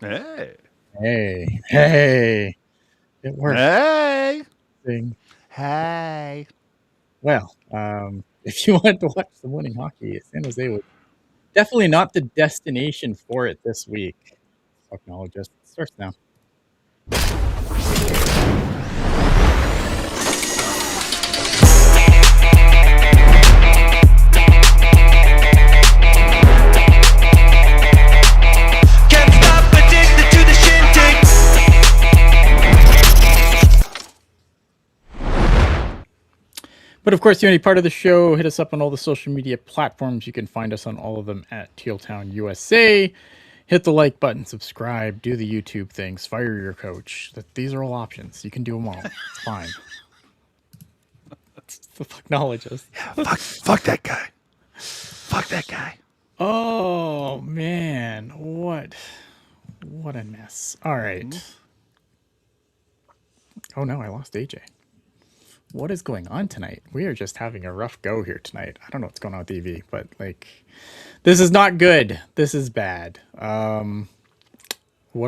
Hey. Hey. It worked. Hey. Thing. Hey. Well, if you want to watch some winning hockey, San Jose was definitely not the destination for it this week. Pucknologists starts now. Can't stop addicted to the shindig. But of course, you want to be part of the show, hit us up on all the social media platforms. You can find us on all of them at Tealtown USA. Hit the like button, subscribe, do the YouTube things, fire your coach. These are all options. You can do them all. It's fine. It's the Pucknologist. Fuck that guy. Fuck that guy. Oh man, what a mess. All right. Oh no, I lost AJ. What is going on tonight? We are just having a rough go here tonight. I don't know what's going on with EV, but like this is not good. This is bad. What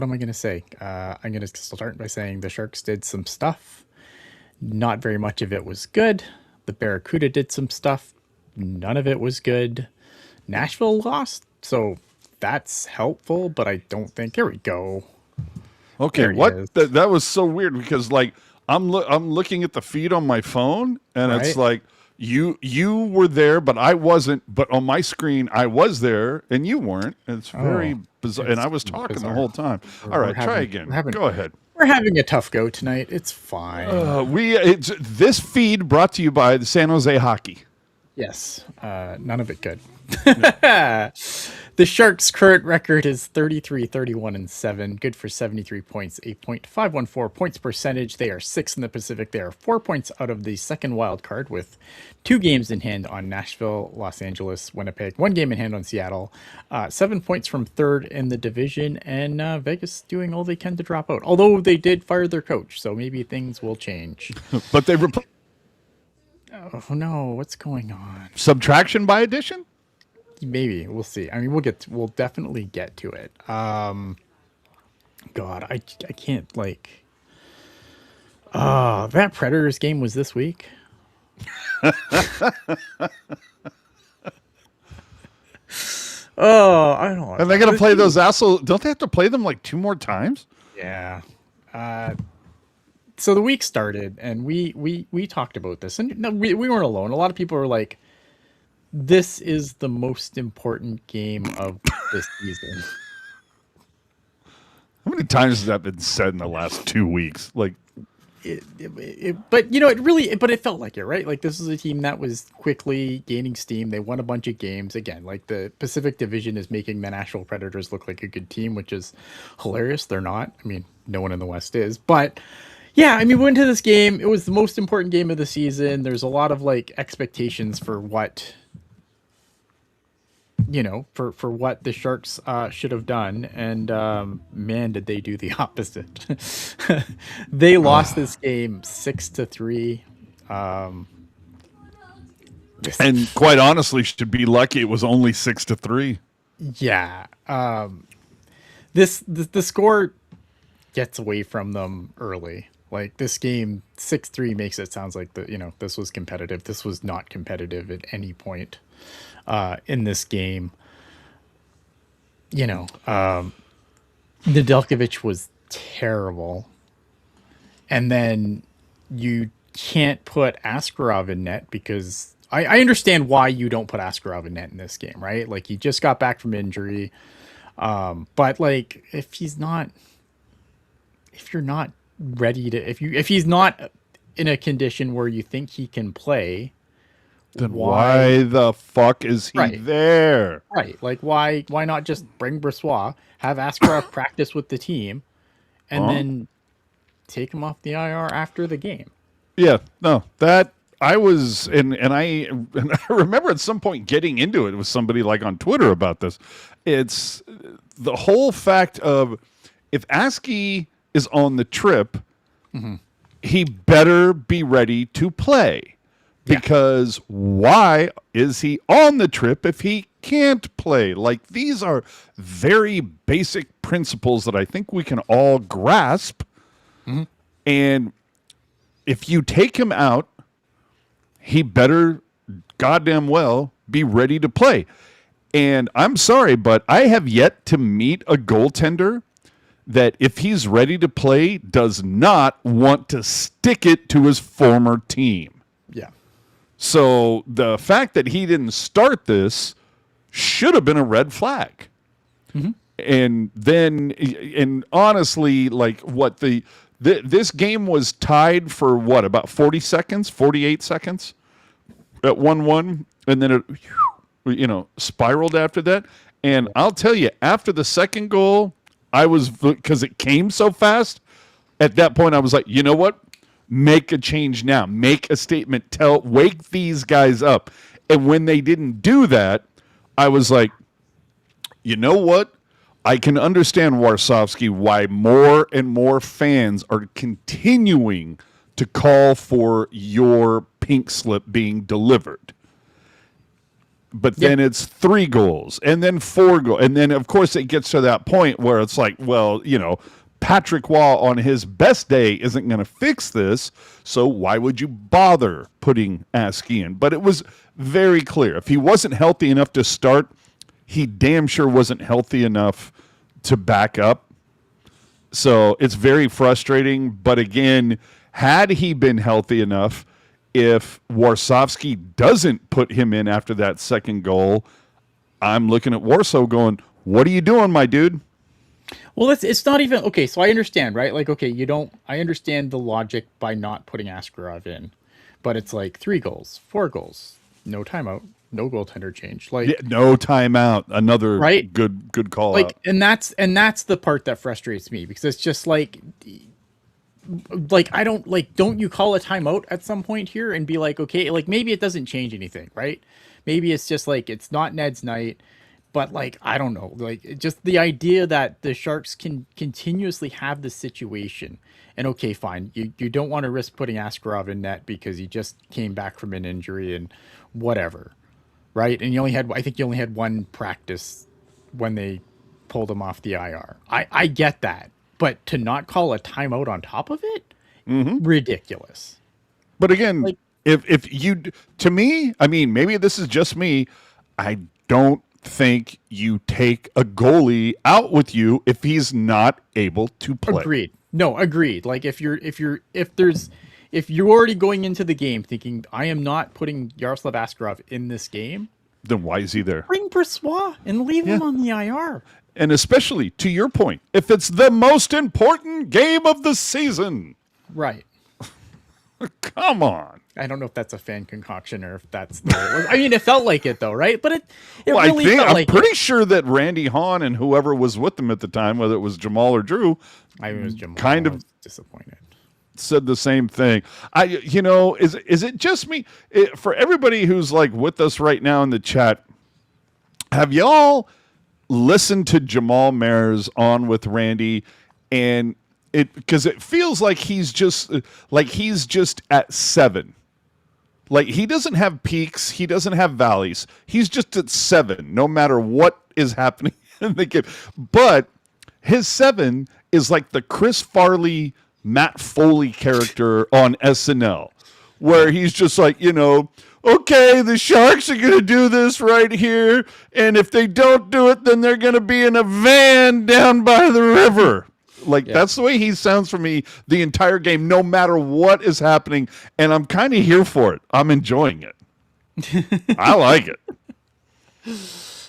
am I going to say? I'm going to start by saying the Sharks did some stuff. Not very much of it was good. The Barracuda did some stuff. None of it was good. Nashville lost, so that's helpful, but I don't think. Here we go. Okay, There he what? is. That was so weird because like I'm looking at the feed on my phone and it's Right. like you were there but I wasn't, but on my screen I was there and you weren't. It's very bizarre and I was talking bizarre. the whole time. All right, try again. Go ahead. We're having a tough go tonight. It's fine. It's this feed brought to you by the San Jose Hockey. Yes, none of it good. The Sharks' current record is 33, 31, and 7. Good for 73 points, 8.514 points percentage. They are 6th in the Pacific. They are 4 points out of the second wild card with 2 games in hand on Nashville, Los Angeles, Winnipeg. 1 game in hand on Seattle. 7 points from 3rd in the division. And Vegas doing all they can to drop out. Although they did fire their coach, so maybe things will change. But they Oh no, what's going on? subtraction by addition? Maybe we'll see. I mean, we'll definitely get to it. God, I can't like. That Predators game was this week. Oh, I don't know. And they're gonna play those assholes. Don't they have to play them like 2 more times? Yeah. So the week started, and we talked about this, and no, we weren't alone. A lot of people were like, "This is the most important game of this season." How many times has that been said in the last 2 weeks? Like, But you know, it felt like it, right? Like this is a team that was quickly gaining steam. They won a bunch of games. Again, like the Pacific Division is making the Nashville Predators look like a good team, which is hilarious. They're not. I mean, no one in the West is, but yeah, I mean, we went to this game. It was the most important game of the season. There's a lot of like expectations for what, you know, for what the Sharks should have done, and man, did they do the opposite. They lost this game 6-3. and quite honestly, should be lucky it was only 6-3. Yeah, the score gets away from them early. Like this game 6-3 makes it sounds like this was competitive. This was not competitive at any point in this game. Nedeljkovic was terrible. And then you can't put Askarov in net because I understand why you don't put Askarov in net in this game, right? Like he just got back from injury. But like if you're not ready to if he's not in a condition where you think he can play, Then why the fuck is he Right. there? Right. Like why not just bring Bressois, have Askarov practice with the team, and then take him off the IR after the game? Yeah, no, that I was and I remember at some point getting into it with somebody like on Twitter about this. It's the whole fact of if Askey is on the trip, he better be ready to play because why is he on the trip if he can't play? Like, these are very basic principles that I think we can all grasp. And if you take him out, he better goddamn well be ready to play. And I'm sorry, but I have yet to meet a goaltender that, if he's ready to play, does not want to stick it to his former team. Yeah. So the fact that he didn't start this should have been a red flag. And then, and honestly, like, this game was tied for what, about 40 seconds, 48 seconds at 1-1, and then it, spiraled after that. And I'll tell you, after the second goal, I was, because it came so fast, at that point I was like, you know what? Make a change now. Make a statement. Wake these guys up. And when they didn't do that, I was like, you know what? I can understand, Warsofsky, why more and more fans are continuing to call for your pink slip being delivered. But then it's 3 goals and then 4 goals. And then, of course, it gets to that point where it's like, well, Patrick Waugh on his best day isn't going to fix this, so why would you bother putting Askey in? But it was very clear. If he wasn't healthy enough to start, he damn sure wasn't healthy enough to back up. So it's very frustrating. But again, had he been healthy enough, if Warsofsky doesn't put him in after that second goal, I'm looking at Warsaw going, what are you doing, my dude? Well, it's not even okay. So I understand, right? Like, okay, I understand the logic by not putting Askarov in, but it's like 3 goals, 4 goals, no timeout, no goaltender change, like no timeout. Another right? good call. Like, out. and that's the part that frustrates me, because it's just like I don't you call a timeout at some point here and be like, okay, like maybe it doesn't change anything, right? Maybe it's just like, it's not Ned's night. But, like, I don't know, like, just the idea that the Sharks can continuously have this situation. And, okay, fine, you don't want to risk putting Askarov in net because he just came back from an injury and whatever, right? And I think you only had 1 practice when they pulled him off the IR. I get that. But to not call a timeout on top of it? Ridiculous. But again, like, if you, to me, I mean, maybe this is just me, I don't think you take a goalie out with you if he's not able to play. Agreed. No, agreed. Like, if you're already going into the game thinking, I am not putting Yaroslav Askarov in this game, then why is he there? bring Bressois and leave him on the IR. And especially, to your point, if it's the most important game of the season. Right. Come on. I don't know if that's a fan concoction or if that's the way it was. I mean, it felt like it though, right? But it Well, really felt I'm like pretty sure that Randy Hahn and whoever was with them at the time, whether it was Jamal or Drew, I was Jamal. kind I of was disappointed. said the same thing. Is it just me? For everybody who's like with us right now in the chat, have y'all listened to Jamal Mayer's On with Randy? And because it feels like he's just at 7. Like, he doesn't have peaks, he doesn't have valleys. He's just at 7, no matter what is happening in the game. But his 7 is like the Chris Farley, Matt Foley character on SNL, where he's just like, okay, the Sharks are going to do this right here, and if they don't do it, then they're going to be in a van down by the river. Like, that's the way he sounds for me the entire game, no matter what is happening. And I'm kind of here for it. I'm enjoying it. I like it.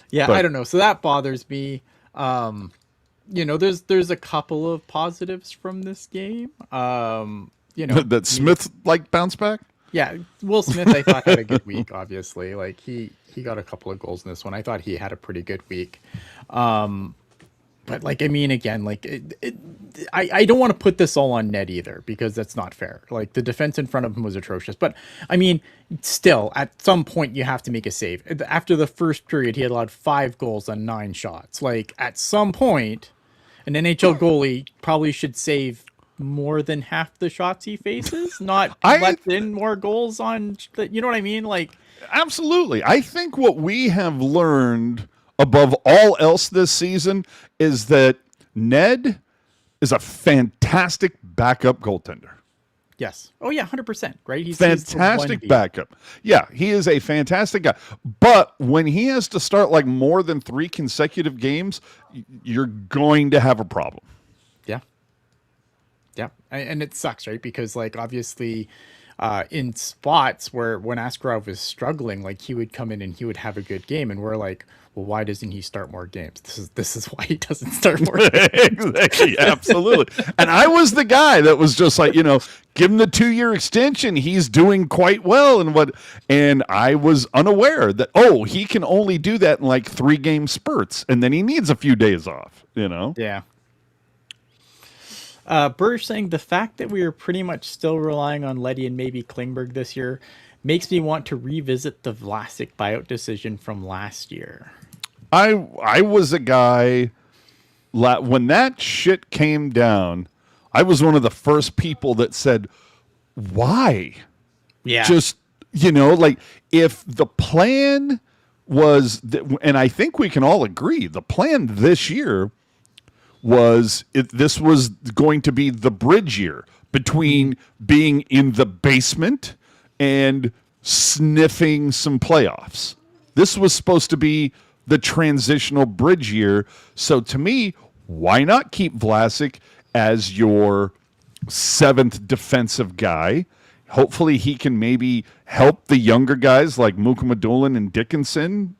Yeah, I don't know. So that bothers me. There's a couple of positives from this game. That Smith bounce back? Yeah, Will Smith, I thought, had a good week, obviously. Like, he got a couple of goals in this one. I thought he had a pretty good week. But, like, I mean, again, like, I don't want to put this all on Ned either, because that's not fair. Like, the defense in front of him was atrocious. But, I mean, still, at some point, you have to make a save. After the first period, he had allowed 5 goals on 9 shots. Like, at some point, an NHL goalie probably should save more than half the shots he faces, not I- let in more goals on. You know what I mean? Like, Absolutely. I think what we have learned above all else this season is that Ned is a fantastic backup goaltender. yes. Oh yeah, 100%. Right? He's Fantastic the 1B. backup. Yeah, he is a fantastic guy. But when he has to start like more than 3 consecutive games, you're going to have a problem. Yeah. Yeah. And it sucks, right? Because like obviously in spots where when Askarov was struggling, like he would come in and he would have a good game, and we're like, well, why doesn't he start more games? This is why he doesn't start more games. Exactly, absolutely. And I was the guy that was just like, give him the 2-year extension. He's doing quite well, and I was unaware that he can only do that in like 3-game spurts, and then he needs a few days off. Yeah. Burge saying the fact that we are pretty much still relying on Leddy and maybe Klingberg this year makes me want to revisit the Vlasic buyout decision from last year. I was a guy when that shit came down. I was one of the first people that said, "Why?" Yeah. Just like if the plan was, and I think we can all agree, the plan this year was this was going to be the bridge year between being in the basement and sniffing some playoffs. This was supposed to be the transitional bridge year. So to me, why not keep Vlasic as your 7th defensive guy? Hopefully he can maybe help the younger guys like Mukamadulin and Dickinson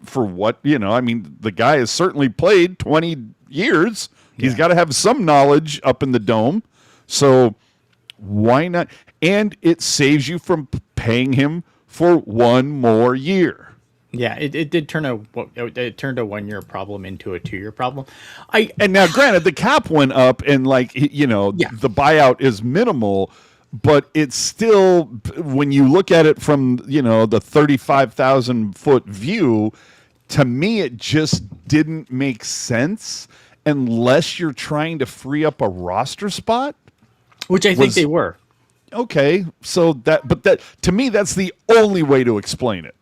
for what, I mean, the guy has certainly played 20 years. He's got to have some knowledge up in the dome. So why not? And it saves you from paying him for 1 more year. Yeah, it did turn a 1-year problem into a 2-year problem. And now, granted, the cap went up, and the buyout is minimal, but it's still, when you look at it from the 35,000-foot view, to me it just didn't make sense unless you're trying to free up a roster spot, which I think they were. Okay, so that to me that's the only way to explain it.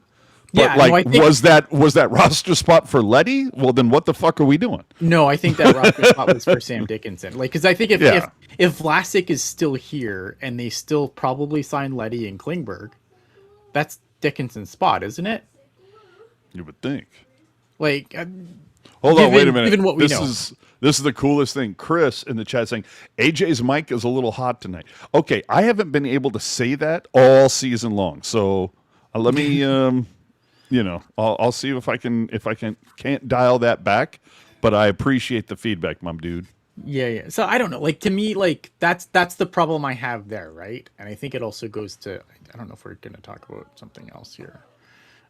But Yeah, no, was that roster spot for Leddy? Well, then what the fuck are we doing? No, I think that roster spot was for Sam Dickinson. Like, because I think if Vlasic is still here and they still probably sign Leddy and Klingberg, that's Dickinson's spot, isn't it? You would think. Like, hold on, wait a minute. Given what we know. This is the coolest thing. Chris in the chat saying AJ's mic is a little hot tonight. Okay, I haven't been able to say that all season long, so let me. I'll see if I can't dial that back, but I appreciate the feedback, mom dude. Yeah. So I don't know. Like, to me, like that's the problem I have there, right? And I think it also goes to, I don't know if we're gonna talk about something else here.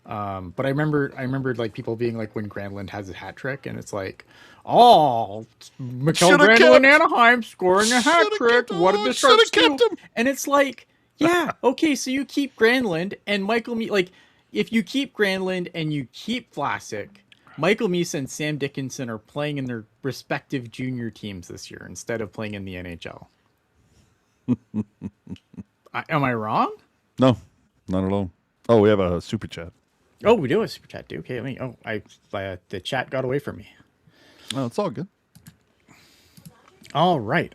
But I remember like people being like, when Granlund has a hat trick, and it's like, Mikael Granlund Anaheim scoring a hat trick. What did the Sharks do? And it's like, yeah, okay, so you keep Granlund and Michael like. If you keep Granlund and you keep Vlasic, Michael Misa and Sam Dickinson are playing in their respective junior teams this year instead of playing in the NHL. Am I wrong? No, not at all. Oh, we have a super chat. Oh, we do have a super chat, too. Okay, the chat got away from me. Oh, it's all good. All right.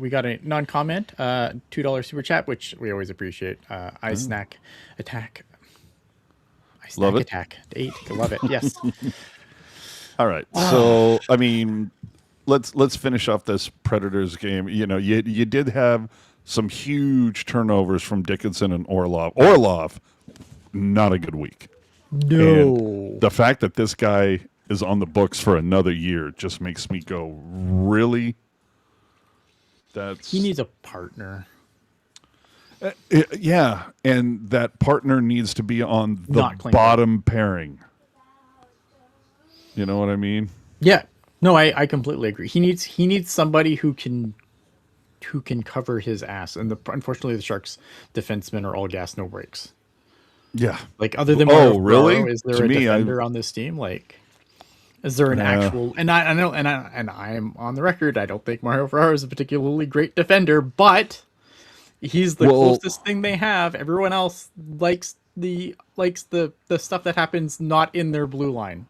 We got a non-comment, $2 super chat, which we always appreciate. I snack attack. Love it. Attack. 8. Love it. Yes. All right. So, I mean, let's finish off this Predators game. You did have some huge turnovers from Dickinson and Orlov. Orlov, not a good week. No. And the fact that this guy is on the books for another year just makes me go, really? He needs a partner. Yeah, and that partner needs to be on the bottom pairing. You know what I mean? Yeah. No, I completely agree. He needs somebody who can cover his ass. And unfortunately, the Sharks defensemen are all gas, no brakes. Yeah. Like, other than really? Is there a defender on this team? Like, Is there an actual? And I know, and I am on the record. I don't think Mario Ferrara is a particularly great defender, but he's the closest thing they have. Everyone else likes the stuff that happens not in their blue line.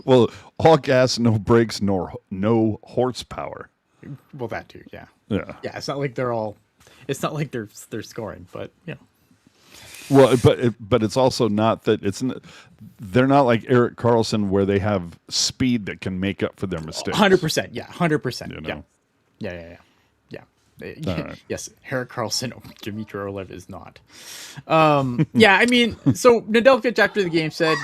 Well, all gas, no brakes, nor no horsepower. Well, that too, yeah. Yeah. Yeah, it's not like they're all. It's not like they're scoring, but you know. Well, but it's also not that they're not like Erik Karlsson where they have speed that can make up for their mistakes. 100%, yeah, 100%. You Yeah, know? yeah. Right. Yes, Erik Karlsson, Dmitry Orlov is not. Yeah, I mean, so Nedeljkovic after the game said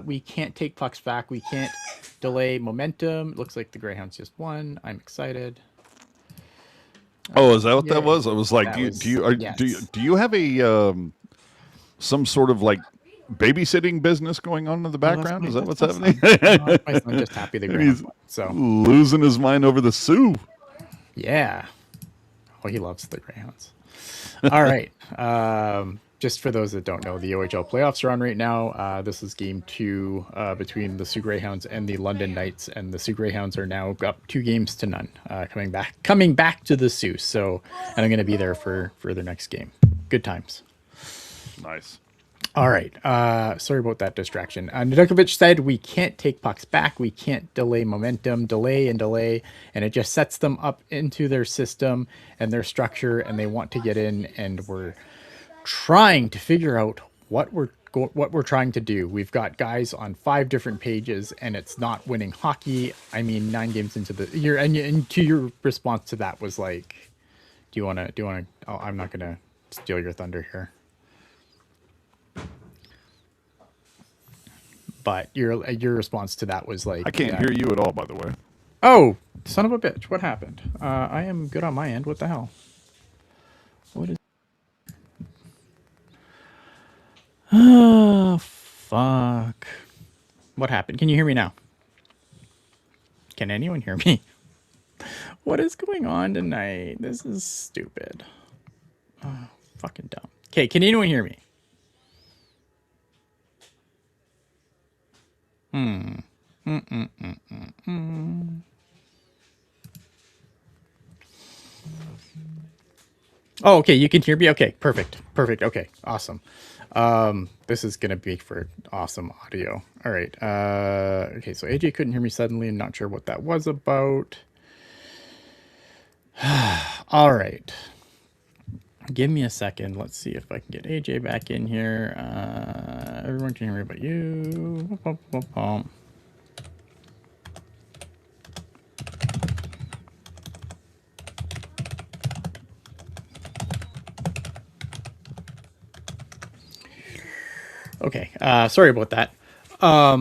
we can't take pucks back, we can't delay momentum. It looks like the Greyhounds just won. I'm excited. Oh, is that what Yeah, that was? I was like, do you have a some sort of like babysitting business going on in the background? Is that what's happening? My son just happy the Greyhounds won, so losing his mind over the Sioux. yeah. Oh, he loves the Greyhounds. All right. Just for those that don't know, the OHL playoffs are on right now. This is game 2 between the Sioux Greyhounds and the London Knights, and the Sioux Greyhounds are now up 2-0 coming back to the Sioux. So, and I'm going to be there for their next game. Good times. Nice. All right. Sorry about that distraction. Nedeljkovic said we can't take pucks back. We can't delay momentum, delay, and it just sets them up into their system and their structure, and they want to get in, and we're trying to figure out what we're trying to do. We've got guys on 5 different pages, and it's not winning hockey. I mean, 9 games into the year, and to your response to that was like, do you want to? Oh, I'm not gonna steal your thunder here. But your response to that was like, I can't hear you at all, by the way. oh, son of a bitch, what happened? I am good on my end. What the hell? What is... Oh, fuck. What happened? Can you hear me now? Can anyone hear me? What is going on tonight? This is stupid. Oh, fucking dumb. Okay, can anyone hear me? Oh, okay, you can hear me? Okay, perfect. Okay, awesome. This is gonna be for awesome audio. All right. Okay, so AJ couldn't hear me suddenly. I'm not sure what that was about. All right. Give me a second. Let's see if I can get AJ back in here. Everyone can hear me but you. Okay, sorry about that. I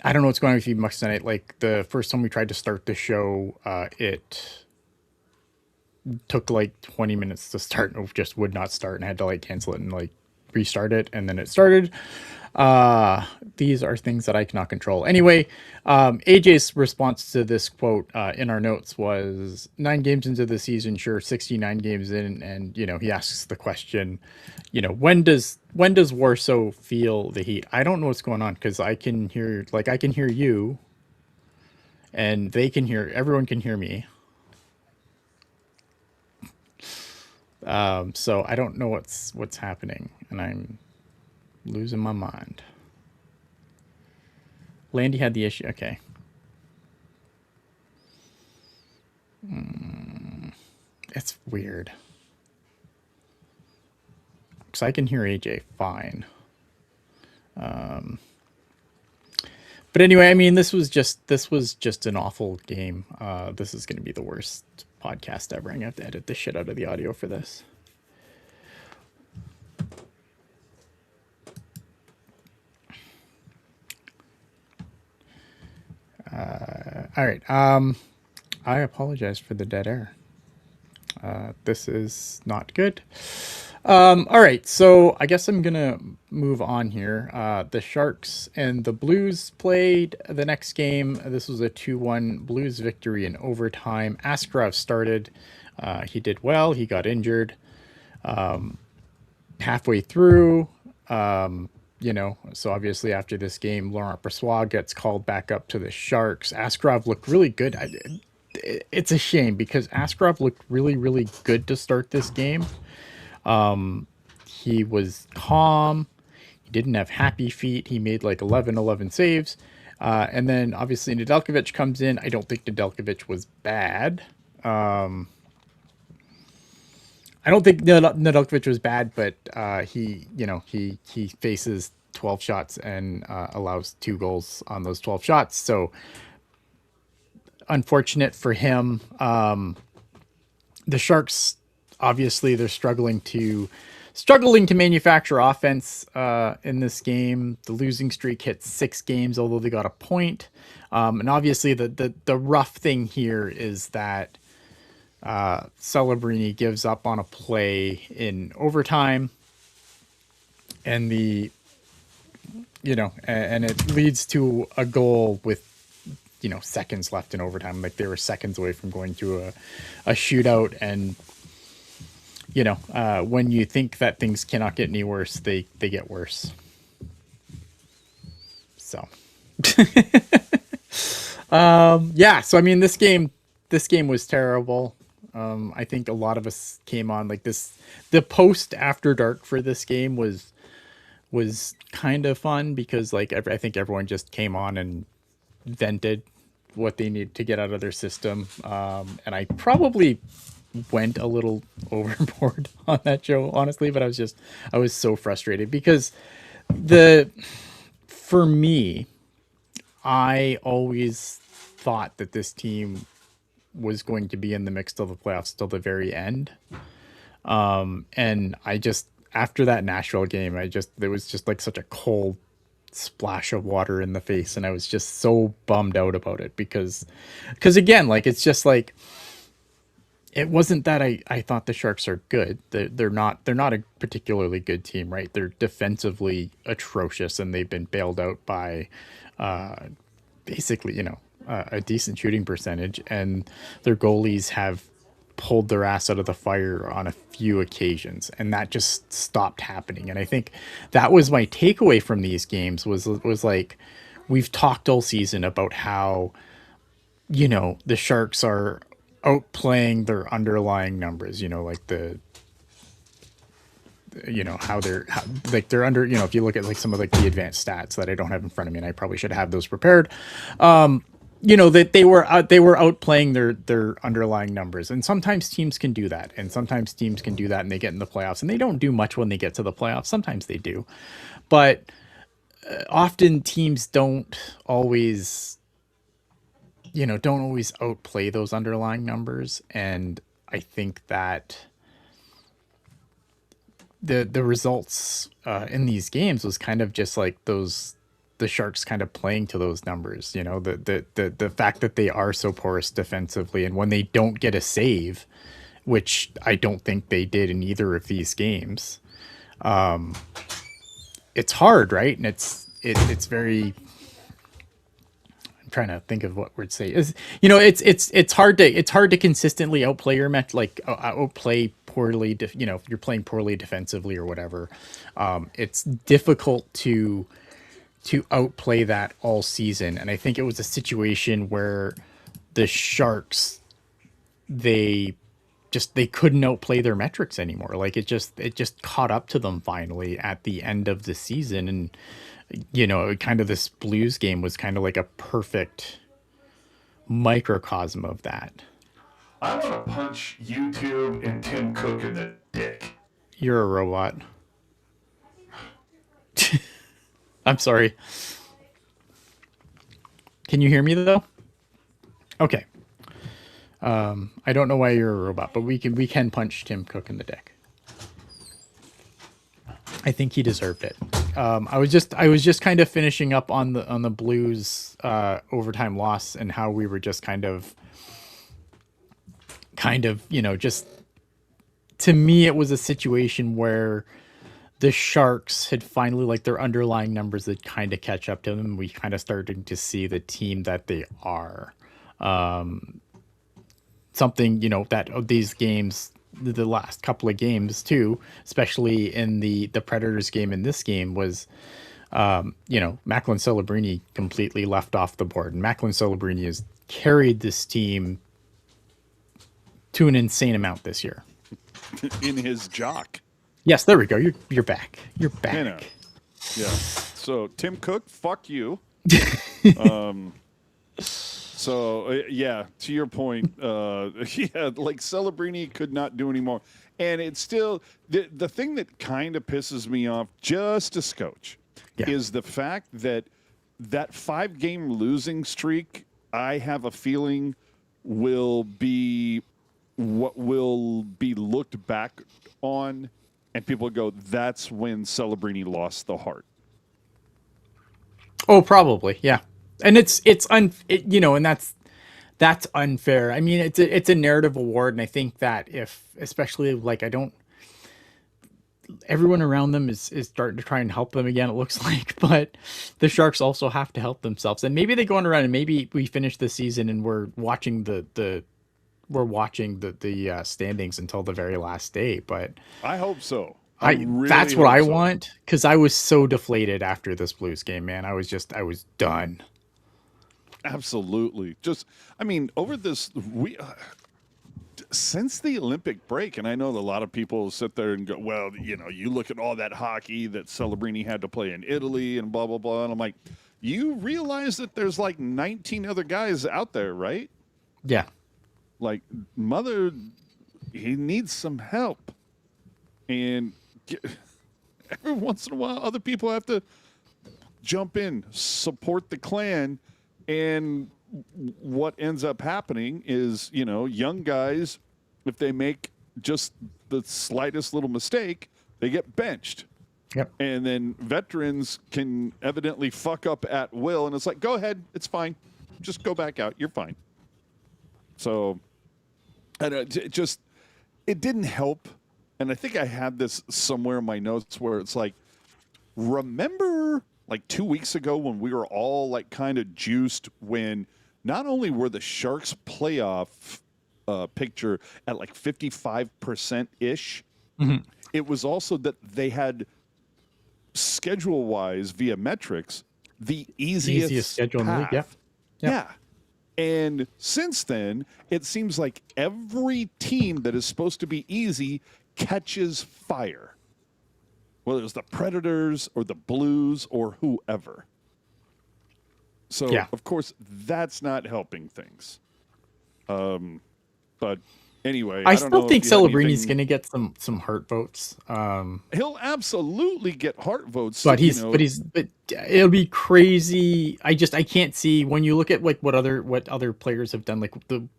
don't know what's going on with you much tonight. Like the first time we tried to start the show, it took like 20 minutes to start and it just would not start, and I had to like cancel it and like restart it, and then it started. These are things that I cannot control. Anyway, AJ's response to this quote in our notes was 9 games into the season, sure, 69 games in, and you know, he asks the question, you know, when does Warsaw feel the heat? I don't know what's going on because I can hear you, and everyone can hear me. So I don't know what's happening, and I'm losing my mind. Landy had the issue. Okay. It's weird. Because I can hear AJ fine. But anyway, I mean, this was just an awful game. This is going to be the worst podcast ever. I'm going to have to edit the shit out of the audio for this. All right. I apologize for the dead air. This is not good. All right. So I guess I'm going to move on here. The Sharks and the Blues played the next game. This was a 2-1 Blues victory in overtime. Askarov started. He did well. He got injured halfway through. So obviously after this game, Laurent Brossoit gets called back up to the Sharks. Askarov looked really good. It's a shame because Askarov looked really, really good to start this game. He was calm. He didn't have happy feet. He made like 11 saves. And then obviously Nedeljkovic comes in. I don't think Nedeljkovic was bad. I don't think Nedeljkovic was bad, but he faces 12 shots and allows 2 goals on those 12 shots. So unfortunate for him. The Sharks, obviously, they're struggling to manufacture offense in this game. The losing streak hit 6 games, although they got a point. And obviously, the rough thing here is that Celebrini gives up on a play in overtime, and and it leads to a goal with seconds left in overtime. Like they were seconds away from going to a shootout, and when you think that things cannot get any worse, they get worse. So so I mean, this game was terrible. I think a lot of us came on like this. The post after dark for this game was kind of fun because like I think everyone just came on and vented what they need to get out of their system. And I probably went a little overboard on that show, honestly, but I was so frustrated because for me, I always thought that this team was going to be in the mix till the playoffs till the very end. And I just, after that Nashville game, there was just like such a cold splash of water in the face. And I was just so bummed out about it because again, like, it's just like, it wasn't that I thought the Sharks are good. They're not a particularly good team, right? They're defensively atrocious and they've been bailed out by, basically, a decent shooting percentage, and their goalies have pulled their ass out of the fire on a few occasions, and that just stopped happening. And I think that was my takeaway from these games was like, we've talked all season about how, the Sharks are outplaying their underlying numbers, like they're under, if you look at like some of like the advanced stats that I don't have in front of me, and I probably should have those prepared, that they were outplaying their underlying numbers. And sometimes teams can do that, and they get in the playoffs, and they don't do much when they get to the playoffs. Sometimes they do, but often teams don't always outplay those underlying numbers. And I think that the results in these games was kind of just like the Sharks kind of playing to those numbers, the fact that they are so porous defensively, and when they don't get a save, which I don't think they did in either of these games, it's hard, right? And it's very, I'm trying to think of what word to say is, it's hard to consistently outplay your match, like outplay poorly, if you're playing poorly defensively or whatever. It's difficult to outplay that all season. And I think it was a situation where the Sharks, they couldn't outplay their metrics anymore. Like it just caught up to them finally at the end of the season. And, kind of this Blues game was kind of like a perfect microcosm of that. I want to punch YouTube and Tim Cook in the dick. You're a robot. I'm sorry. Can you hear me though? Okay. I don't know why you're a robot, but we can punch Tim Cook in the dick. I think he deserved it. I was just kind of finishing up on the Blues overtime loss, and how we were just kind of just, to me it was a situation where the Sharks had finally, like, their underlying numbers had kind of catch up to them. We kind of started to see the team that they are. Something, that these games, the last couple of games too, especially in the Predators game, in this game, was Macklin Celebrini completely left off the board, and Macklin Celebrini has carried this team to an insane amount this year. In his jock. Yes, there we go. You're back. You're back. You know. Yeah. So Tim Cook, fuck you. Yeah, to your point, like Celebrini could not do anymore. And it's still the thing that kind of pisses me off just a scotch is the fact that 5-game losing streak, I have a feeling will be what will be looked back on, and people go, that's when Celebrini lost the heart. Oh, probably, yeah. And it's and that's unfair. I mean, it's a narrative award, and I think that if, especially like everyone around them is starting to try and help them again, it looks like, but the Sharks also have to help themselves. And maybe they go on around, and maybe we finish the season and we're watching the standings until the very last day. But I hope so. That's what I want, because I was so deflated after this Blues game, man. I was done. Absolutely. Over this, since the Olympic break, and I know that a lot of people sit there and go, well, you look at all that hockey that Celebrini had to play in Italy and blah, blah, blah. And I'm like, you realize that there's like 19 other guys out there, right? Yeah. Like, he needs some help. And every once in a while, other people have to jump in, support the clan. And what ends up happening is, young guys, if they make just the slightest little mistake, they get benched. Yep. And then veterans can evidently fuck up at will. And it's like, go ahead. It's fine. Just go back out. You're fine. So, it didn't help. And I think I had this somewhere in my notes where it's like, remember like 2 weeks ago when we were all like kind of juiced when not only were the Sharks playoff picture at like 55% ish, it was also that they had schedule wise via metrics the easiest schedule in the league. Yeah. And since then, it seems like every team that is supposed to be easy catches fire. Whether it's the Predators or the Blues or whoever. So, of course, that's not helping things. But anyway, I still think Celebrini's going to get some heart votes. He'll absolutely get heart votes. But but it'll be crazy. I can't see, when you look at like what other players have done, like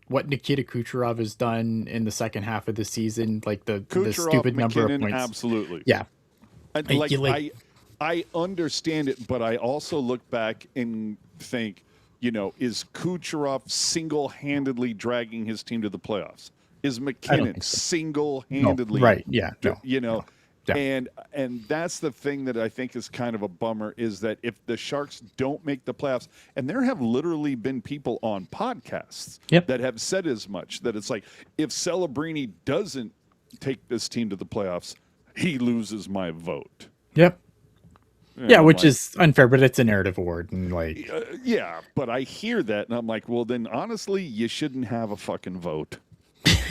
what Nikita Kucherov has done in the second half of the season, like the stupid number of points. Absolutely. Yeah. I understand it, but I also look back and think, is Kucherov single-handedly dragging his team to the playoffs? Is McKinnon single-handedly? No, right? Yeah. No, Yeah. And that's the thing that I think is kind of a bummer, is that if the Sharks don't make the playoffs, and there have literally been people on podcasts that have said as much, that it's like, if Celebrini doesn't take this team to the playoffs, he loses my vote. Yep. Yeah, which is unfair, but it's a narrative award, and like, but I hear that, and I'm like, well, then honestly, you shouldn't have a fucking vote.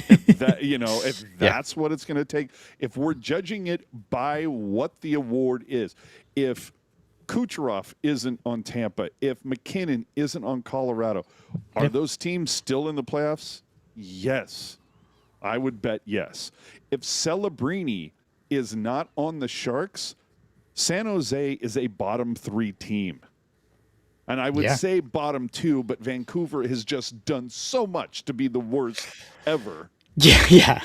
If that's what it's going to take, if we're judging it by what the award is, if Kucherov isn't on Tampa, if McKinnon isn't on Colorado, are those teams still in the playoffs? Yes, I would bet yes. If Celebrini is not on the Sharks, San Jose is a bottom 3 team. And I would say bottom 2, but Vancouver has just done so much to be the worst ever. Yeah.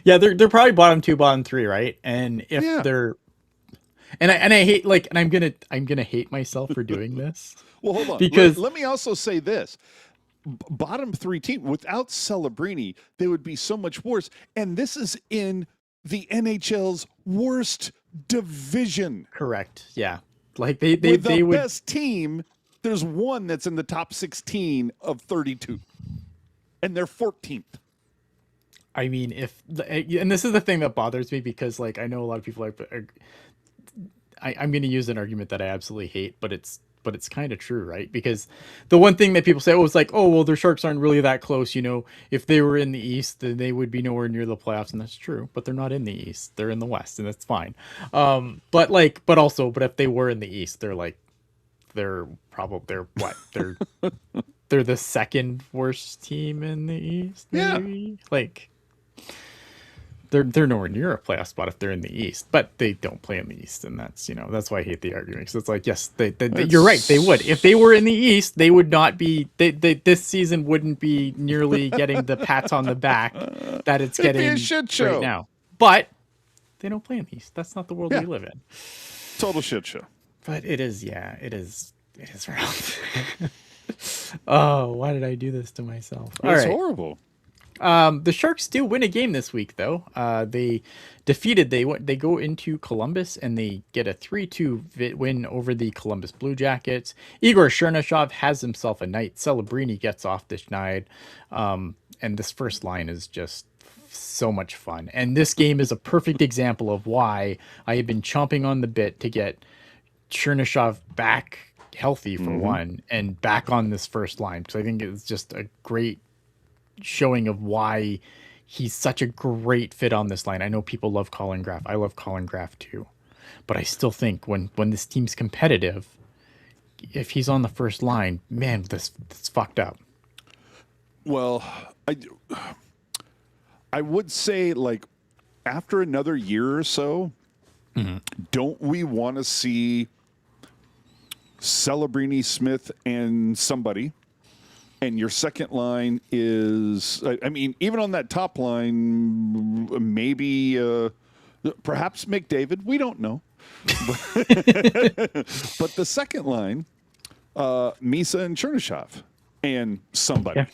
They're probably bottom 2, bottom 3, right? And if they're, and I hate, like, and I'm gonna hate myself for doing this. Well, hold on. Because let me also say this. Bottom 3 team, without Celebrini, they would be so much worse. And this is in the NHL's worst division. Correct. Yeah. Like they would, best team, there's one that's in the top 16 of 32. And they're 14th. I mean, and this is the thing that bothers me, because like I know a lot of people are I'm going to use an argument that I absolutely hate, but it's kind of true, right? Because the one thing that people say, oh, it's like, oh, well, their Sharks aren't really that close. You know, if they were in the East, then they would be nowhere near the playoffs, and that's true. But they're not in the East; they're in the West, and that's fine. But if they were in the East, they're what? They're the second worst team in the East, maybe. Like they're nowhere near a playoff spot if they're in the East, but they don't play in the East, and that's that's why I hate the argument. Because it's like, yes, you're right, they would. If they were in the East, they would not be. This season wouldn't be nearly getting the pats on the back that it's It'd be getting a shit show. right now. But they don't play in the East. That's not the world Yeah. we live in. Total shit show. But it is, it is rough. Oh, why did I do this to myself? All It's right. horrible. The Sharks do win a game this week, though. They go into Columbus and they get a 3-2 win over the Columbus Blue Jackets. Igor Chernyshov has himself a night. Celebrini gets off this night. And this first line is just so much fun. And this game is a perfect example of why I have been chomping on the bit to get Chernyshov back healthy for one and back on this first line. Because I think it's just a great showing of why he's such a great fit on this line. I know people love Colin Graf. I love Colin Graf too. But I still think when this team's competitive, if he's on the first line, man, this fucked up. Well, I would say, like, after another year or so, don't we want to see Celebrini, Smith, and somebody? And your second line is, I mean, even on that top line, maybe perhaps McDavid. We don't know. But the second line, Misa and Chernyshov and somebody. Yeah.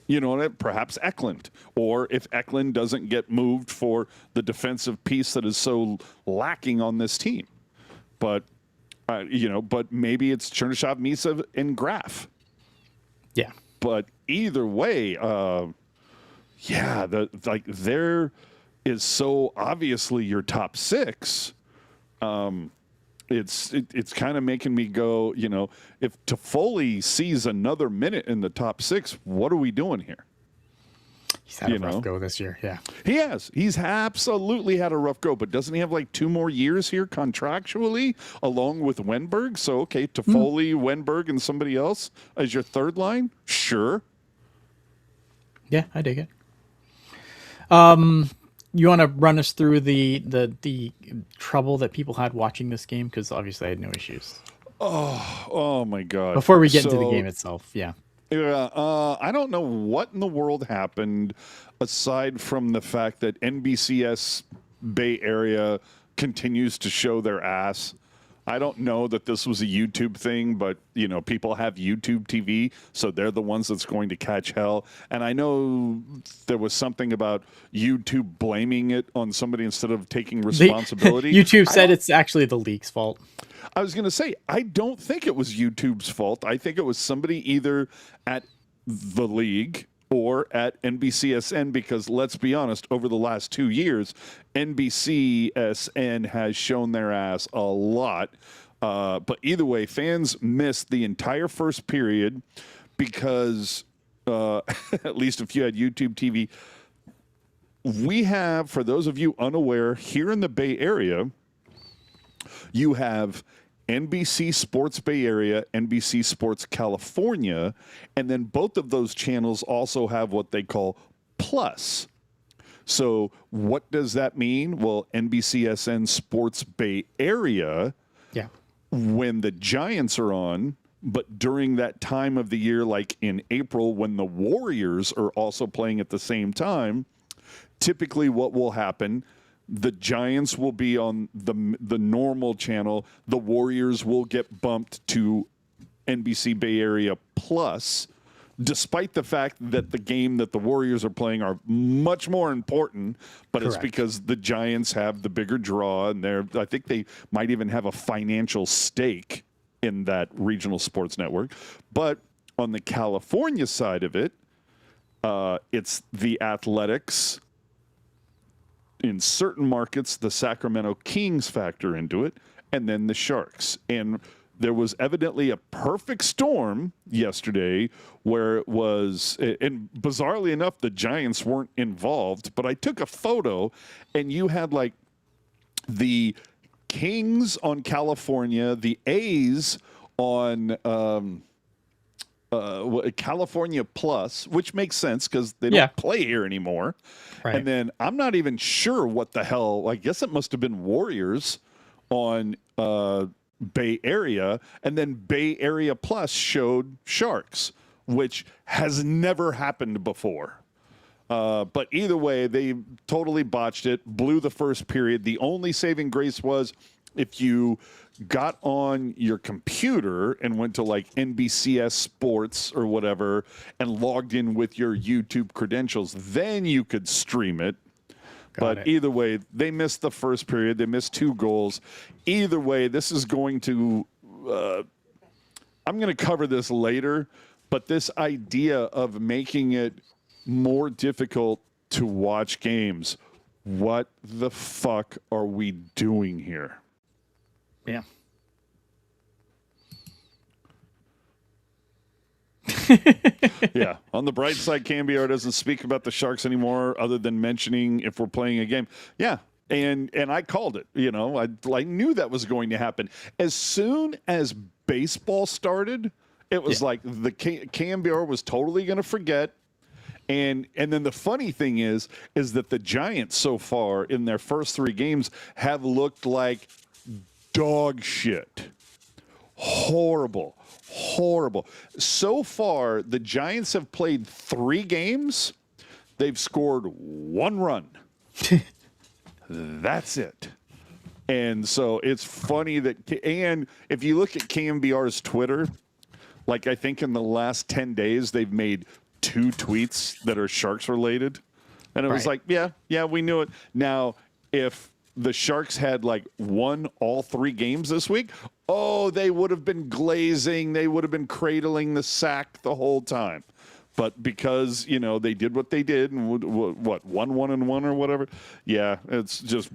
You know, perhaps Eklund. Or if Eklund doesn't get moved for the defensive piece that is so lacking on this team. But, but maybe it's Chernyshov, Misa, and Graf. Yeah. But either way, there is so obviously your top six. It's kind of making me go, if Toffoli sees another minute in the top six, what are we doing here? He's had a rough go this year. Yeah. He has. He's absolutely had a rough go, but doesn't he have like 2 more years here contractually along with Wenberg? So, okay, Toffoli, Wenberg, and somebody else as your third line? Sure. Yeah, I dig it. You want to run us through the trouble that people had watching this game? Because obviously I had no issues. Oh my God. Before we get into the game itself, yeah. Yeah, I don't know what in the world happened aside from the fact that NBCS Bay Area continues to show their ass. I don't know that this was a YouTube thing, but, people have YouTubeTV, so they're the ones that's going to catch hell. And I know there was something about YouTube blaming it on somebody instead of taking responsibility. YouTube said it's actually the league's fault. I was going to say, I don't think it was YouTube's fault. I think it was somebody either at the league or at NBCSN, because let's be honest, over the last 2 years, NBCSN has shown their ass a lot. But either way, fans missed the entire first period because, at least if you had YouTube TV, we have, for those of you unaware, here in the Bay Area, you have NBC Sports Bay Area, NBC Sports California, and then both of those channels also have what they call Plus. So what does that mean? Well, NBCSN Sports Bay Area, Yeah. when the Giants are on, but during that time of the year, like in April, when the Warriors are also playing at the same time, typically what will happen, the Giants will be on the normal channel. The Warriors will get bumped to NBC Bay Area Plus, despite the fact that the game that the Warriors are playing are much more important. But Correct. It's because the Giants have the bigger draw, and I think they might even have a financial stake in that regional sports network. But on the California side of it, it's the Athletics. In certain markets, the Sacramento Kings factor into it, and then the Sharks. And there was evidently a perfect storm yesterday where it was, and bizarrely enough, the Giants weren't involved, but I took a photo and you had like the Kings on California, the A's on California Plus, which makes sense because they don't play here anymore. Right. And then I'm not even sure what the hell, I guess it must have been Warriors on Bay Area, and then Bay Area Plus showed Sharks, which has never happened before. But either way, they totally botched it, blew the first period. The only saving grace was if you got on your computer and went to like NBCS Sports or whatever and logged in with your YouTube credentials, then you could stream it. But either way, they missed the first period. They missed 2 goals. Either way, this is going to I'm going to cover this later, but this idea of making it more difficult to watch games, what the fuck are we doing here? Yeah. Yeah. On the bright side, Cambiar doesn't speak about the Sharks anymore other than mentioning if we're playing a game. Yeah. And I called it. You know, I knew that was going to happen. As soon as baseball started, it was like the Cambiar was totally going to forget. And then the funny thing is that the Giants so far in their first 3 games have looked like dog shit. Horrible. So far, the Giants have played 3 games. They've scored 1 run. That's it. And so it's funny that, and if you look at KMBR's Twitter, like I think in the last 10 days, they've made 2 tweets that are Sharks related. And it was like, yeah, we knew it. Now, if the Sharks had like won all 3 games this week, they would have been glazing. They would have been cradling the sack the whole time. But because, you know, they did what they did and what, 1-1-1 or whatever. Yeah, it's just,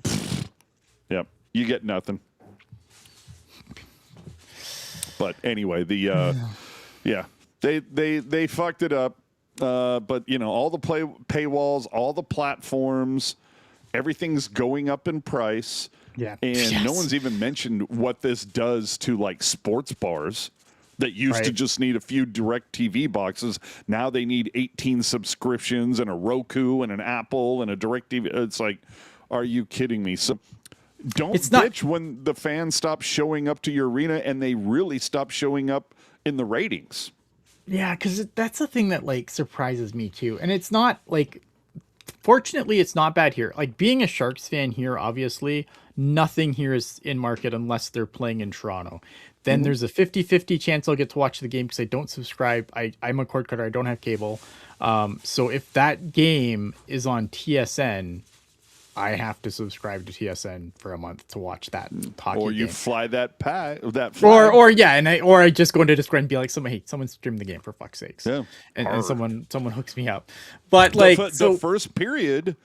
yep, you get nothing. But anyway, they fucked it up. But, you know, all the paywalls, all the platforms, everything's going up in price. Yeah. And no one's even mentioned what this does to like sports bars that used to just need a few direct TV boxes. Now they need 18 subscriptions and a Roku and an Apple and a direct TV. It's like, are you kidding me? So don't bitch when the fans stop showing up to your arena and they really stop showing up in the ratings. Yeah, because that's the thing that like surprises me too. And it's not like, fortunately, it's not bad here. Like being a Sharks fan here, obviously, nothing here is in market unless they're playing in Toronto. Then there's a 50-50 chance I'll get to watch the game because I don't subscribe. I'm a cord cutter. I don't have cable. So if that game is on TSN, I have to subscribe to TSN for a month to watch that hockey Or you game. fly that flag. Or I just go into Discord and be like, someone stream the game for fuck's sakes. Yeah. And someone hooks me up. But like the first period,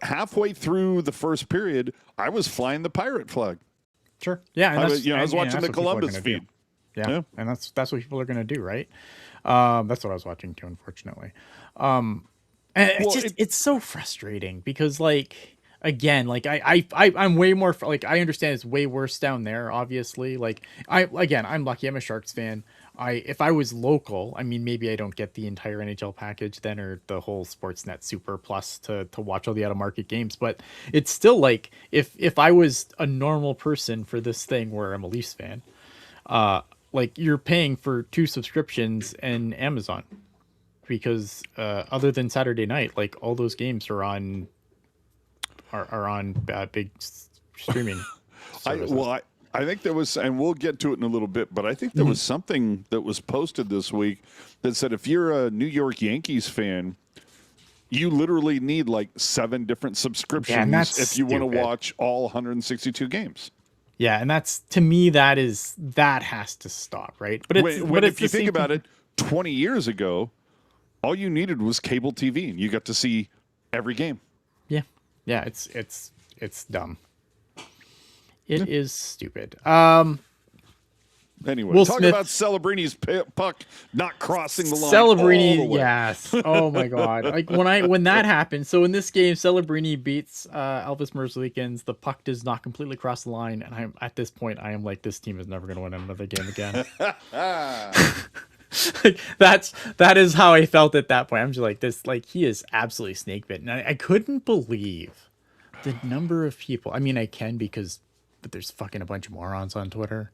halfway through the first period, I was flying the pirate flag. Sure. Yeah. And I was watching the Columbus feed. Yeah. And that's what people are going to do, right? That's what I was watching too, unfortunately. And it's so frustrating because like, again, like I'm way more like, I understand it's way worse down there, obviously. Like I'm lucky. I'm a Sharks fan. If I was local, I mean, maybe I don't get the entire NHL package then, or the whole Sportsnet Super Plus to watch all the out of market games. But it's still like, if I was a normal person for this thing where I'm a Leafs fan, like you're paying for 2 subscriptions and Amazon, because other than Saturday night, like all those games are on big streaming services. I think there was, and we'll get to it in a little bit, but I think there was something that was posted this week that said if you're a New York Yankees fan, you literally need like 7 different subscriptions if you want to watch all 162 games. Yeah, and that's, to me, that has to stop, right? But if you think about it, 20 years ago, all you needed was cable TV, and you got to see every game. Yeah, it's dumb. It is stupid. Anyway, Will talk Smith- about Celebrini's puck not crossing the line. all the Celebrini, way. yes. Oh my god. Like when that happened. So in this game, Celebrini beats Elvis Merzlikins. The puck does not completely cross the line, and I'm at this point, I am like, this team is never going to win another game again. Like, that is how I felt at that point. I'm just like, this, like, he is absolutely snake bitten. I couldn't believe the number of people. I mean, I can but there's fucking a bunch of morons on Twitter.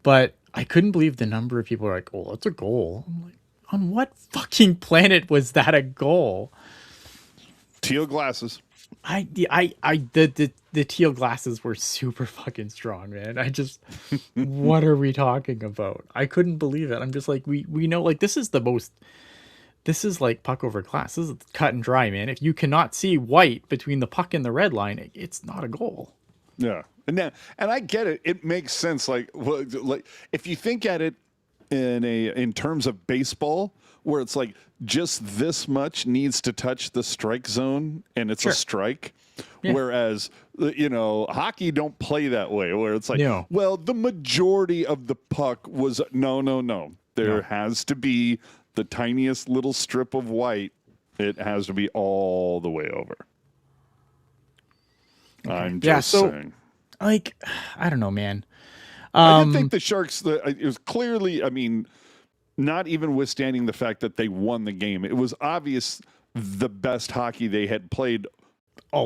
But I couldn't believe the number of people who are like, oh, that's a goal. I'm like, on what fucking planet was that a goal? Teal glasses. The teal glasses were super fucking strong, man. What are we talking about? I couldn't believe it. I'm just like, we know, like, this is like puck over glass. This is cut and dry, man. If you cannot see white between the puck and the red line, it's not a goal. Yeah. And I get it. It makes sense. Like if you think at it in terms of baseball, where it's like just this much needs to touch the strike zone and it's a strike. Yeah. Whereas, hockey don't play that way, where it's like, well, the majority of the puck was no. There has to be the tiniest little strip of white. It has to be all the way over. Okay. I'm just saying. Like, I don't know, man. I didn't think the Sharks, it was clearly, I mean, not even withstanding the fact that they won the game, it was obvious the best hockey they had played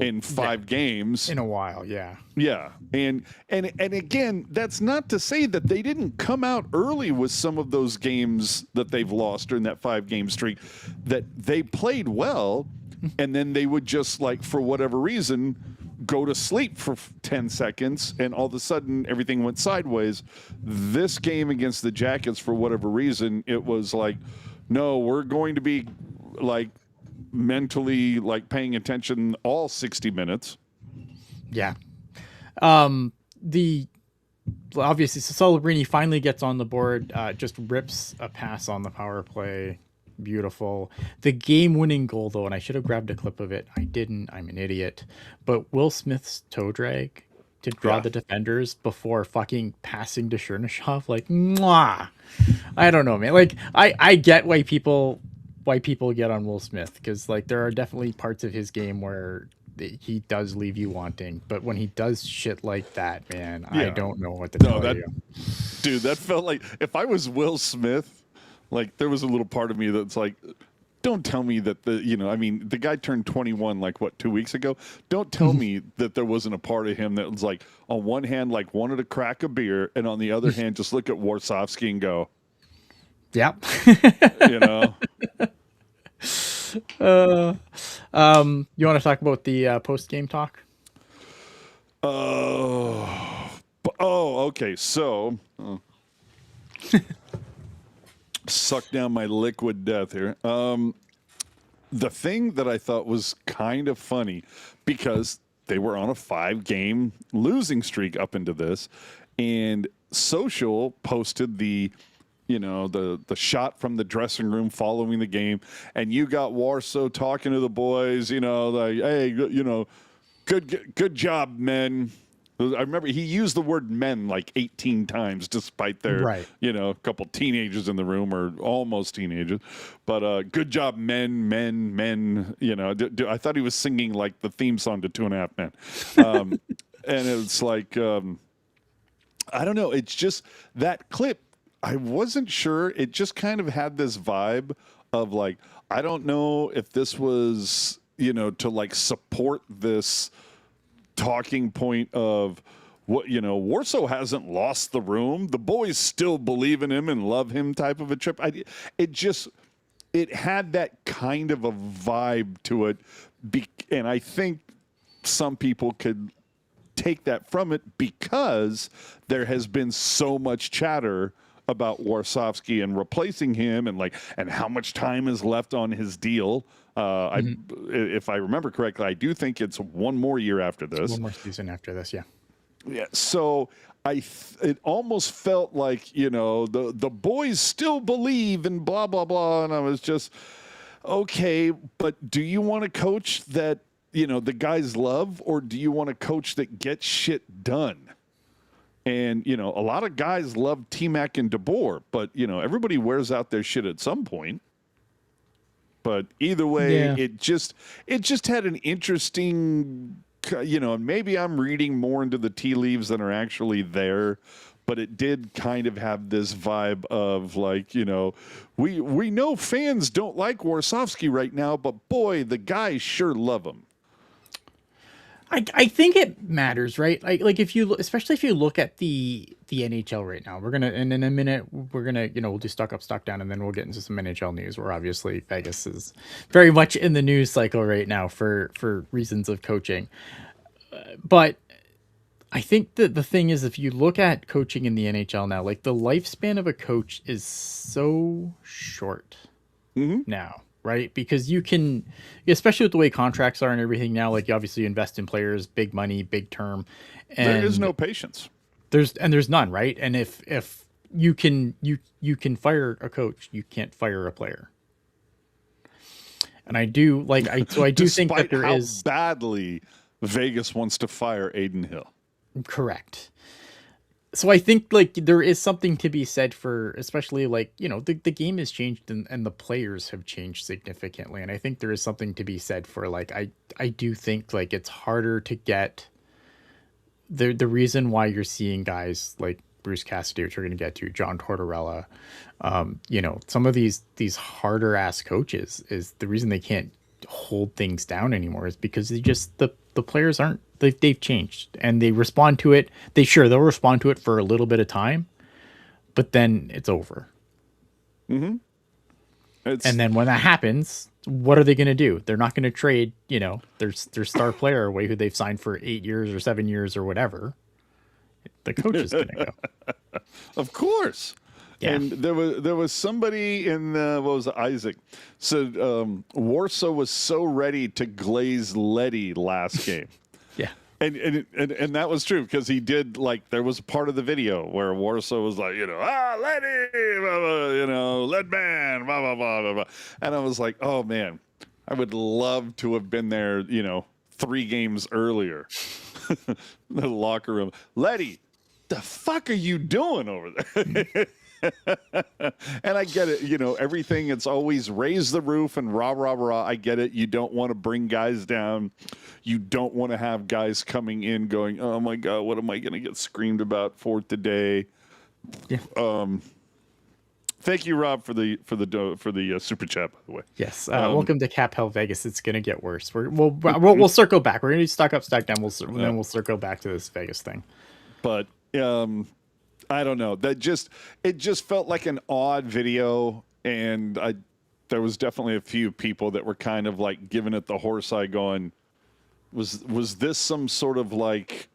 in 5 games. In a while, yeah. Yeah. And again, that's not to say that they didn't come out early with some of those games that they've lost during that 5-game streak, that they played well, and then they would just, like, for whatever reason, go to sleep for 10 seconds, and all of a sudden everything went sideways. This game against the Jackets, for whatever reason, it was like, no, we're going to be, like, mentally, like, paying attention all 60 minutes. Yeah. Obviously, so Celebrini finally gets on the board, just rips a pass on the power play. Beautiful. The game-winning goal, though, and I should have grabbed a clip of it. I didn't. I'm an idiot. But Will Smith's toe drag to draw the defenders before fucking passing to Chernyshov, like, mwah. I don't know, man. Like, I get why people get on Will Smith, because, like, there are definitely parts of his game where he does leave you wanting. But when he does shit like that, man, I don't know what to tell you. Dude, that felt like, if I was Will Smith, like, there was a little part of me that's like, don't tell me that the guy turned 21, like, 2 weeks ago? Don't tell me that there wasn't a part of him that was, like, on one hand, like, wanted to crack a beer, and on the other hand, just look at Warsofsky and go, yep. You want to talk about the post-game talk? Okay. So, suck down my liquid death here. The thing that I thought was kind of funny, because they were on a 5-game losing streak up into this, and Social posted the shot from the dressing room following the game, and you got Warsaw talking to the boys, like, hey, good job, men. I remember he used the word men like 18 times, despite their, a couple teenagers in the room, or almost teenagers. But good job, men. I thought he was singing like the theme song to 2.5 Men. And it's like, I don't know. It's just that clip. I wasn't sure. It just kind of had this vibe of, like, I don't know if this was, to, like, support this talking point of what, Warsaw hasn't lost the room. The boys still believe in him and love him type of a trip. It had that kind of a vibe to it. And I think some people could take that from it, because there has been so much chatter about Warsofsky and replacing him, and how much time is left on his deal. If I remember correctly, I do think it's one more year after this. One more season after this, yeah. Yeah. So it almost felt like, the boys still believe and blah, blah, blah. And I was just, okay, but do you want a coach that, the guys love, or do you want a coach that gets shit done? And, you know, a lot of guys love T-Mac and DeBoer, but, you know, everybody wears out their shit at some point. But either way, Yeah. it just had an interesting, you know, and maybe I'm reading more into the tea leaves than are actually there, but it did kind of have this vibe of like, you know, we know fans don't like Warsofsky right now, but boy, the guys sure love him. I think it matters, right? Like if you especially if you look at the NHL right now, we're gonna and in a minute we're gonna we'll do stock up, stock down, and then we'll get into some NHL news. Where obviously Vegas is very much in the news cycle right now for reasons of coaching. But I think that the thing is, if you look at coaching in the NHL now, like the lifespan of a coach is so short now. Right, because you can, especially with the way contracts are and everything now. Like you obviously invest in players, big money, big term, and There is no patience. there's none, right? And if you can fire a coach, you can't fire a player. And I do think that there how is badly Vegas wants to fire Aiden Hill. correct. So I think like there is something to be said for, especially like, the game has changed and the players have changed significantly. And I think there is something to be said for like, I do think like it's harder to get the reason why you're seeing guys like Bruce Cassidy, which we're going to get to, John Tortorella, some of these harder ass coaches is the reason they can't hold things down anymore is because they just, the players aren't, they've changed and they respond to it. They'll respond to it for a little bit of time, but then it's over. Mm-hmm. And then when that happens, what are they going to do? They're not going to trade, their star player away who they've signed for 8 years or 7 years or whatever. The coach is going to go. Of course. Yeah. And there was somebody in what was it, Isaac said Warsaw was so ready to glaze Letty last game. Yeah. And that was true because he did, like, there was a part of the video where Warsaw was like, Letty, blah, blah, lead man, blah, blah, blah, blah, blah. And I was like, oh man, I would love to have been there, 3 games earlier. The locker room. Letty, the fuck are you doing over there? And I get it, everything, it's always raise the roof and rah, rah, rah. I get it. You don't want to bring guys down. You don't want to have guys coming in going, oh my God, what am I going to get screamed about for today? Yeah. Thank you, Rob, for the super chat, by the way. Yes. Welcome to Cap Hell Vegas. It's going to get worse. We'll circle back. We're going to do stock up, stock down. Then we'll circle back to this Vegas thing. But, I don't know. It just felt like an odd video, and there was definitely a few people that were kind of like giving it the horse eye, going, was this some sort of like,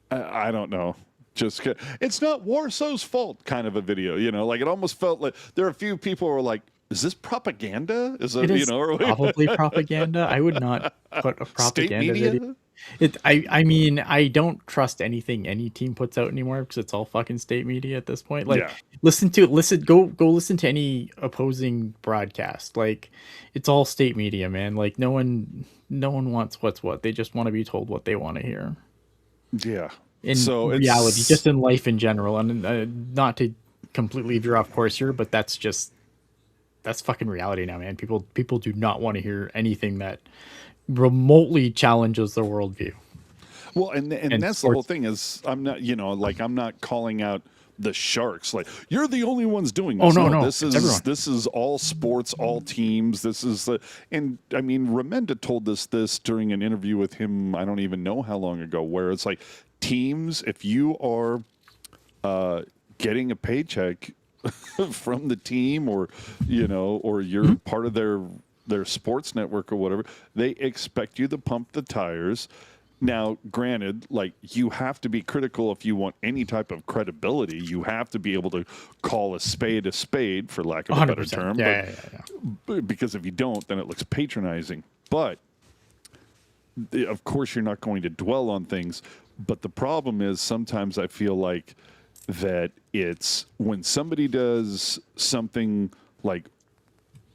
I don't know, just it's not Warsaw's fault kind of a video, like it almost felt like there are a few people who were like, is this propaganda? Is it probably propaganda? I would not put a propaganda video. I mean, I don't trust anything any team puts out anymore because it's all fucking state media at this point. Like, Yeah. Go listen to any opposing broadcast. Like, it's all state media, man. Like, no one wants what's what. They just want to be told what they want to hear. Yeah. In so reality, just in life in general, and not to completely veer off course here, but that's fucking reality now, man. People do not want to hear anything that remotely challenges their worldview. Well, and that's the whole thing is I'm not, I'm not calling out the Sharks. Like, you're the only ones doing this. Oh, no. This is all sports, all teams. This is and I mean, Remenda told us this during an interview with him, I don't even know how long ago, where it's like teams, if you are getting a paycheck from the team or you're part of their sports network or whatever, they expect you to pump the tires. Now, granted, like, you have to be critical if you want any type of credibility. You have to be able to call a spade, for lack of a better term. Yeah. Because if you don't, then it looks patronizing. But, of course, you're not going to dwell on things. But the problem is sometimes I feel like that it's when somebody does something like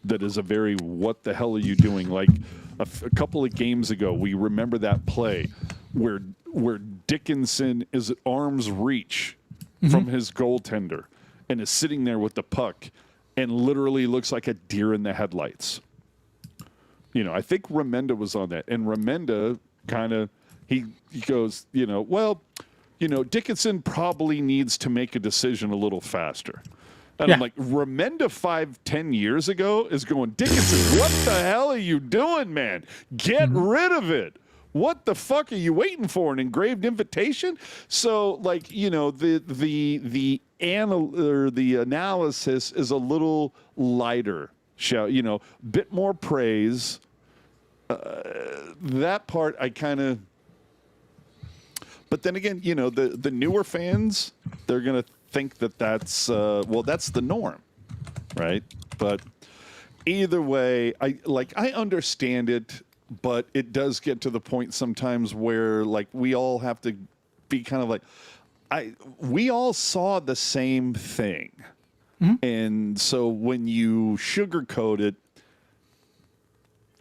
that is a very what the hell are you doing? Like a couple of games ago, we remember that play where where Dickinson is at arm's reach from his goaltender and is sitting there with the puck and literally looks like a deer in the headlights. You know, I think Remenda was on that, and Remenda kind of he goes, you know, well, you know, Dickinson probably needs to make a decision a little faster. And I'm like, Remenda 5-10 years ago is going, Dickinson, what the hell are you doing, man? Get rid of it. What the fuck are you waiting for? An engraved invitation? So, like, you know, the analysis is a little lighter. You know, bit more praise. That part I kind of. But then again, you know, the newer fans, they're gonna think that's that's the norm, right? But either way, I understand it. But it does get to the point sometimes where, like, we all have to be kind of like, we all saw the same thing. And so when you sugarcoat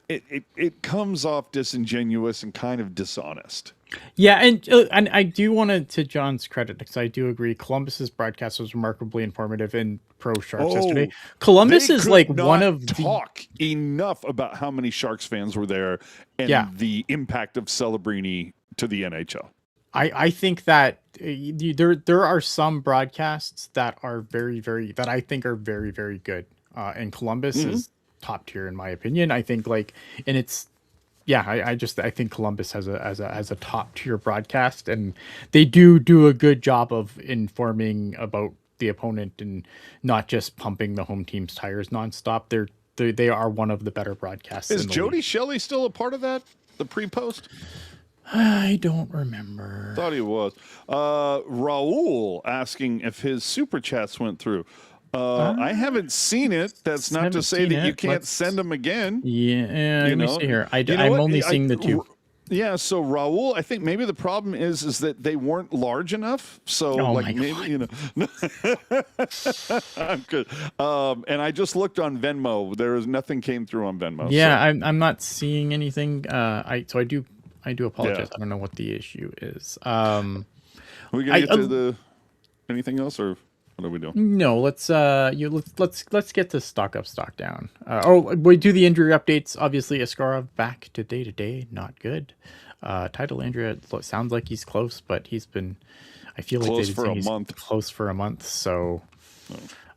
it comes off disingenuous and kind of dishonest. Yeah, and I do want to John's credit, because I do agree Columbus's broadcast was remarkably informative in Pro Sharks yesterday. Columbus is like one of talk enough about how many Sharks fans were there and the impact of Celebrini to the NHL. I think that there are some broadcasts that are that I think are very, very good. And Columbus is top tier in my opinion. I think I think Columbus has a top tier broadcast, and they do a good job of informing about the opponent and not just pumping the home team's tires nonstop. They are one of the better broadcasts. Is Jody Shelley still a part of that? The pre-post? I don't remember. Thought he was. Raul asking if his super chats went through. I haven't seen it. That's not to say that you can't send them again. Yeah, let me see here. I'm only seeing the two. Yeah, so Raul, I think maybe the problem is that they weren't large enough. So maybe you know. I'm good. And I just looked on Venmo. Nothing came through on Venmo. Yeah, so. I'm not seeing anything. I do apologize. I don't know what the issue is. We gonna get to anything else, or what are we doing? No, let's get to stock up, stock down. We do the injury updates. Obviously, Askarov back to day, not good. Title Andrea sounds like he's close, but he's been. I feel like close for a month. Close for a month, so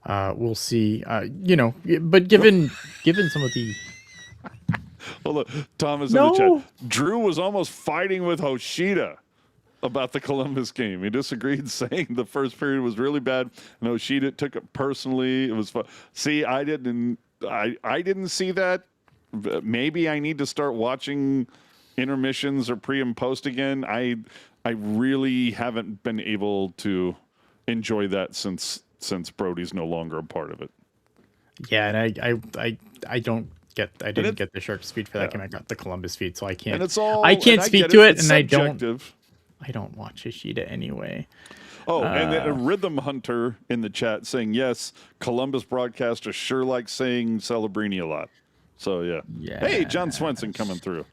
we'll see. You know, but given some of the. Well, look, Thomas in the chat. Drew was almost fighting with Hoshida about the Columbus game. He disagreed, saying the first period was really bad. And Hoshida took it personally. It was fun. See, I didn't see that. Maybe I need to start watching intermissions or pre and post again. I really haven't been able to enjoy that since Brody's no longer a part of it. Yeah, and I didn't get the Sharks feed for that game. I got the Columbus feed, so I can't. And it's all, I can't speak to it, and subjective. I don't watch Ishida anyway. Oh, and a Rhythm Hunter in the chat saying, yes, Columbus broadcasters sure like saying Celebrini a lot. So, yeah. Hey, John Swenson coming through.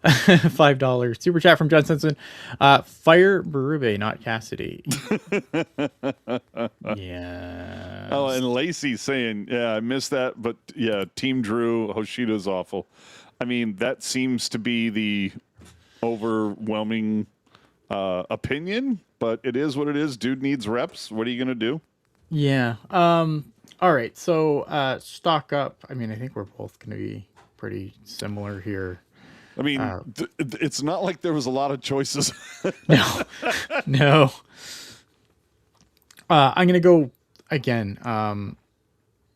$5 super chat from John Swenson. Fire Berube, not Cassidy. Yeah. Oh, and Lacey saying, yeah, I missed that. But, yeah, Team Drew, Hoshida's awful. I mean, that seems to be the overwhelming opinion, but it is what it is. Dude needs reps. What are you gonna do? Yeah. All right. So stock up. I mean, I think we're both gonna be pretty similar here. I mean, it's not like there was a lot of choices. No. I'm gonna go again.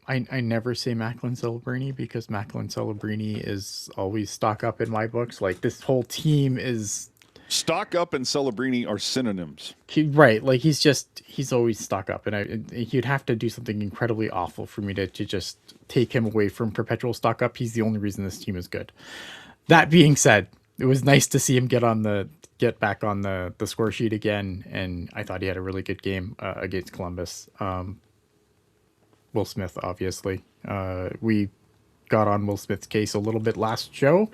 I never say Macklin Celebrini because Macklin Celebrini is always stock up in my books. Like, this whole team is stock up and Celebrini are synonyms. Right. Like, he's always stock up, and he'd have to do something incredibly awful for me to just take him away from perpetual stock up. He's the only reason this team is good. That being said, it was nice to see him get back on the score sheet again, and I thought he had a really good game against Columbus. Will Smith, obviously. We got on Will Smith's case a little bit last show.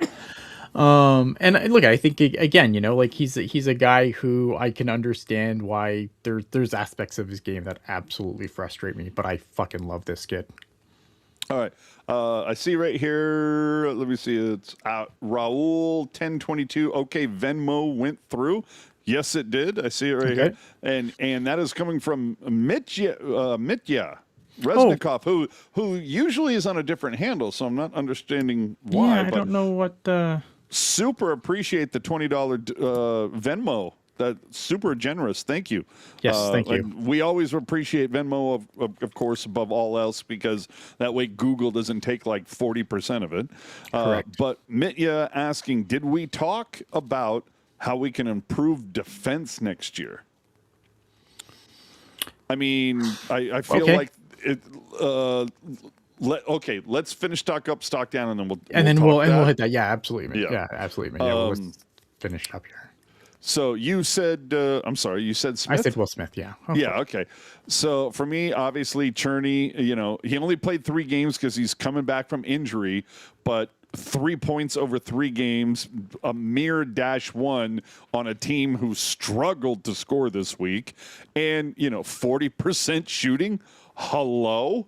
And look, I think again, like he's a guy who I can understand why there's aspects of his game that absolutely frustrate me, but I fucking love this kid. All right. I see right here. Let me see. It's Raul 1022. Okay, Venmo went through. Yes, it did. I see it right here. And that is coming from Mitya Reznikov, who usually is on a different handle, so I'm not understanding why. Yeah, I don't know what. Super appreciate the $20 Venmo. That's super generous. Thank you. Yes, thank you. And we always appreciate Venmo, of course, above all else, because that way Google doesn't take like 40% of it. Correct. But Mitya asking, did we talk about how we can improve defense next year? I mean, I feel like it. Let's finish stock up, stock down, and then we'll hit that. Yeah, absolutely. Yeah. Yeah, absolutely. Man. Yeah, let's finish up here. So you said, I'm sorry, you said Smith? I said Will Smith, yeah. Yeah, okay. So for me, obviously, Cherney, he only played 3 games because he's coming back from injury, but 3 points over 3 games, a mere -1 on a team who struggled to score this week, and, 40% shooting. Hello?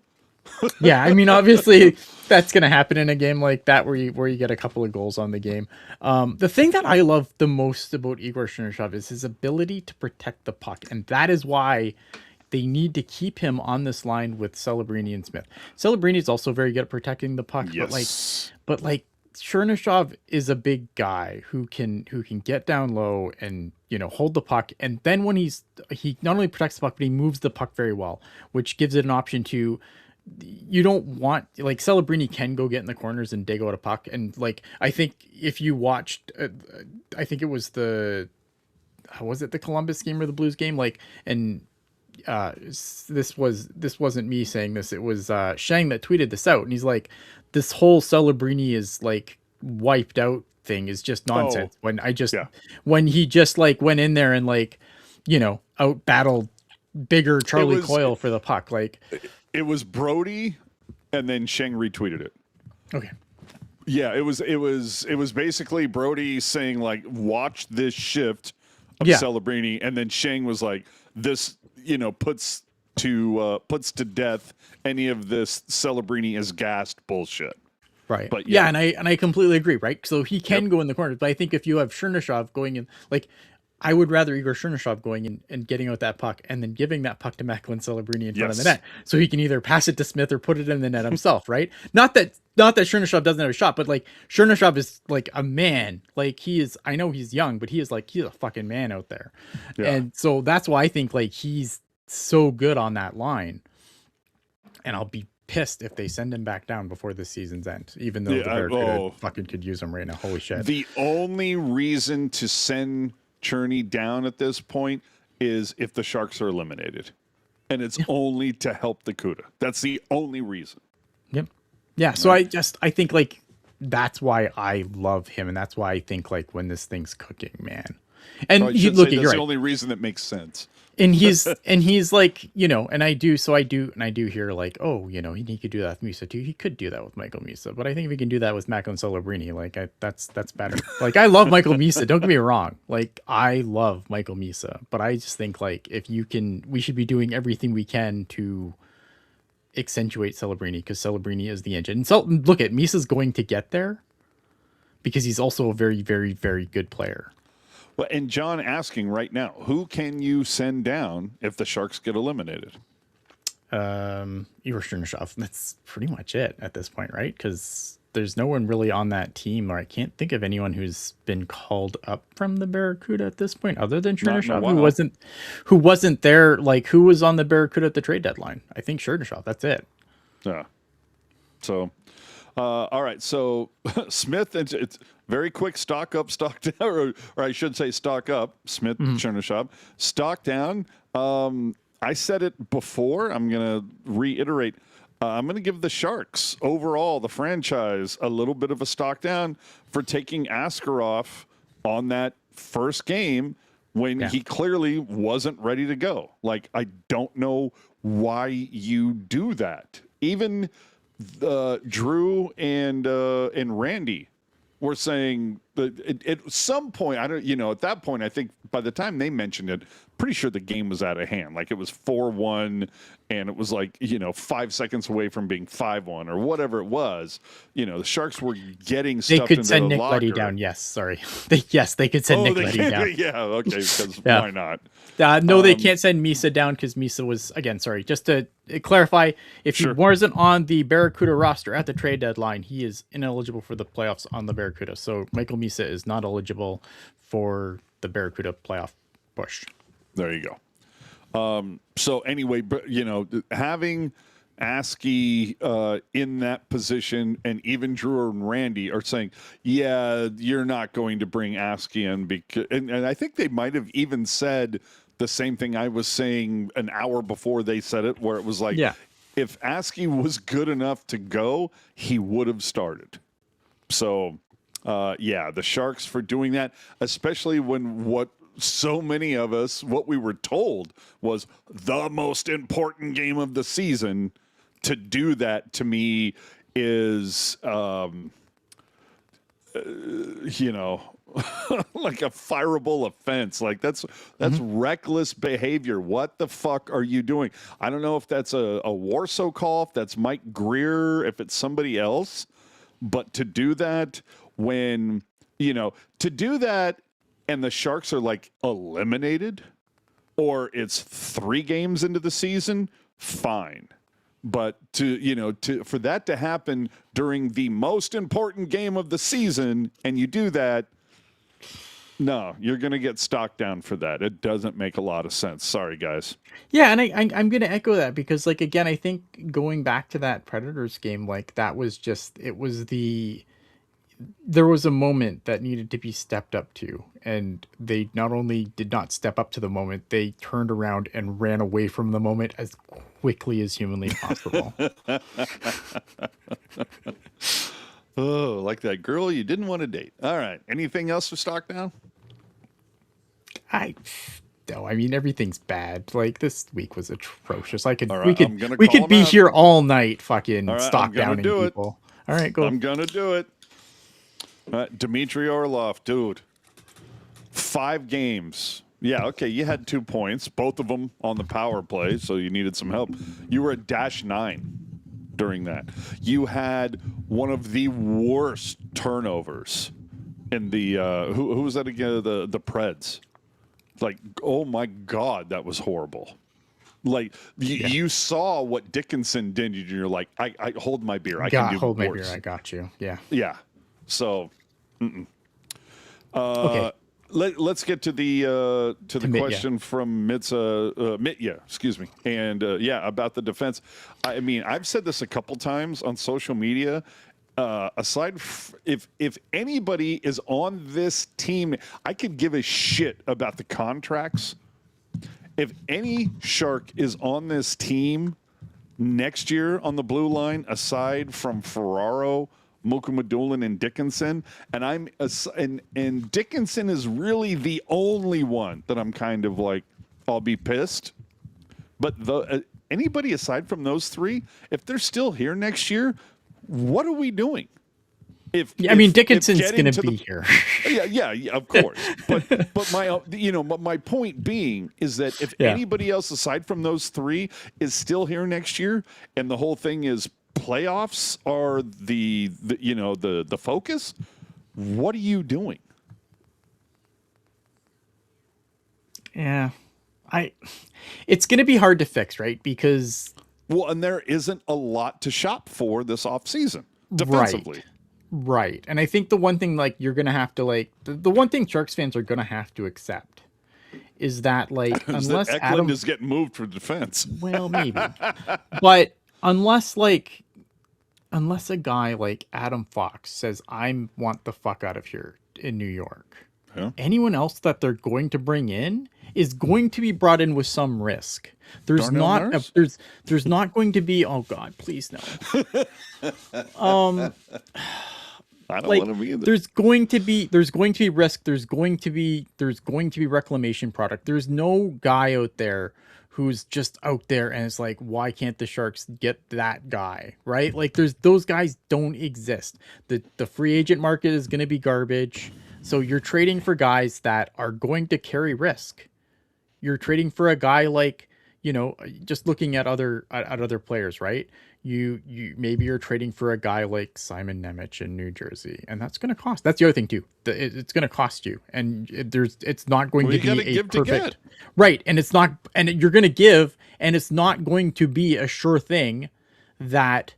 Yeah, I mean, obviously that's going to happen in a game like that where you get a couple of goals on the game. The thing that I love the most about Igor Chernyshov is his ability to protect the puck, and that is why they need to keep him on this line with Celebrini and Smith. Celebrini is also very good at protecting the puck, yes. but Chernyshov is a big guy who can get down low and hold the puck, and then when he not only protects the puck but he moves the puck very well, which gives it an option to. You don't want Celebrini can go get in the corners and dig out a puck, and I think if you watched, I think it was the Columbus game or the Blues game, and this wasn't me saying this, it was Shang that tweeted this out, and he's like, this whole Celebrini is wiped out thing is just nonsense. When he just went in there and out battled bigger Charlie Coyle for the puck, It was Brody, and then Sheng retweeted it. Okay. Yeah, it was basically Brody saying watch this shift of Celebrini, and then Sheng was like, this puts to death any of this Celebrini is gassed bullshit. Right. But yeah, and I completely agree. Right. So he can go in the corners, but I think if you have Chernyshov going in, I would rather Igor Chernyshov going in and getting out that puck and then giving that puck to Macklin Celebrini in front of the net, so he can either pass it to Smith or put it in the net himself, right? Not that Chernyshov doesn't have a shot, but Chernyshov is a man. He is. I know he's young, but he's a fucking man out there, and so that's why I think he's so good on that line. And I'll be pissed if they send him back down before the season's end, even though the Barracuda fucking could use him right now. Holy shit! The only reason to send Cherney down at this point is if the Sharks are eliminated, and it's only to help the CUDA. That's the only reason. Yep. Yeah. So I think that's why I love him, and that's why I think when this thing's cooking, man. And that's the only reason that makes sense. And he's and I do hear oh, he could do that with Misa too. He could do that with Michael Misa, but I think if he can do that with Macklin Celebrini, that's better. I love Michael Misa. Don't get me wrong. I love Michael Misa, but I just think we should be doing everything we can to accentuate Celebrini, because Celebrini is the engine. And so look at Misa's going to get there because he's also a very, very, very good player. Well, and John asking right now, who can you send down if the Sharks get eliminated? Igor Chernyshov. That's pretty much it at this point, right? Because there's no one really on that team, or I can't think of anyone who's been called up from the Barracuda at this point, other than Chernyshov, who wasn't there. Who was on the Barracuda at the trade deadline? I think Chernyshov. That's it. Yeah. So, all right. So Smith, it's very quick stock up, stock down, or I should say stock up, Smith, Chernyshov. Stock down. I said it before. I'm going to reiterate. I'm going to give the Sharks overall, the franchise, a little bit of a stock down for taking Askarov on that first game when he clearly wasn't ready to go. I don't know why you do that. Even Drew and Randy were saying that at some point, I don't, at that point, I think by the time they mentioned it, pretty sure the game was out of hand. Like it was 4-1 and it was like, 5 seconds away from being 5-1 or whatever it was. The Sharks were getting They stuffed could into send the Nick locker. Letty down. Yes, sorry. They could send Nick Letty down. Yeah, okay, because Yeah. why not? No, they can't send Misa down because Misa was, again, sorry, just to clarify, if he wasn't on the Barracuda roster at the trade deadline, he is ineligible for the playoffs on the Barracuda. So Michael Misa is not eligible for the Barracuda playoff push. There you go. So anyway, having ASCII in that position, and even Drew and Randy are saying, yeah, you're not going to bring ASCII in, because, and I think they might have even said the same thing I was saying an hour before they said it, where it was like, if ASCII was good enough to go, he would have started. So, the Sharks for doing that, especially when what we were told was the most important game of the season. To do that, to me, is, like a fireable offense. Like that's reckless behavior. What the fuck are you doing? I don't know if that's a Warsaw call, if that's Mike Greer, if it's somebody else, but to do that when, to do that and the Sharks are like eliminated, or it's 3 games into the season, fine. But for that to happen during the most important game of the season, and you do that, no, you're going to get stocked down for that. It doesn't make a lot of sense. Sorry, guys. Yeah, and I'm going to echo that because, like, again, I think going back to that Predators game, like, that was just, there was a moment that needed to be stepped up to, and they not only did not step up to the moment, they turned around and ran away from the moment as quickly as humanly possible. Oh, like that girl you didn't want to date. All right. Anything else for Stockdown? No, I mean, everything's bad. Like, this week was atrocious. We could call be him out. here all night fucking All right, stockdowning people. All right, go. I'm going to do it. Dmitry Orlov, dude. 5 games. Yeah, okay, you had 2 points, both of them on the power play, so you needed some help. You were at -9 during that. You had one of the worst turnovers in the who was that again? The Preds. Like, oh my God, that was horrible. Like you saw what Dickinson did, and you're like, I hold my beer. I can do hold my worse. beer. I got you. Yeah. Yeah. So, Okay. Let's get to the question from Mitya, excuse me, and about the defense. I mean, I've said this a couple times on social media. If anybody is on this team, I could give a shit about the contracts. If any Shark is on this team next year on the blue line, aside from Ferraro, Mukumadulin, and Dickinson, and Dickinson is really the only one that I'm kind of like, I'll be pissed. But anybody aside from those 3, if they're still here next year, what are we doing? Dickinson's going to be here. Yeah, of course. But my point being is that if anybody else aside from those 3 is still here next year, and the whole thing is playoffs are the focus, what are you doing? Yeah, it's going to be hard to fix, right? Because and there isn't a lot to shop for this offseason defensively. Right. And I think the one thing you're going to have to the one thing Sharks fans are going to have to accept is that unless Eklund Adam is getting moved for defense. Well, maybe. But unless a guy like Adam Fox says, I want the fuck out of here in New York, anyone else that they're going to bring in is going to be brought in with some risk. There's there's not going to be, oh God, please no. I don't want to be either. There's going to be risk. There's going to be reclamation product. There's no guy out there who's just out there and it's like, why can't the Sharks get that guy, right? Like those guys don't exist. The free agent market is going to be garbage. So you're trading for guys that are going to carry risk. You're trading for a guy like, just looking at other players, right? You maybe you're trading for a guy like Simon Nemec in New Jersey, and that's going to cost. That's the other thing too. It's going to cost you, and it's not going to be a perfect, right? And it's not, and you're going to give, and it's not going to be a sure thing that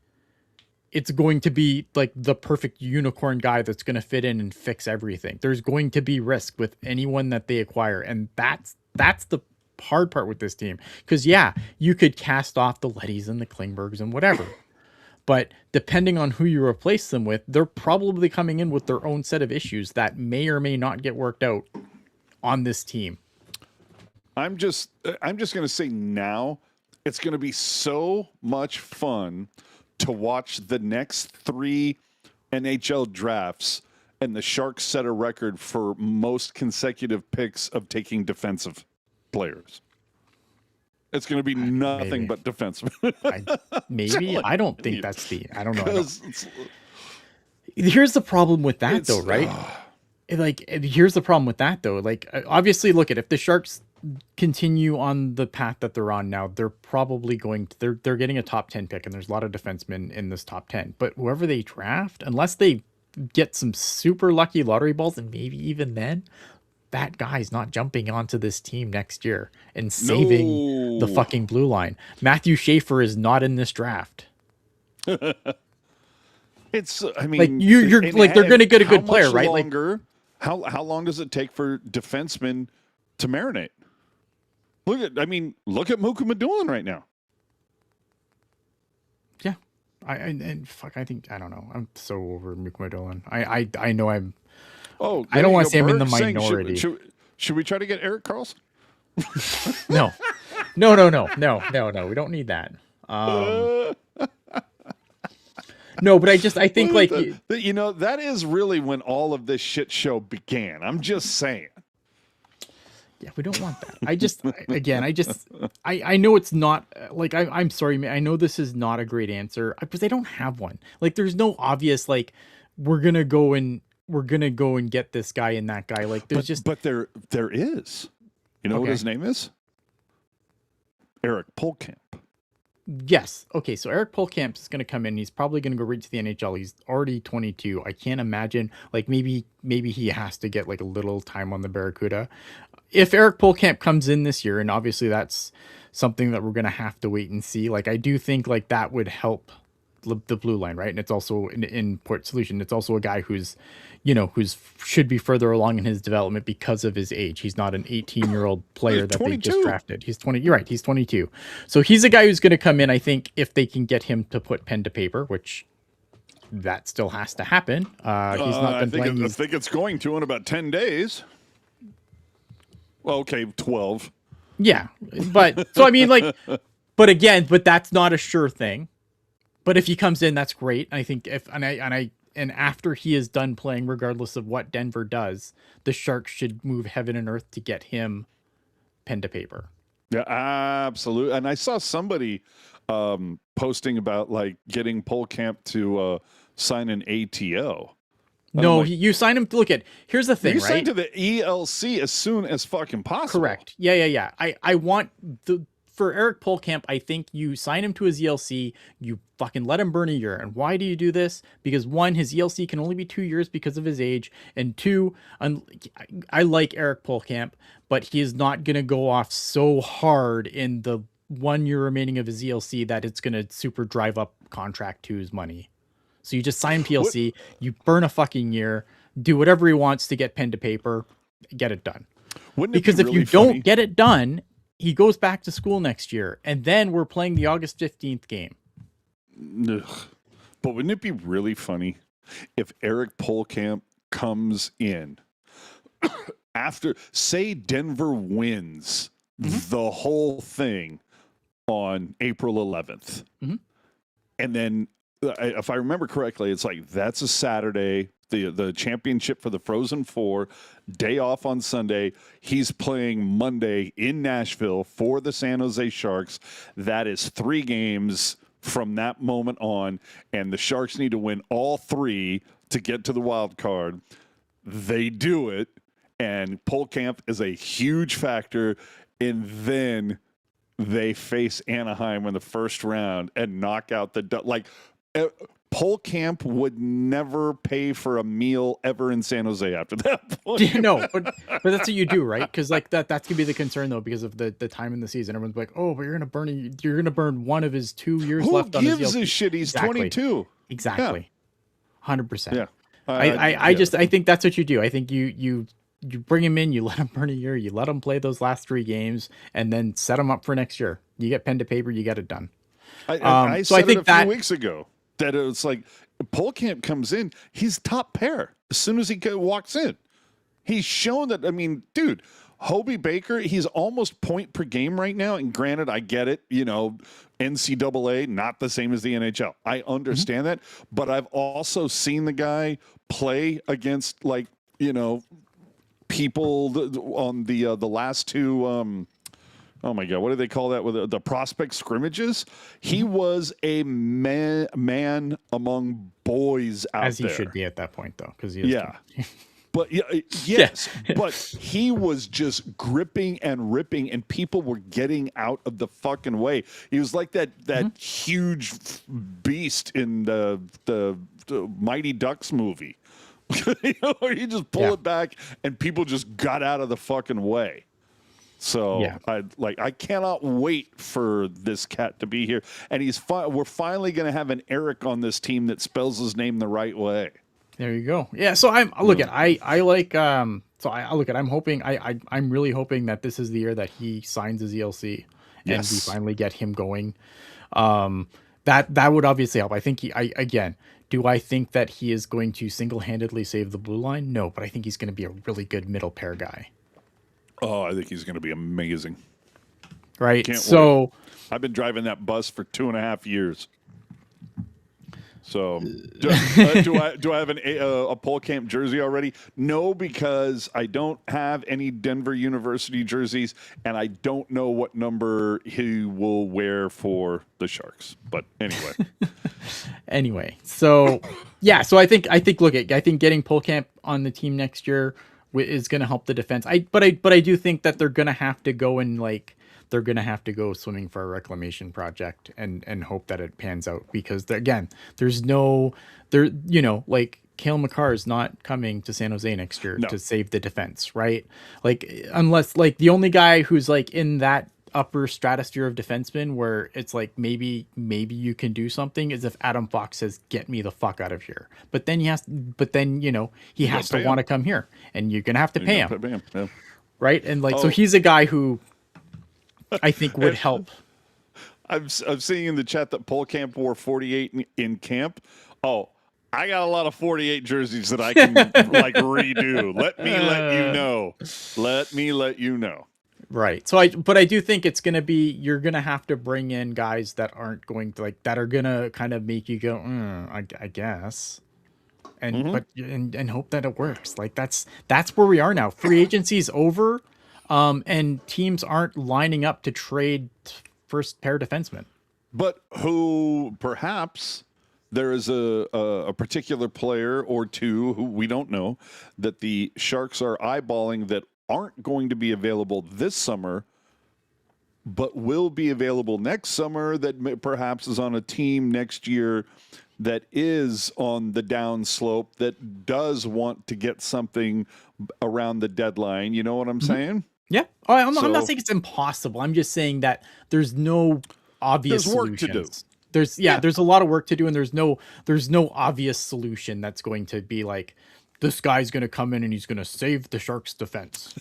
it's going to be like the perfect unicorn guy that's going to fit in and fix everything. There's going to be risk with anyone that they acquire, and that's the hard part with this team. Because yeah, you could cast off the Lettys and the Klingbergs and whatever, but depending on who you replace them with, they're probably coming in with their own set of issues that may or may not get worked out on this team. I'm just going to say now, it's going to be so much fun to watch the next 3 NHL drafts and the Sharks set a record for most consecutive picks of taking defensive players. It's going to be nothing but defensemen. I don't think that's I don't know. Here's the problem with that though, right? Here's the problem with that though. Like, obviously, look at if the Sharks continue on the path that they're on now, they're probably they're getting a top 10 pick, and there's a lot of defensemen in this top 10. But whoever they draft, unless they get some super lucky lottery balls, and maybe even then, that guy's not jumping onto this team next year and saving the fucking blue line. Matthew Schaefer is not in this draft. It's, I mean, like you're like, they're going to get a good player, right? Longer, like, how long does it take for defensemen to marinate? Look at Muka Madulin right now. Yeah. I think, I don't know. I'm so over Muka Madulin. I know I'm, I don't want to say I'm in the minority. Should we try to get Erik Karlsson? No. We don't need that. No, but I think like that is really when all of this shit show began. I'm just saying. Yeah, we don't want that. I know it's not like, I'm sorry, man. I know this is not a great answer because I don't have one. Like, there's no obvious, like, we're going to go and get this guy and that guy. Like, there's but there is, what his name is? Eric Polkamp. Yes. Okay. So Eric Polkamp is going to come in. He's probably going to go right to the NHL. He's already 22. I can't imagine, like, maybe he has to get like a little time on the Barracuda. If Eric Polkamp comes in this year, and obviously that's something that we're going to have to wait and see. Like, I do think like that would help the blue line, right? And it's also in Port Solution. It's also a guy who's should be further along in his development because of his age. He's not an 18-year-old player that they just drafted. He's 20. You're right. He's 22. So he's a guy who's going to come in. I think if they can get him to put pen to paper, which that still has to happen. He's not been playing. I think it's going to in about 10 days. Well, okay, 12. Yeah, but so I mean, like, but that's not a sure thing. But if he comes in, that's great. I think and after he is done playing, regardless of what Denver does, the Sharks should move heaven and earth to get him pen to paper. Yeah, absolutely. And I saw somebody posting about like getting Polkamp to sign an ATO. No, you sign him. Look at, here's the thing, you right? sign to the ELC as soon as fucking possible. Correct. Yeah. I want for Eric Polkamp, I think you sign him to his ELC, you fucking let him burn a year. And why do you do this? Because one, his ELC can only be 2 years because of his age. And two, I like Eric Polkamp, but he is not going to go off so hard in the 1 year remaining of his ELC that it's going to super drive up contract two's money. So you just sign PLC, you burn a fucking year, do whatever he wants to get pen to paper, get it done. Because if you don't get it done, he goes back to school next year, and then we're playing the August 15th game. Ugh. But wouldn't it be really funny if Eric Polkamp comes in after, say, Denver wins the whole thing on April 11th, and then, if I remember correctly, it's like that's a Saturday. the championship for the Frozen Four, day off on Sunday. He's playing Monday in Nashville for the San Jose Sharks. That is 3 games from that moment on, and the Sharks need to win all 3 to get to the wild card. They do it, and Polkamp is a huge factor, and then they face Anaheim in the first round and knock out Polkamp would never pay for a meal ever in San Jose after that point. No, but that's what you do, right? Because like that's gonna be the concern though, because of the time in the season. Everyone's like, oh, but you're gonna burn one of his 2 years Who left on his gives deal. a shit? He's Exactly. 22. Exactly. 100%. Yeah. I think that's what you do. I think you bring him in, you let him burn a year, you let him play those last 3 games, and then set him up for next year. You get pen to paper, you get it done. I so said I think it a few weeks ago that it's like Polkamp comes in, he's top pair as soon as he walks in. He's shown that. I mean, dude, Hobie Baker, he's almost point per game right now. And granted, I get it. NCAA, not the same as the NHL. I understand that, but I've also seen the guy play against people on the last 2. Oh my God, what do they call that? With the prospect scrimmages? He was a man among boys out there. As he should be at that point, though, because he is. But yes, but he was just gripping and ripping, and people were getting out of the fucking way. He was like that huge beast in the Mighty Ducks movie. Where you just pull it back, and people just got out of the fucking way. So I cannot wait for this cat to be here, and we're finally going to have an Eric on this team that spells his name the right way. There you go. Yeah. So I'm hoping I'm really hoping that this is the year that he signs his ELC and we finally get him going. That would obviously help. I think do I think that he is going to single-handedly save the blue line? No, but I think he's going to be a really good middle pair guy. Oh, I think he's going to be amazing. Right. Can't so wait. I've been driving that bus for 2.5 years. So do I have a Polkamp jersey already? No, because I don't have any Denver University jerseys, and I don't know what number he will wear for the Sharks. But anyway. So I think getting Polkamp on the team next year is going to help the defense. But I do think that they're going to have to go and they're going to have to go swimming for a reclamation project and hope that it pans out, because there's no Cale Makar is not coming to San Jose next year to save the defense, right? Unless the only guy who's in that upper stratosphere of defensemen where it's maybe you can do something is if Adam Fox says, get me the fuck out of here. But then he has to want to come here, and you're going to have to pay him. Yeah. Right. And so he's a guy who I think would help. I'm seeing in the chat that Polkamp wore 48 in camp. Oh, I got a lot of 48 jerseys that I can redo. Let me let you know. Right. So I do think it's going to be, you're going to have to bring in guys that aren't going to that are going to kind of make you go, I guess. And and hope that it works. That's where we are now. Free agency's over. And teams aren't lining up to trade first pair defensemen. But who perhaps there is a particular player or two who we don't know that the Sharks are eyeballing that aren't going to be available this summer, but will be available next summer, that perhaps is on a team next year that is on the down slope, that does want to get something around the deadline. You know what I'm saying? Yeah. Oh, I'm not saying it's impossible. I'm just saying that there's no obvious work solutions. to do. There's a lot of work to do, and there's no obvious solution that's going to be this guy's going to come in and he's going to save the Sharks defense.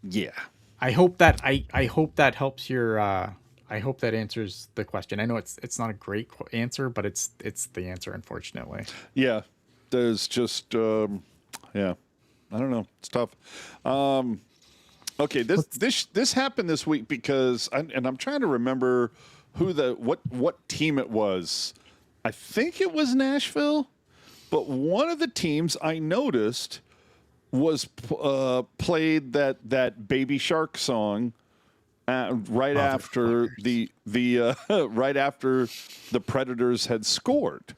Yeah. I hope that helps your I hope that answers the question. I know it's not a great answer, but it's the answer, unfortunately. Yeah. There's just I don't know. It's tough. Okay, this happened this week because I'm trying to remember what team it was. I think it was Nashville, But one of the teams I noticed was played that Baby Shark song right after the right after the Predators had scored.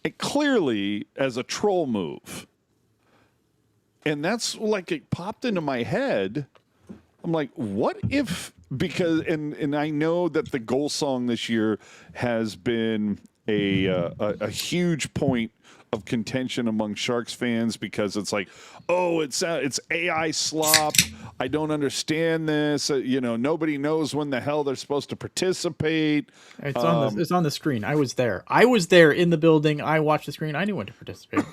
It clearly as a troll move. And that's like it popped into my head. I'm like, what if, because and I know that the goal song this year has been a huge point of contention among Sharks fans because it's like, oh, it's AI slop. I don't understand this. Nobody knows when the hell they're supposed to participate. It's on the screen. I was there. I was there in the building. I watched the screen. I knew when to participate.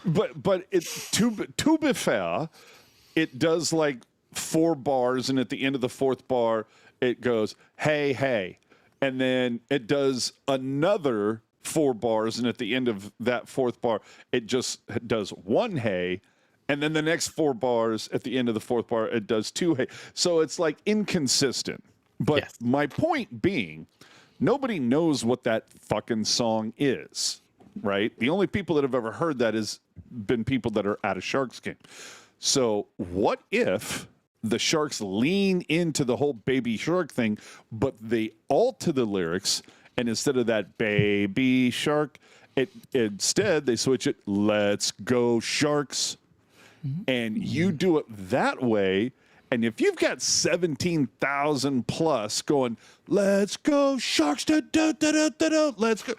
But it's to be fair, it does like 4 bars, and at the end of the 4th bar, it goes, hey, hey. And then it does another 4 bars, and at the end of that 4th bar, it just does 1 hey. And then the next 4 bars, at the end of the 4th bar, it does 2 hey. So it's like inconsistent. But Yes. my point being, nobody knows what that fucking song is, right? The only people that have ever heard that has been people that are at a Sharks game. So what if the Sharks lean into the whole Baby Shark thing, but they alter the lyrics, and instead of that Baby Shark, instead they switch it, let's go Sharks, and you do it that way. And if you've got 17,000 plus going, let's go Sharks, let's go,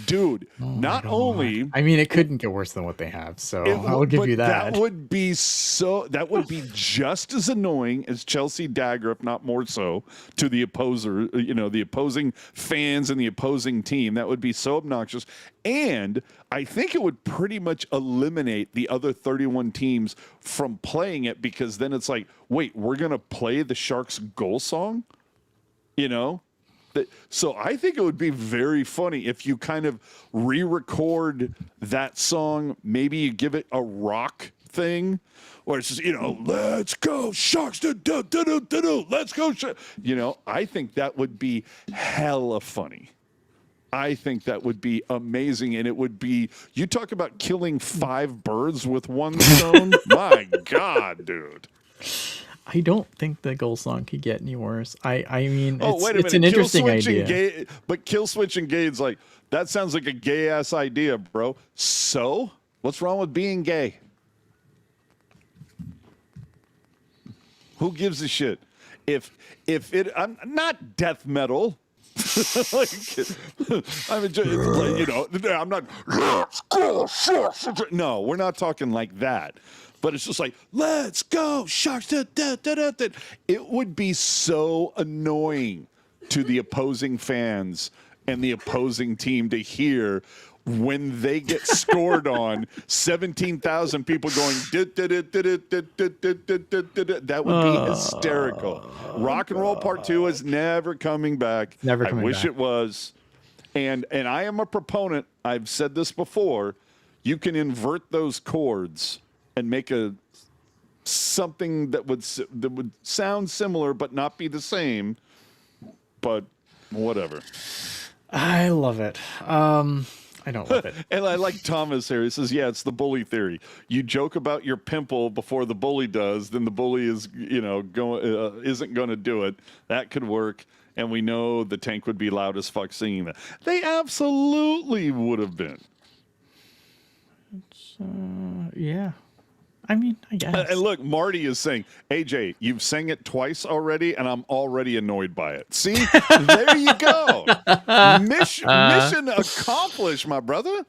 dude. Not only, I mean, it couldn't get worse than what they have. So I'll give you that. That would be just as annoying as Chelsea Dagger, if not more so, to the opposer. The opposing fans and the opposing team. That would be so obnoxious. And I think it would pretty much eliminate the other 31 teams from playing it, because then it's like, wait, we're going to play the Sharks goal song? So I think it would be very funny if you kind of re-record that song. Maybe you give it a rock thing, or it's just, let's go Sharks, let's go. I think that would be hella funny. I think that would be amazing, and it would be, you talk about killing 5 birds with 1 stone. My God, dude. I don't think the goal song could get any worse. I mean, wait a minute. It's an interesting idea. But Kill Switch and Gade's like, that sounds like a gay ass idea, bro. So what's wrong with being gay? Who gives a shit? If I'm not death metal. I'm not. No, we're not talking like that. But it's just like, let's go Sharks. It would be so annoying to the opposing fans and the opposing team to hear when they get scored on, 17,000 people going, that would be hysterical. Rock and Roll Part 2 is never coming back. Never coming back. I wish back. it was. And I am a proponent. I've said this before. You can invert those chords and make something that would sound similar but not be the same. But whatever. I love it. I don't love it. And I like Thomas here. He says, yeah, it's the bully theory. You joke about your pimple before the bully does, then the bully is, isn't going to do it. That could work. And we know the Tank would be loud as fuck singing that. They absolutely would have been. Yeah. I mean, I guess. And look, Marty is saying, AJ, you've sang it twice already, and I'm already annoyed by it. See? There you go. Mission accomplished, my brother.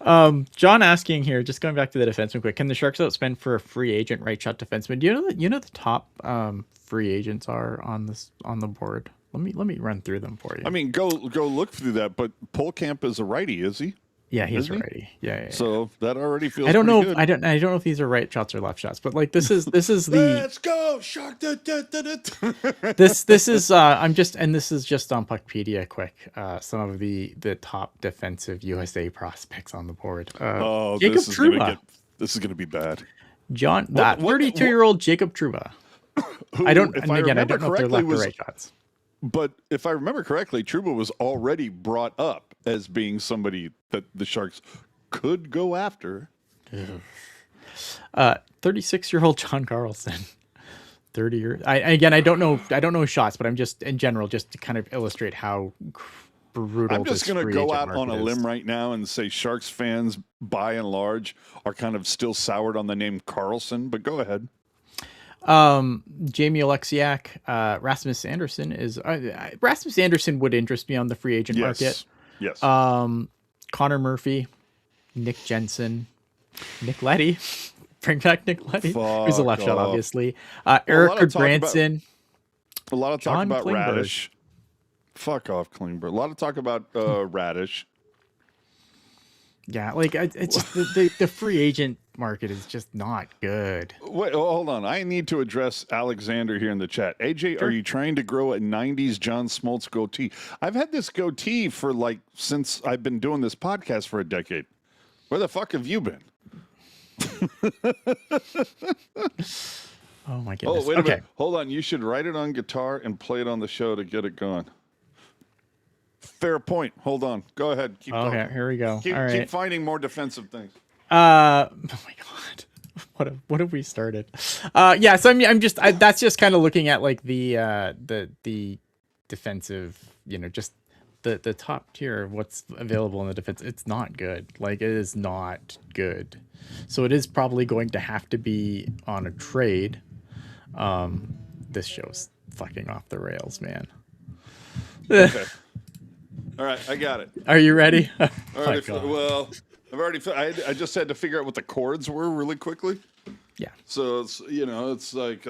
John asking here, just going back to the defenseman quick, can the Sharks outspend for a free agent right shot defenseman? Do you know the top free agents are on the board? Let me run through them for you. I mean, go look through that, but Polkamp is a righty, is he? Yeah, he's Isn't he? righty. Yeah. So that already feels. I don't know. Good. I don't know if these are right shots or left shots, but like this is the Let's go Shark. this is this is just on Puckpedia quick. Some of the top defensive USA prospects on the board. Jacob Trouba. This is gonna be bad. John, that 32-year-old Jacob Trouba. Who, I don't know if they're left or right shots. But if I remember correctly, Trouba was already brought up as being somebody that the Sharks could go after. 36-year-old John Carlson. 30 years. I don't know shots, but I'm just in general just to kind of illustrate how brutal. I'm just this going to free go agent out on a market is. limb right now and say Sharks fans, by and large, are kind of still soured on the name Carlson. But go ahead. Jamie Alexiak, Rasmus Anderson is Rasmus Anderson would interest me on the free agent market. Yes. Connor Murphy, Nick Jensen, Nick Leddy. Bring back Nick Leddy, who's a left shot, obviously. Eric Goodbranson. A lot of talk John about Klingberg. Radish. Fuck off, Klingberg. A lot of talk about Radish. Yeah, like it's just the free agent market is just not good. Wait, hold on. I need to address Alexander here in the chat. AJ, Sure. are you trying to grow a 90s John Smoltz goatee? I've had this goatee for since I've been doing this podcast for a decade. Where the fuck have you been? Oh my goodness. Oh, wait a minute. Hold on. You should write it on guitar and play it on the show to get it going. Fair point. Hold on. Go ahead. Keep Okay, talking. here we go. Keep, All right. keep finding more defensive things. Oh my god. What have we started? Yeah, so I'm just that's just kind of looking at like the defensive, just the top tier of what's available in the defense. It's not good. Like it is not good. So it is probably going to have to be on a trade. This show's fucking off the rails, man. Okay. All right, I got it. Are you ready? Well, I've already. I just had to figure out what the chords were really quickly. Yeah. So it's it's like.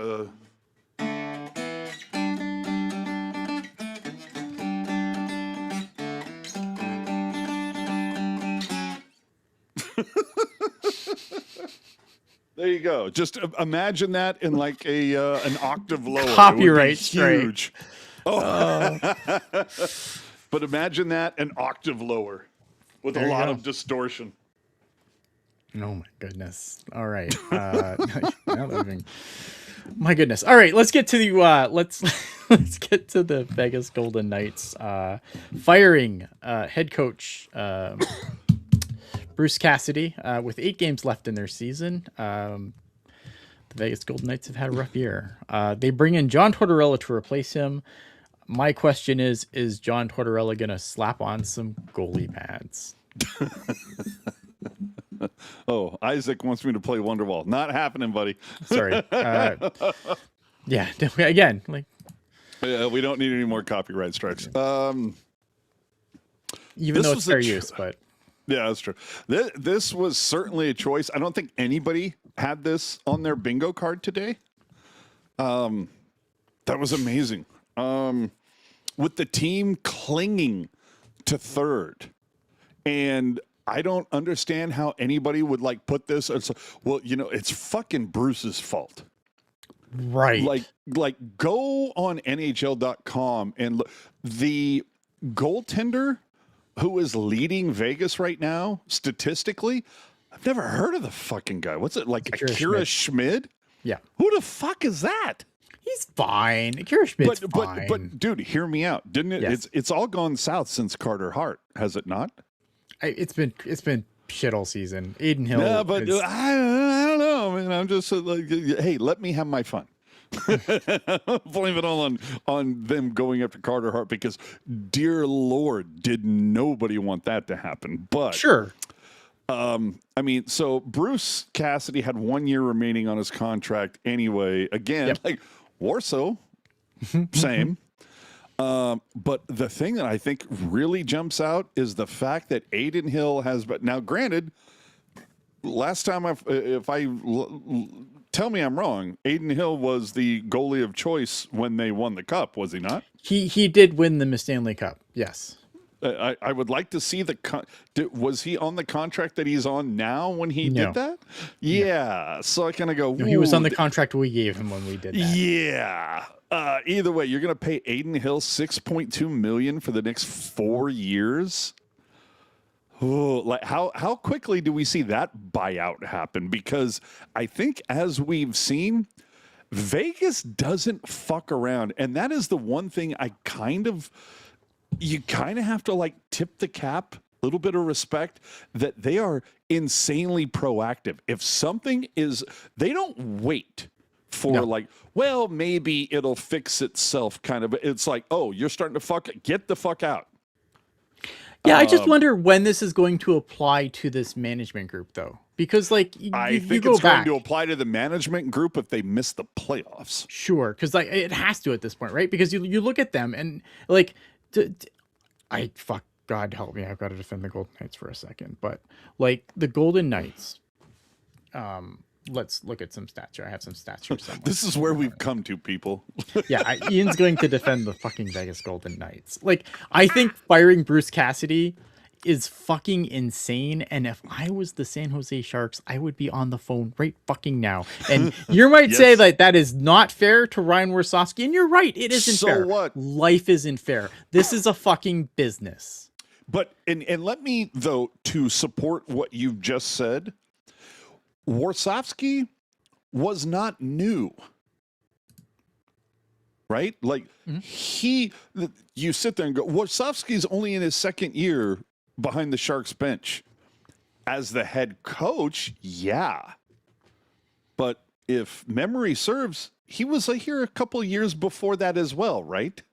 There you go. Just imagine that in like an octave lower. Copyright it would be huge. Oh. But imagine that an octave lower with There a you lot go. of distortion. Oh my goodness. All right. My goodness. All right, let's get to the let's get to the Vegas Golden Knights firing head coach Bruce Cassidy with 8 games left in their season. The Vegas Golden Knights have had a rough year. They bring in John Tortorella to replace him. My question is John Tortorella going to slap on some goalie pads? Oh, Isaac wants me to play Wonderwall. Not happening, buddy. Sorry. Yeah, again, like We don't need any more copyright strikes. even This though was it's fair a use, but Yeah, that's true. This was certainly a choice. I don't think anybody had this on their bingo card today. That was amazing. With the team clinging to third. And I don't understand how anybody would put this as, well, it's fucking Bruce's fault. right. Like go on NHL.com and look. The goaltender who is leading Vegas right now, statistically, I've never heard of the fucking guy. What's it like? Akira Schmid? Yeah. Who the fuck is that? He's fine. Akira Schmid's fine. But dude, hear me out. Didn't it? Yes. It's all gone south since Carter Hart, has it not? It's been shit all season. Aiden Hill. Yeah, but is- I don't know, man. I'm just like, hey, let me have my fun. Blame it all on them going after Carter Hart because, dear Lord, did nobody want that to happen? But sure. I mean, so Bruce Cassidy had 1 year remaining on his contract anyway. Again, Yep. like Warsaw, same. But the thing that I think really jumps out is the fact that Aiden Hill has. But now, granted, last time tell me I'm wrong, Aiden Hill was the goalie of choice when they won the cup, was he not? He did win the Stanley Cup. Yes. I would like to see was he on the contract that he's on now when he No. did that? Yeah. So I kind of go, No, he was on the "Ooh, contract we gave him when we did that. yeah. Either way, you're going to pay Aiden Hill $6.2 million for the next 4 years. Oh, like how quickly do we see that buyout happen? Because I think, as we've seen, Vegas doesn't fuck around, and that is the one thing you kind of have to tip the cap little bit of respect that they are insanely proactive. If something is, they don't wait for like, well, maybe it'll fix itself kind of. It's like, oh, you're starting to get the fuck out. Yeah, I just wonder when this is going to apply to this management group, though. Because, like, I think go it's back. going to apply to the management group if they miss the playoffs. Sure, because like it has to at this point, right? Because you look at them and like, God help me, I've got to defend the Golden Knights for a second, but like the Golden Knights, let's look at some stats here. I have some stats here somewhere. This is where we've come to, people. Yeah, Ian's going to defend the fucking Vegas Golden Knights. Like, I think firing Bruce Cassidy is fucking insane, and if I was the San Jose Sharks, I would be on the phone right fucking now. And you might say that is not fair to Ryan Warsofsky, and you're right, it isn't fair. So what? Life isn't fair. This is a fucking business. But and let me, though, to support what you've just said, Warsofsky was not new. Right? Like, you sit there and go, Warsofsky's only in his second year behind the Sharks bench. As the head coach, yeah. But if memory serves, he was here a couple years before that as well, right?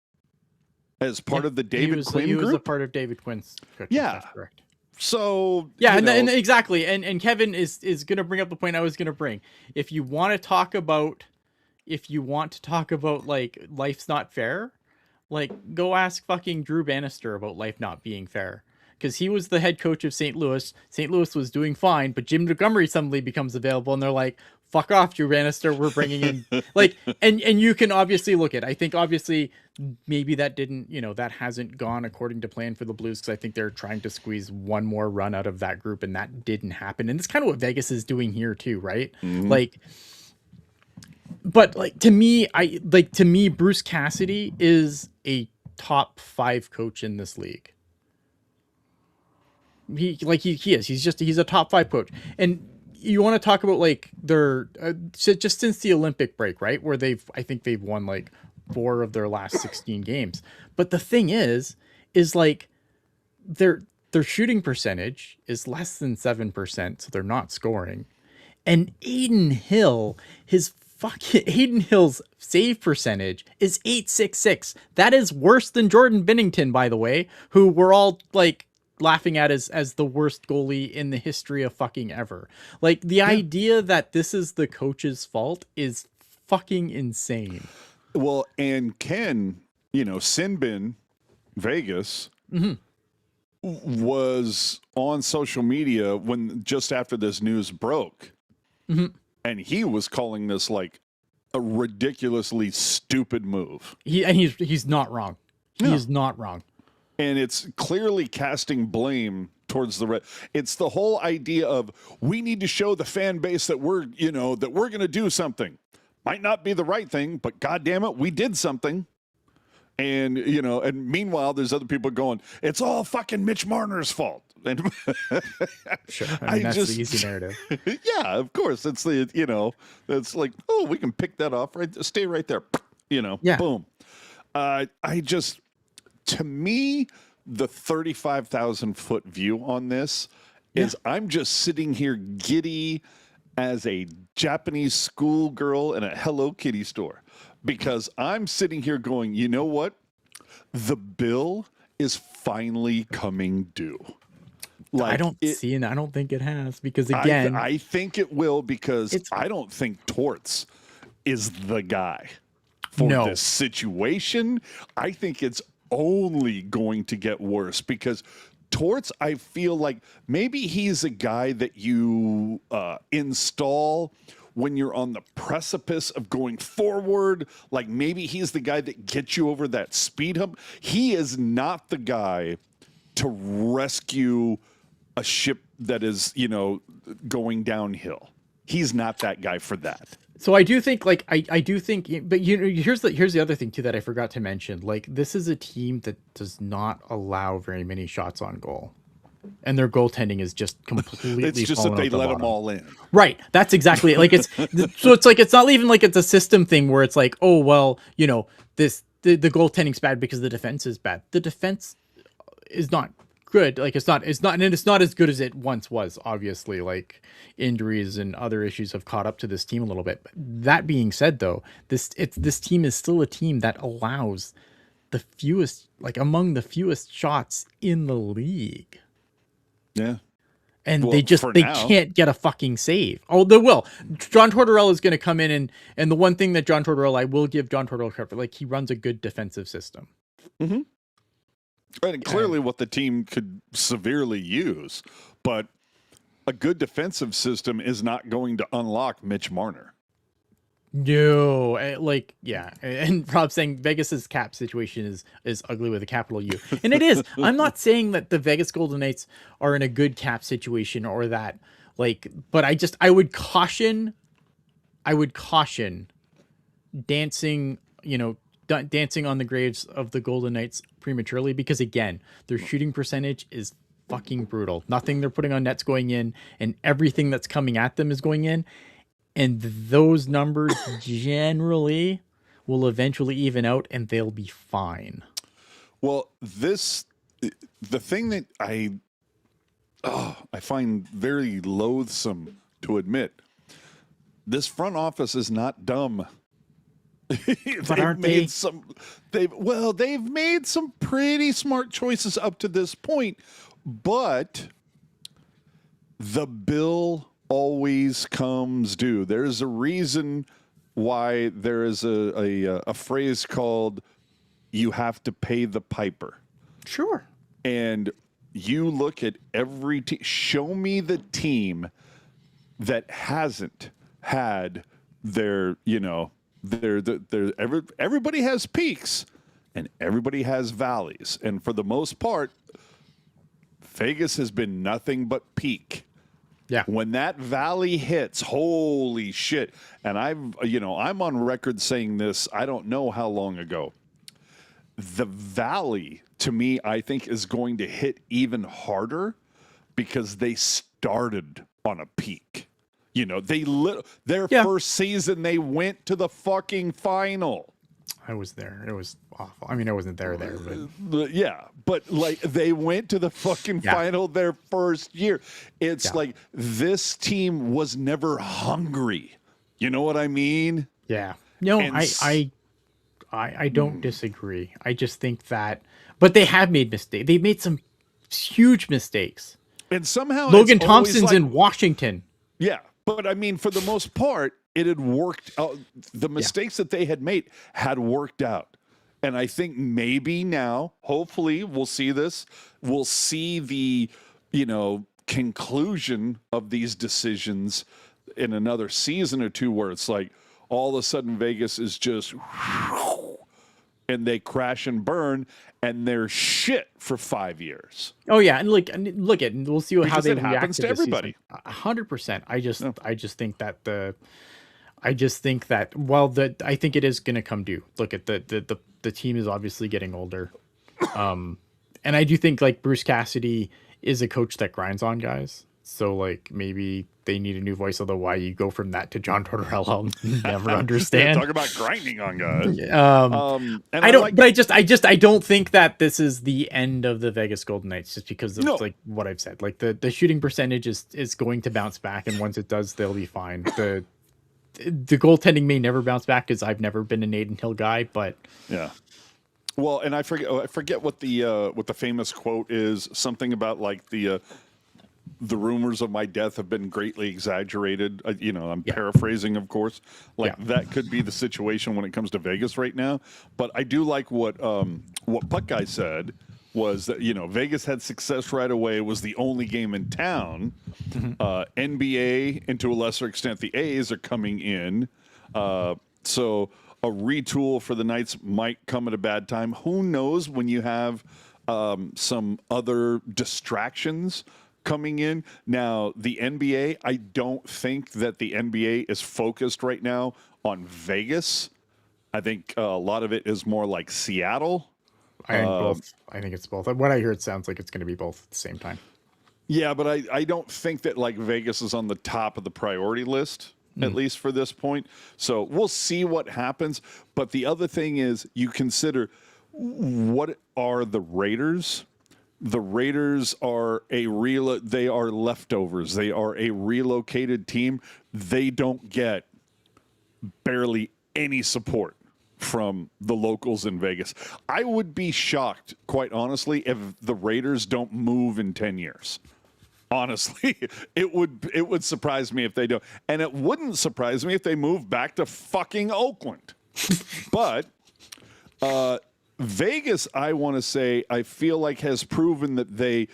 As part of the David Quinn he group? was a part of David Quinn's coaching. Yeah. That's correct. So, yeah, and exactly. And Kevin is going to bring up the point I was going to bring. If you want to talk about like life's not fair, like go ask fucking Drew Bannister about life not being fair. Because he was the head coach of St. Louis. St. Louis was doing fine, but Jim Montgomery suddenly becomes available, and they're like, "Fuck off, Drew Bannister. We're bringing in like." And you can obviously look at. I think obviously maybe that didn't, that hasn't gone according to plan for the Blues, because I think they're trying to squeeze one more run out of that group, and that didn't happen. And it's kind of what Vegas is doing here too, right? Mm-hmm. Like, but like to me, Bruce Cassidy is a top 5 coach in this league. He is. He's a top 5 coach. And you want to talk about like their just since the Olympic break, right? Where I think they've won like 4 of their last 16 games. But the thing is like their shooting percentage is less than 7%, so they're not scoring. And Aiden Hill's save percentage is .866. That is worse than Jordan Binnington, by the way, who we're all like laughing at as the worst goalie in the history of fucking ever. Like the idea that this is the coach's fault is fucking insane. Well, and Ken, Sinbin Vegas was on social media when just after this news broke. And he was calling this like a ridiculously stupid move. He's not wrong. He is not wrong. And it's clearly casting blame towards it's the whole idea of we need to show the fan base that we're going to do something. Might not be the right thing, but goddamn it, we did something. And, and meanwhile, there's other people going, it's all fucking Mitch Marner's fault. And sure. I mean, that's the easy narrative. Yeah, of course. It's it's like, oh, we can pick that off, right? Stay right there. Yeah. Boom. To me, the 35,000 foot view on this is I'm just sitting here giddy as a Japanese schoolgirl in a Hello Kitty store, because I'm sitting here going, you know what? The bill is finally coming due. Like I don't think it has, because again, I think it will, because I don't think Torts is the guy for this situation. I think it's only going to get worse, because Torts, I feel like maybe he's a guy that you install when you're on the precipice of going forward. Like maybe he's the guy that gets you over that speed hump. He is not the guy to rescue a ship that is, going downhill. He's not that guy for that. So I do think, like, I do think, but here's the other thing too that I forgot to mention. Like, this is a team that does not allow very many shots on goal, and their goaltending is just completely. It's just that they let them all in. Right. That's exactly it. Like it's like it's not even like it's a system thing where it's like, oh well, the goaltending's bad because the defense is bad. The defense is not good. Like it's not and it's not as good as it once was, obviously. Like injuries and other issues have caught up to this team a little bit. But that being said though, this team is still a team that allows the fewest, like among the fewest shots in the league. Yeah. And Well, they for now. can't get a fucking save. Oh, they will. John Tortorella is going to come in and the one thing that John Tortorella, I will give John Tortorella credit, like he runs a good defensive system. Mm-hmm. And clearly what the team could severely use, but a good defensive system is not going to unlock Mitch Marner. No, like yeah, and Rob saying Vegas's cap situation is ugly with a capital U, and it is. I'm not saying that the Vegas Golden Knights are in a good cap situation or that, like, but I would caution dancing, dancing on the graves of the Golden Knights prematurely because again, their shooting percentage is fucking brutal. Nothing they're putting on net's going in, and everything that's coming at them is going in. And those numbers generally will eventually even out and they'll be fine. Well, the thing that I find very loathsome to admit, this front office is not dumb. But aren't they? They've made some pretty smart choices up to this point, but the bill always comes due. There's a reason why there is a phrase called "you have to pay the piper." Sure. And you look at every team. Show me the team that hasn't had their, everybody has peaks and everybody has valleys. And for the most part, Vegas has been nothing but peak. Yeah. When that valley hits, holy shit. And I'm on record saying this, I don't know how long ago. The valley, to me, I think is going to hit even harder because they started on a peak. Their first season, they went to the fucking final. I was there. It was awful. I mean, I wasn't there, but yeah, but like they went to the fucking final their first year. It's like this team was never hungry. You know what I mean? Yeah. No, I don't disagree. I just think that, but they have made mistakes. They've made some huge mistakes. And somehow Logan Thompson's in Washington. Yeah, but I mean, for the most part, it had worked out. The mistakes that they had made had worked out. And I think maybe now, hopefully, we'll see this. We'll see the, conclusion of these decisions in another season or two where it's like all of a sudden Vegas is just and they crash and burn and they're shit for 5 years. Oh yeah, and look at we'll see how they react happens to everybody. 100%. I just think that I think it is going to come due. Look at the team is obviously getting older, and I do think like Bruce Cassidy is a coach that grinds on guys. So like maybe they need a new voice. Although why you go from that to John Tortorella, I'll never understand. Talk about grinding on guys. I don't think that this is the end of the Vegas Golden Knights just because of like what I've said. Like the shooting percentage is going to bounce back, and once it does, they'll be fine. The goaltending may never bounce back because I've never been an Aiden Hill guy, but yeah. Well, and I forget what the famous quote is. Something about like the rumors of my death have been greatly exaggerated. I'm paraphrasing, of course. That could be the situation when it comes to Vegas right now. But I do like what Puck Guy said was that Vegas had success right away. It was the only game in town. NBA and to a lesser extent the A's are coming in. So a retool for the Knights might come at a bad time. Who knows when you have some other distractions coming in. Now, the NBA, I don't think that the NBA is focused right now on Vegas. I think a lot of it is more like Seattle. I think both. I think it's both. What I hear, it sounds like it's going to be both at the same time. Yeah, but I don't think that like Vegas is on the top of the priority list, at least for this point. So we'll see what happens. But the other thing is you consider what are the Raiders The Raiders are they are leftovers. They are a relocated team. They don't get barely any support from the locals in Vegas. I would be shocked, quite honestly, if the Raiders don't move in 10 years. Honestly, it would surprise me if they don't. And it wouldn't surprise me if they move back to fucking Oakland. But Vegas, I want to say, I feel like has proven that they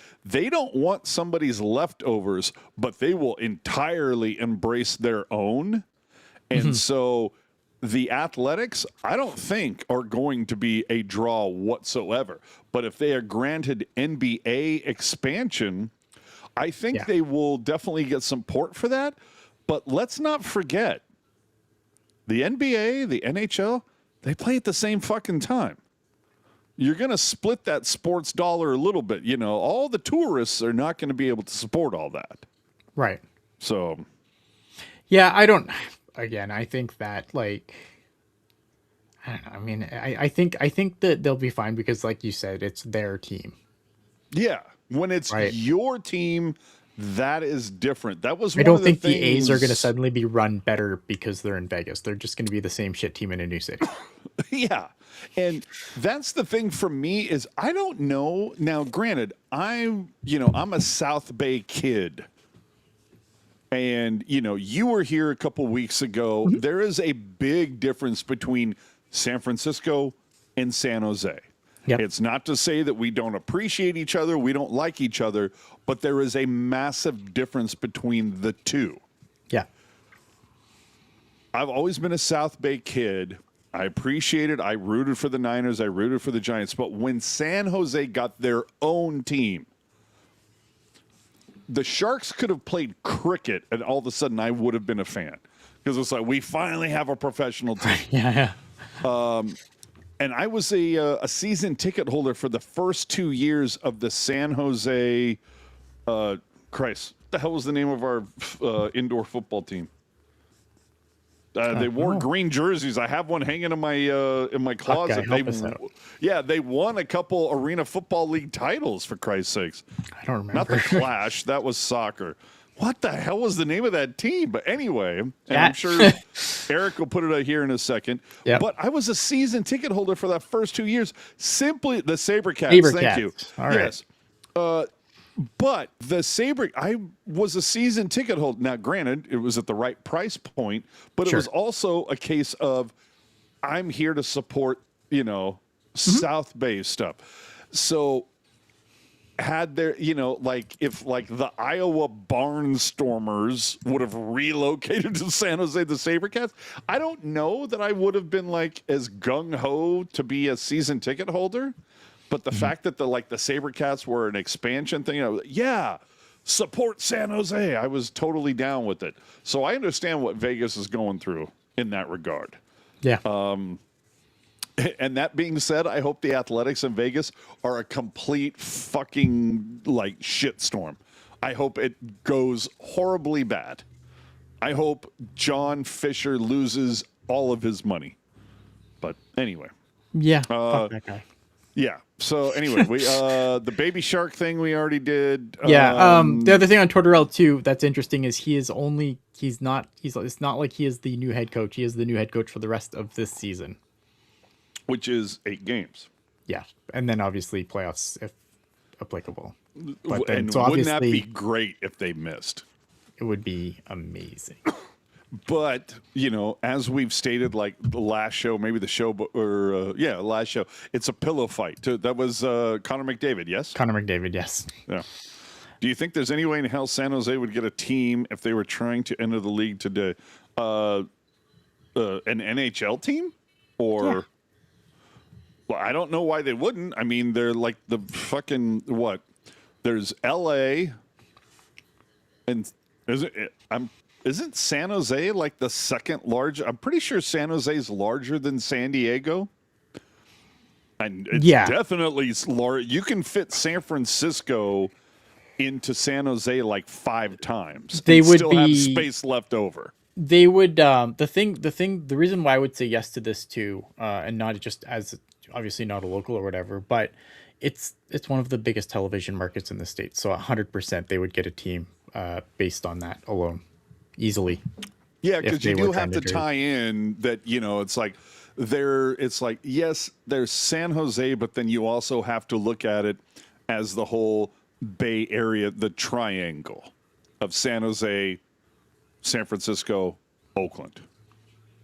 don't want somebody's leftovers, but they will entirely embrace their own. And so the Athletics, I don't think, are going to be a draw whatsoever. But if they are granted NBA expansion, I think they will definitely get support for that. But let's not forget, the NBA, the NHL, they play at the same fucking time. You're going to split that sports dollar a little bit. You know, all the tourists are not going to be able to support all that. Right. So. Yeah, I think that, like, I don't know. I mean, I think that they'll be fine because, like you said, it's their team. Yeah. When it's your team, that is different. That was I one don't of the think things... the A's are going to suddenly be run better because they're in Vegas. They're just going to be the same shit team in a new city. Yeah. And that's the thing for me is I don't know. Now, granted, I'm a South Bay kid. And, you were here a couple weeks ago. Mm-hmm. There is a big difference between San Francisco and San Jose. Yep. It's not to say that we don't appreciate each other, we don't like each other, but there is a massive difference between the two. Yeah. I've always been a South Bay kid. I appreciate it. I rooted for the Niners. I rooted for the Giants. But when San Jose got their own team, the Sharks could have played cricket, and all of a sudden I would have been a fan. Because it's like, we finally have a professional team. Yeah. And I was a season ticket holder for the first 2 years of the San Jose. Christ, what the hell was the name of our indoor football team? They wore green jerseys. I have one hanging in my closet. They won a couple Arena Football League titles, for Christ's sakes. I don't remember. Not the Clash. That was soccer. What the hell was the name of that team? But anyway, and I'm sure Eric will put it out here in a second. Yep. But I was a season ticket holder for that first 2 years. Simply the SaberCats. Thank you. All right. Yes. But I was a season ticket holder. Now, granted, it was at the right price point, but it was also a case of I'm here to support, South Bay stuff. So had there, if the Iowa Barnstormers would have relocated to San Jose, the SaberCats, I don't know that I would have been as gung-ho to be a season ticket holder. But the fact that the SaberCats were an expansion thing, support San Jose. I was totally down with it. So I understand what Vegas is going through in that regard. Yeah. And that being said, I hope the Athletics in Vegas are a complete fucking shitstorm. I hope it goes horribly bad. I hope John Fisher loses all of his money. But anyway. Yeah. Fuck that guy. Yeah. So anyway, we the Baby Shark thing we already did. Yeah. The other thing on Tortorella too that's interesting is it's not like he is the new head coach. He is the new head coach for the rest of this season, which is 8 games. Yeah, and then obviously playoffs if applicable. But then, wouldn't that be great if they missed? It would be amazing. But, as we've stated, the last show, maybe the show, last show, it's a pillow fight. That was Connor McDavid, yes? Connor McDavid, yes. Yeah. Do you think there's any way in hell San Jose would get a team if they were trying to enter the league today? An NHL team? Or... Yeah. Well, I don't know why they wouldn't. I mean, they're like the fucking, what? There's L.A., and isn't San Jose the second largest? I'm pretty sure San Jose is larger than San Diego. And it's definitely large. You can fit San Francisco into San Jose 5 times. They would still have space left over. They would. The reason why I would say yes to this too, and not just as obviously not a local or whatever, but It's one of the biggest television markets in the States. So 100% they would get a team based on that alone, easily. Yeah, if because they you were do trying have to to do- tie in that, it's like yes, there's San Jose, but then you also have to look at it as the whole Bay Area, the triangle of San Jose, San Francisco, Oakland.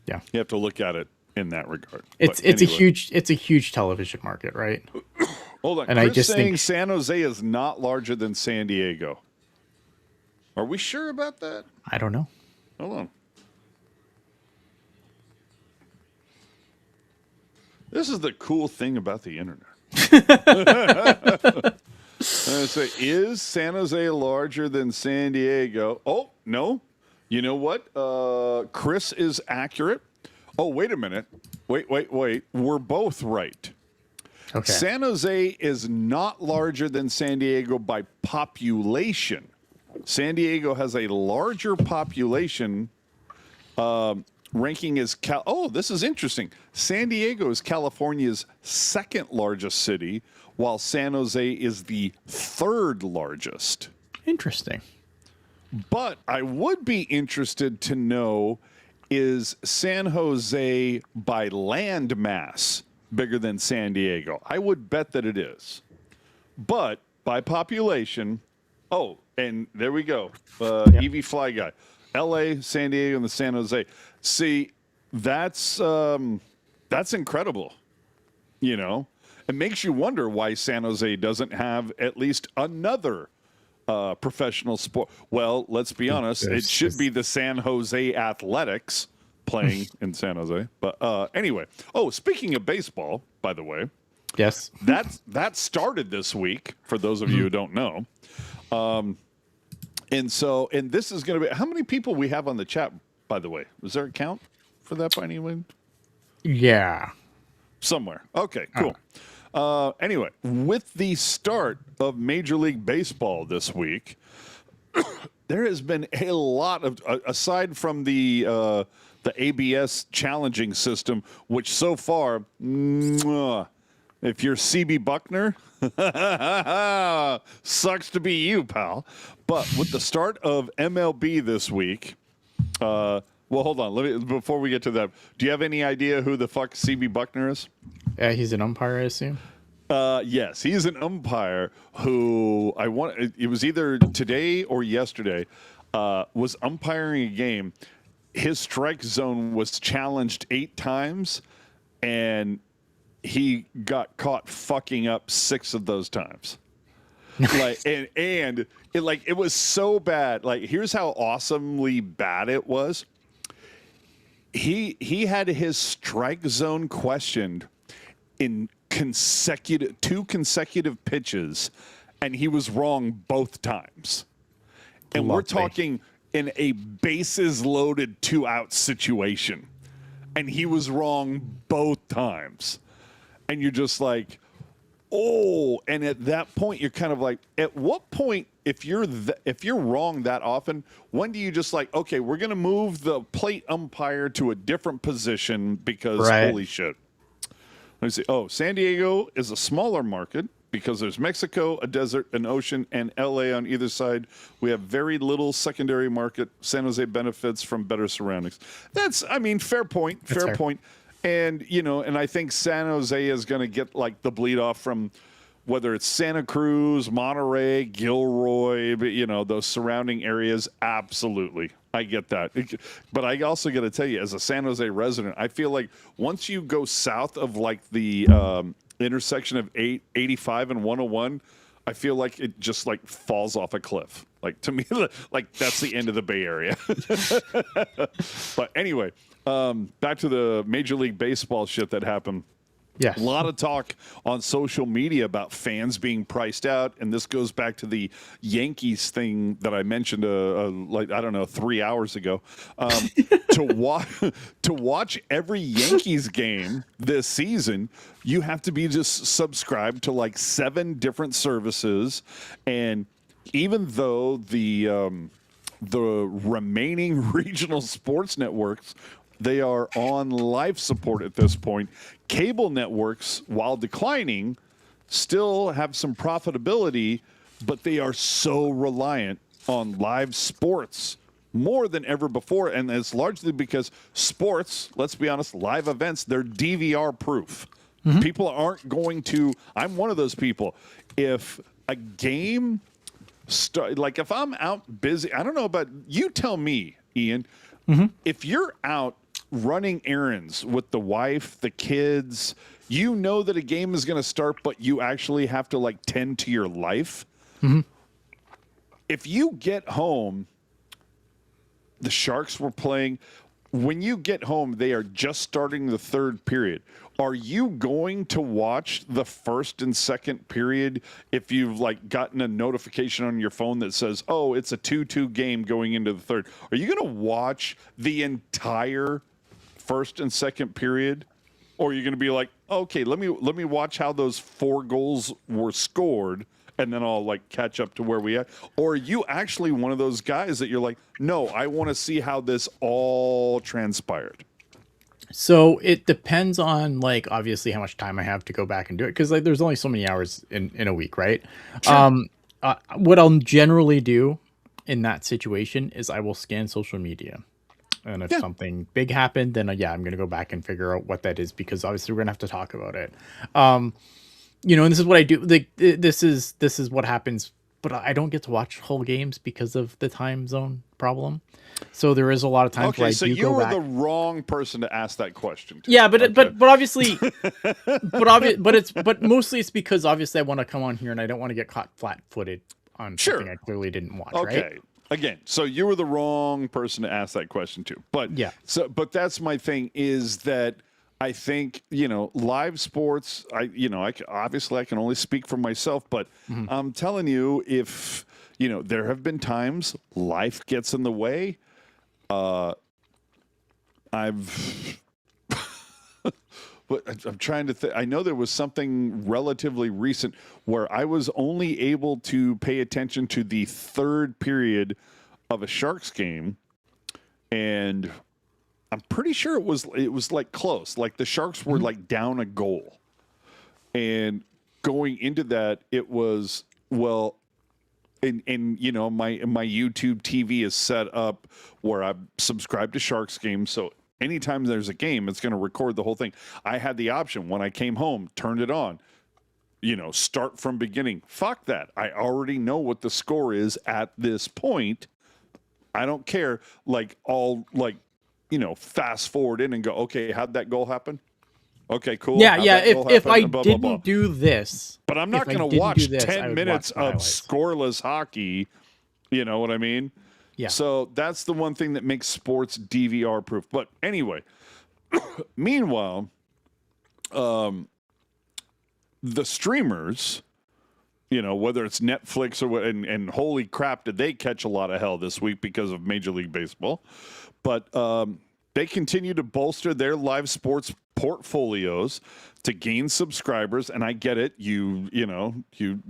Yeah. You have to look at it in that regard. It's But anyway. a huge television market, right? Hold on. And I Chris just saying think- San Jose is not larger than San Diego. Are we sure about that? I don't know. Hold on. This is the cool thing about the internet. Say, is San Jose larger than San Diego? Oh, no. You know what? Chris is accurate. Oh, wait a minute. Wait. We're both right. Okay. San Jose is not larger than San Diego by population. San Diego has a larger population. Ranking is this is interesting. San Diego is California's second largest city, while San Jose is the third largest. Interesting. But I would be interested to know, is San Jose by land mass bigger than San Diego? I would bet that it is. But by population, and there we go. EV Fly Guy. LA, San Diego, and the San Jose. See, that's incredible. It makes you wonder why San Jose doesn't have at least another professional sport. Well, let's be honest. It should be the San Jose Athletics playing in San Jose. But anyway. Oh, speaking of baseball, by the way. Yes. That started this week, for those of you who don't know. And this is going to be, how many people we have on the chat, by the way? Was there a count for that by any way? Yeah. Somewhere. Okay, cool. Anyway, with the start of Major League Baseball this week, there has been a lot of, aside from the ABS challenging system, which so far, if you're CB Buckner, sucks to be you, pal. But with the start of MLB this week, well, hold on. Before we get to that, do you have any idea who the fuck CB Buckner is? He's an umpire, I assume. Yes, he's an umpire who it was either today or yesterday, was umpiring a game. His strike zone was challenged 8 times, and he got caught fucking up 6 of those times. It was so bad. Like, here's how awesomely bad it was. He had his strike zone questioned in 2 consecutive pitches, and he was wrong both times. And we're talking in a bases loaded 2-out situation, and he was wrong both times. And you're just like, and at that point, you're kind of like, at what point, if you're wrong that often, when do you just like, okay, we're going to move the plate umpire to a different position because holy shit. Let me see. Oh, San Diego is a smaller market because there's Mexico, a desert, an ocean, and LA on either side. We have very little secondary market. San Jose benefits from better surroundings. Fair point. Fair point. And, and I think San Jose is going to get like the bleed off from whether it's Santa Cruz, Monterey, Gilroy, those surrounding areas. Absolutely. I get that. But I also got to tell you, as a San Jose resident, I feel like once you go south of like the intersection of 85 and 101, I feel like it just like falls off a cliff. Like, to me, like that's the end of the Bay Area. But anyway, back to the Major League Baseball shit that happened. Yeah. A lot of talk on social media about fans being priced out, and this goes back to the Yankees thing that I mentioned, 3 hours ago. To watch every Yankees game this season, you have to be just subscribed to like 7 different services, and even though the remaining regional sports networks, they are on life support at this point. Cable networks, while declining, still have some profitability, but they are so reliant on live sports more than ever before. And it's largely because sports, let's be honest, live events, they're DVR proof. People aren't going to, I'm one of those people. If a game, like if I'm out busy, I don't know about, you tell me, Ian, if you're out running errands with the wife, the kids, you know that a game is going to start, but you actually have to like tend to your life. If you get home, the Sharks were playing. When you get home, they are just starting the third period. Are you going to watch the first and second period if you've like gotten a notification on your phone that says, "Oh, it's a 2-2 game going into the third"? Are you going to watch the entire first and second period, or are you going to be like, "Okay, let me watch how those 4 goals were scored, and then I'll like catch up to where we at"? Or are you actually one of those guys that you're like, "No, I want to see how this all transpired"? So it depends on like obviously how much time I have to go back and do it, because like there's only so many hours in a week, right? Sure. What I'll generally do in that situation is I will scan social media, and if something big happened, then yeah, I'm gonna go back and figure out what that is, because obviously we're gonna have to talk about it. You know, and this is what I do. Like this is what happens, but I don't get to watch whole games because of the time zone problem. So there is a lot of times where I So do you go were back. the wrong person to ask that question to. Yeah, but obviously, but mostly it's because obviously I want to come on here and I don't want to get caught flat-footed on something I clearly didn't watch. Okay. Right? Again, so you were the wrong person to ask that question to. But Yeah. but that's my thing, is that I think, live sports, obviously I can only speak for myself, but I'm telling you, if, there have been times life gets in the way. I'm trying to think. I know there was something relatively recent where I was only able to pay attention to the third period of a Sharks game, and I'm pretty sure it was like close. Like the Sharks were like down a goal, and going into that, it was well. And my YouTube TV is set up where I'm subscribed to Sharks games, so anytime there's a game, it's going to record the whole thing. I had the option when I came home, turned it on, start from beginning. Fuck that. I already know what the score is at this point. I don't care. Like, I'll fast forward in and go, okay, how'd that goal happen? Okay, cool. Yeah, How'd yeah. that goal If happen? I Blah, blah, blah. didn't do this, But I'm not if I going to didn't watch do this, I 10 would minutes watch the of highlights. scoreless hockey. You know what I mean? Yeah. So that's the one thing that makes sports DVR proof. But anyway, meanwhile, the streamers, whether it's Netflix or what, and holy crap, did they catch a lot of hell this week because of Major League Baseball. But they continue to bolster their live sports portfolios to gain subscribers, and I get it. You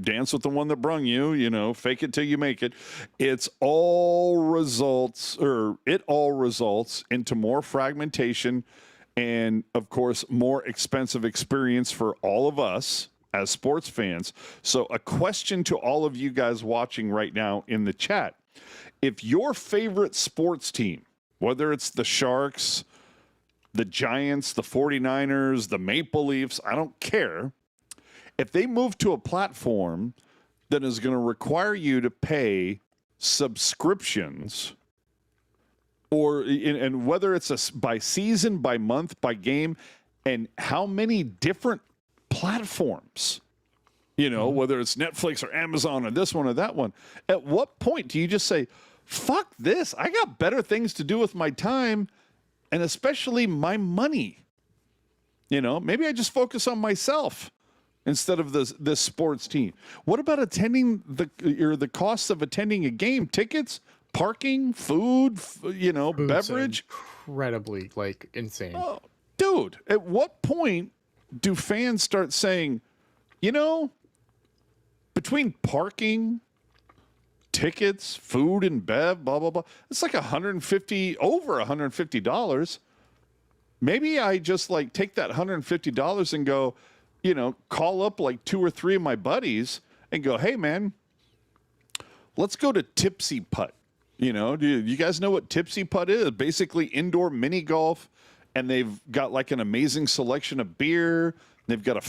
dance with the one that brung you, fake it till you make it. It all results into more fragmentation and, of course, more expensive experience for all of us as sports fans. So a question to all of you guys watching right now in the chat: if your favorite sports team, whether it's the Sharks, the Giants, the 49ers, the Maple Leafs, I don't care, if they move to a platform that is going to require you to pay subscriptions, and whether it's by season, by month, by game, and how many different platforms, whether it's Netflix or Amazon or this one or that one, at what point do you just say, fuck this, I got better things to do with my time, and especially my money? Maybe I just focus on myself instead of this sports team. What about attending the costs of attending a game? Tickets, parking, food, Food's beverage. incredibly insane. Oh, dude, at what point do fans start saying, between parking, tickets, food and bev, blah, blah, blah, it's like over $150. Maybe I just take that $150 and go, call up like 2 or 3 of my buddies and go, hey, man, let's go to Tipsy Putt. Do you guys know what Tipsy Putt is? Basically indoor mini golf, and they've got like an amazing selection of beer. They've got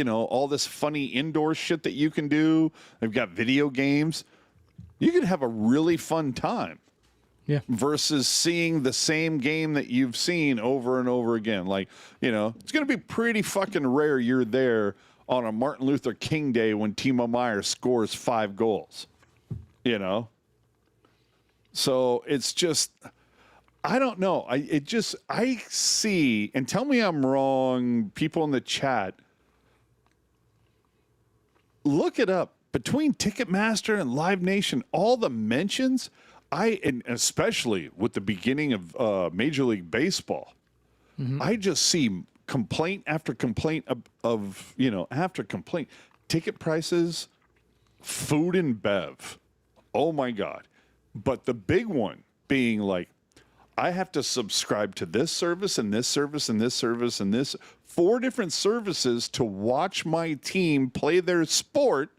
all this funny indoor shit that you can do. They've got video games. You can have a really fun time. Yeah. Versus seeing the same game that you've seen over and over again. Like, it's going to be pretty fucking rare you're there on a Martin Luther King Day when Timo Meyer scores 5 goals. So it's just, I don't know. I see, and tell me I'm wrong, people in the chat, look it up. Between Ticketmaster and Live Nation, all the mentions, and especially with the beginning of Major League Baseball, I just see complaint after complaint after complaint. Ticket prices, food and bev. Oh my God. But the big one being like, I have to subscribe to this service and this service and this service and this 4 different services to watch my team play their sport,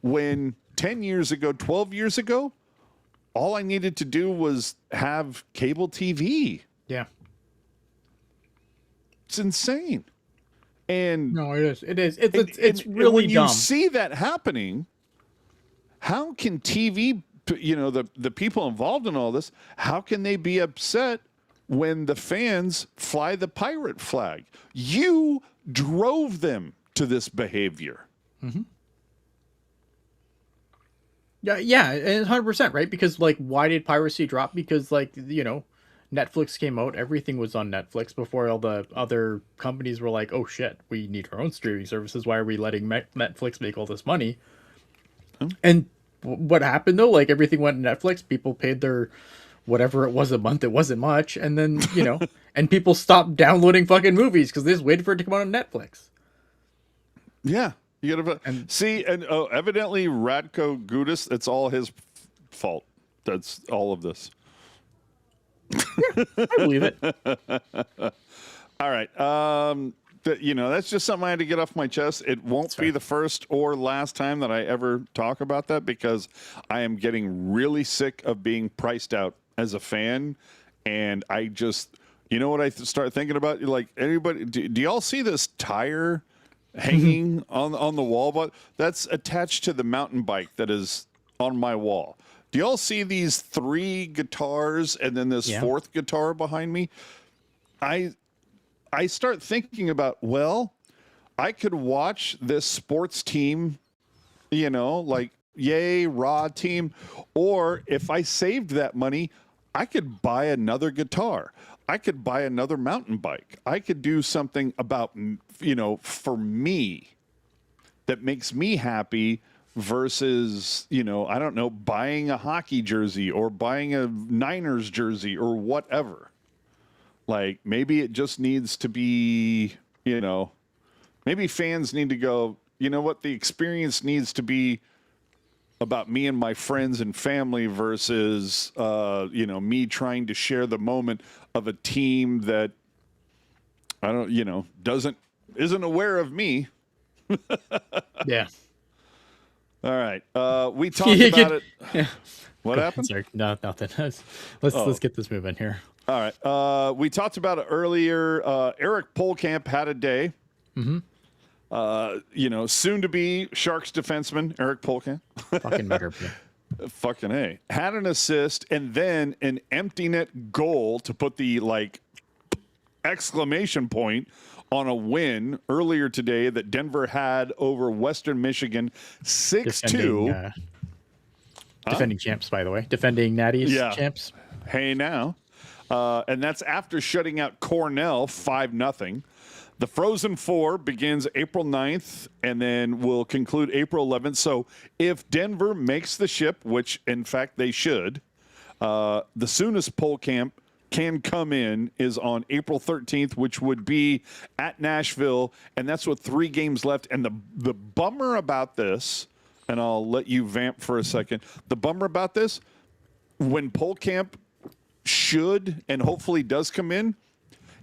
when 10 years ago, 12 years ago, all I needed to do was have cable TV. Yeah. It's insane. And no, it is. It is. It's really when dumb. You see that happening, how can TV, the people involved in all this, how can they be upset when the fans fly the pirate flag? You drove them to this behavior. Mm-hmm. Yeah, and 100%, right? Because, like, why did piracy drop? Because, like, Netflix came out, everything was on Netflix before all the other companies were like, oh shit, we need our own streaming services. Why are we letting Netflix make all this money? And what happened, though? Like, everything went to Netflix, people paid their whatever it was a month, it wasn't much, and then, and people stopped downloading fucking movies because they just waited for it to come out on Netflix. Yeah. You gotta see, and evidently Radko Gudis, it's all his fault. That's all of this. Yeah, I believe it. All right. That's just something I had to get off my chest. It won't be the first or last time that I ever talk about that, because I am getting really sick of being priced out as a fan. And I just, what I start thinking about? Like, anybody, do y'all see this tire hanging on the wall? But that's attached to the mountain bike that is on my wall. Do y'all see these 3 guitars and then this 4th guitar behind me? I start thinking about, well, I could watch this sports team, like, yay, raw team, or if I saved that money, I could buy another guitar. I could buy another mountain bike. I could do something about, for me that makes me happy versus, I don't know, buying a hockey jersey or buying a Niners jersey or whatever. Like, maybe it just needs to be, maybe fans need to go, what, the experience needs to be about me and my friends and family versus, me trying to share the moment of a team that I don't, isn't aware of me. Yeah. All right. We talked about it. Yeah. What happened? Sorry, no, nothing. Let's get this moving here. All right. We talked about it earlier. Eric Polkamp had a day. Mm-hmm. Soon to be Sharks defenseman Eric Polkamp. Fucking better. Fucking A. Had an assist and then an empty net goal to put the exclamation point on a win earlier today that Denver had over Western Michigan 6-2. Defending champs, by the way. Defending Natties champs. Hey now. And that's after shutting out Cornell 5-0. The Frozen Four begins April 9th and then will conclude April 11th. So if Denver makes the ship, which in fact they should, the soonest Polkamp can come in is on April 13th, which would be at Nashville. And that's with 3 games left. And the bummer about this, and I'll let you vamp for a second. The bummer about this, when Polkamp should and hopefully does come in,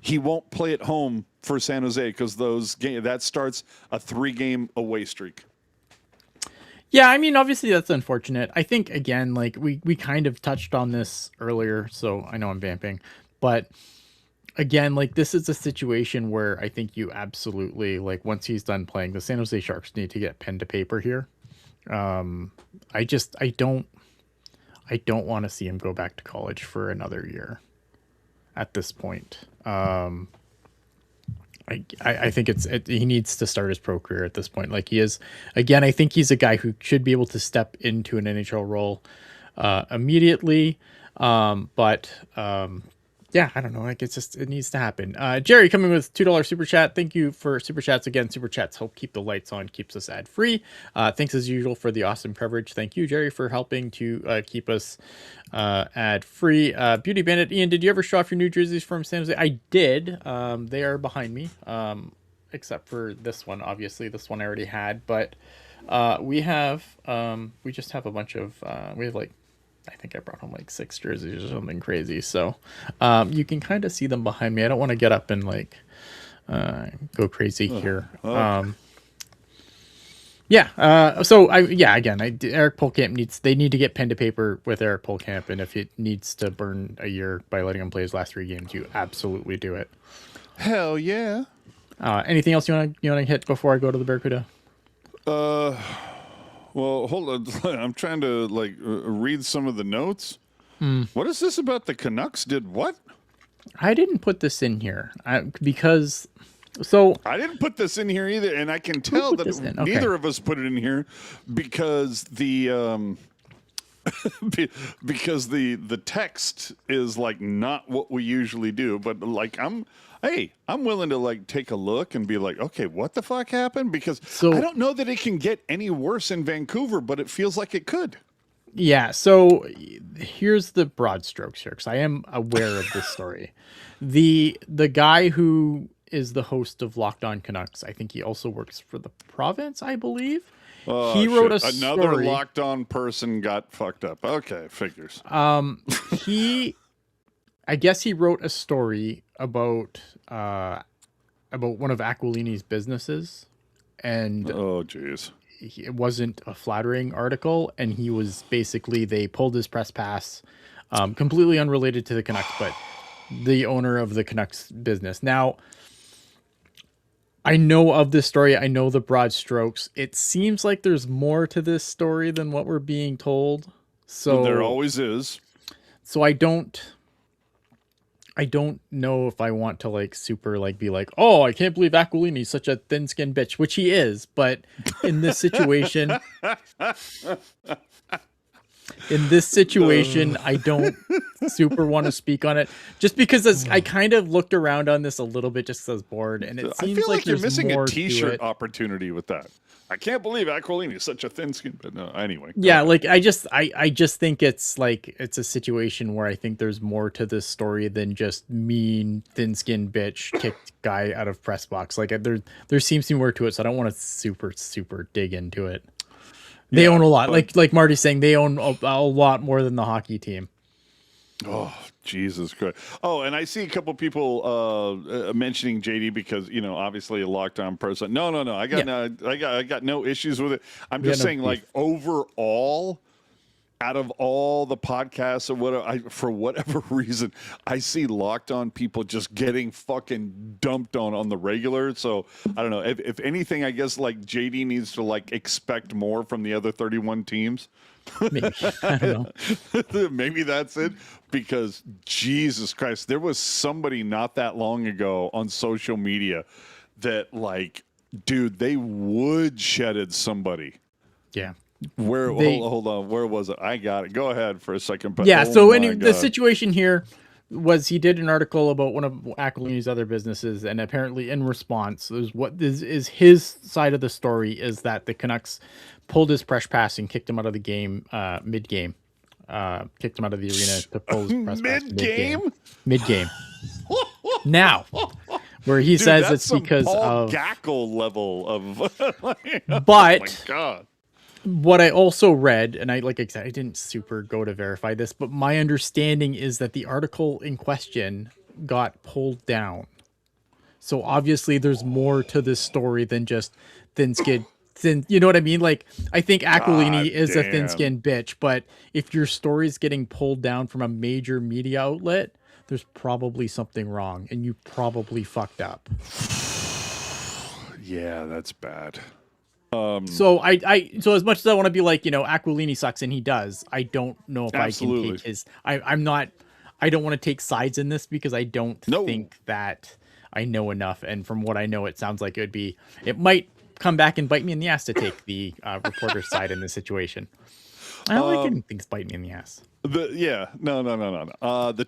he won't play at home for San Jose because that starts a 3-game away streak. Yeah, I mean, obviously that's unfortunate. I think again, like we kind of touched on this earlier, so I know I'm vamping, but again, like this is a situation where I think you absolutely like once he's done playing, the San Jose Sharks need to get pen to paper here. I don't want to see him go back to college for another year at this point. I think he needs to start his pro career at this point. Like he is, again, I think he's a guy who should be able to step into an NHL role immediately. Yeah, I don't know. Like it needs to happen. Jerry coming with $2 super chat. Thank you for super chats again. Super chats help keep the lights on, keeps us ad free. Thanks as usual for the awesome coverage. Thank you, Jerry, for helping to keep us ad free. Beauty Bandit Ian, did you ever show off your new jerseys from San Jose? I did. They are behind me, except for this one. Obviously, this one I already had, but we just have a bunch of we have like. I think I brought home like 6 jerseys or something crazy. So you can kind of see them behind me. I don't want to get up and like go crazy here. Okay. Again, Eric Polkamp they need to get pen to paper with Eric Polkamp. And if it needs to burn a year by letting him play his last 3 games, you absolutely do it. Hell yeah. Anything else you want to hit before I go to the Barracuda? Well, hold on. I'm trying to read some of the notes. What is this about the Canucks did what? I didn't put this in here because. So I didn't put this in here either, and I can tell that neither of us put it in here because the because the text is like not what we usually do. But like I'm willing to like take a look and be like, okay, what the fuck happened? Because I don't know that it can get any worse in Vancouver, but it feels like it could. Yeah. So here's the broad strokes here, because I am aware of this story. The guy who is the host of Locked On Canucks, I think he also works for the province, I believe. He wrote another Locked On person got fucked up. Okay, figures. I guess he wrote a story about one of Aquilini's businesses, and oh jeez, it wasn't a flattering article, and he was basically they pulled his press pass, completely unrelated to the Canucks, but the owner of the Canucks business. Now, I know of this story. I know the broad strokes. It seems like there's more to this story than what we're being told. So there always is. So I don't know if I want to like super like be like, oh, I can't believe Aquilini's such a thin-skinned bitch, which he is. But in this situation, I don't super want to speak on it, just because I kind of looked around on this a little bit just because I was bored, and it seems like you're missing a T-shirt opportunity with that. I can't believe Aquilini is such a thin skin, but no, anyway. Yeah, like I just think it's like it's a situation where I think there's more to this story than just mean thin-skinned bitch kicked guy out of press box. Like there seems to be more to it, so I don't want to super dig into it. They own a lot. Like Marty's saying, they own a lot more than the hockey team. Oh, Jesus Christ. Oh, and I see a couple people mentioning JD because, obviously a Locked On person. No. I got no issues with it. I'm just saying, like, overall, out of all the podcasts or whatever, for whatever reason, I see Locked On people just getting fucking dumped on the regular. So I don't know. If anything, I guess like JD needs to like expect more from the other 31 teams. Maybe. I don't know. Maybe that's it. Because Jesus Christ, there was somebody not that long ago on social media that like, dude, they wood-shedded somebody. Yeah. Hold on, where was it? I got it. Go ahead for a second. But the situation here was he did an article about one of Aquilini's other businesses, and apparently in response, is his side of the story is that the Canucks pulled his press pass and kicked him out of the game mid-game. Kicked him out of the arena to pull his press pass mid-game. Mid-game. Now, where he says it's because of Gackle level of. But oh my God. What I also read, and I didn't super go to verify this, but my understanding is that the article in question got pulled down So obviously there's more to this story than just thin skin. Thin, you know what I mean? Like, I think Aquilini is a thin skinned bitch, but if your story's getting pulled down from a major media outlet, there's probably something wrong and you probably fucked up. Yeah, that's bad. So so as much as I want to be like, Aquilini sucks, and he does, I don't know if Absolutely. I can take his. I don't want to take sides in this because I don't think that I know enough. And from what I know, it sounds like it might come back and bite me in the ass to take the reporter's side in this situation. I don't like getting things bite me in the ass. The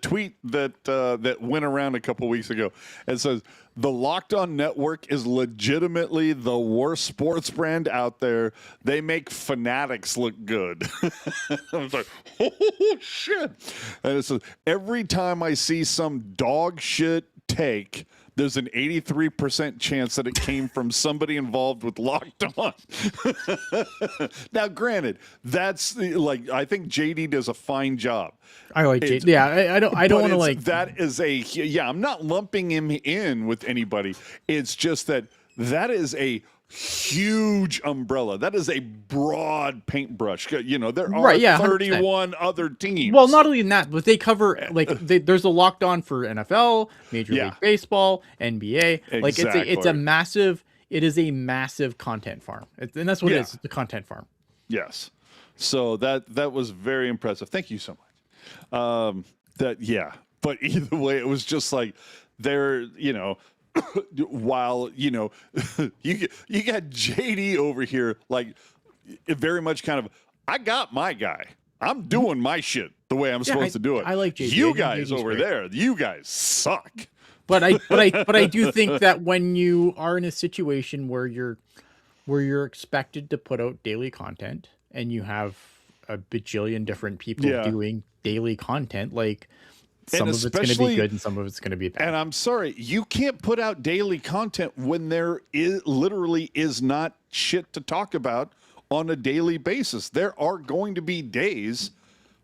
tweet that went around a couple weeks ago, it says the Locked On Network is legitimately the worst sports brand out there. They make fanatics look good. I was like, oh shit! And it says every time I see some dog shit take, there's an 83% chance that it came from somebody involved with Locked On. Now, granted, that's I think JD does a fine job. I like JD. Yeah, I don't want to like. That is I'm not lumping him in with anybody. It's just that is a huge umbrella. That is a broad paintbrush. There are 31 100%. Other teams. Well, not only that, but they cover there's a Locked On for NFL, Major League Baseball, NBA. Like it's a massive. It is a massive content farm, and that's what it is. It's a content farm. Yes. So that was very impressive. Thank you so much. But either way, it was just like they're while you got JD over here like very much kind of I got my guy. I'm doing my shit the way I'm supposed to do it. I like JD. You guys over there, you guys suck. But I do think that when you are in a situation where you're expected to put out daily content and you have a bajillion different people doing daily content, like some of it's going to be good and some of it's going to be bad. And I'm sorry, you can't put out daily content when there literally is not shit to talk about on a daily basis. There are going to be days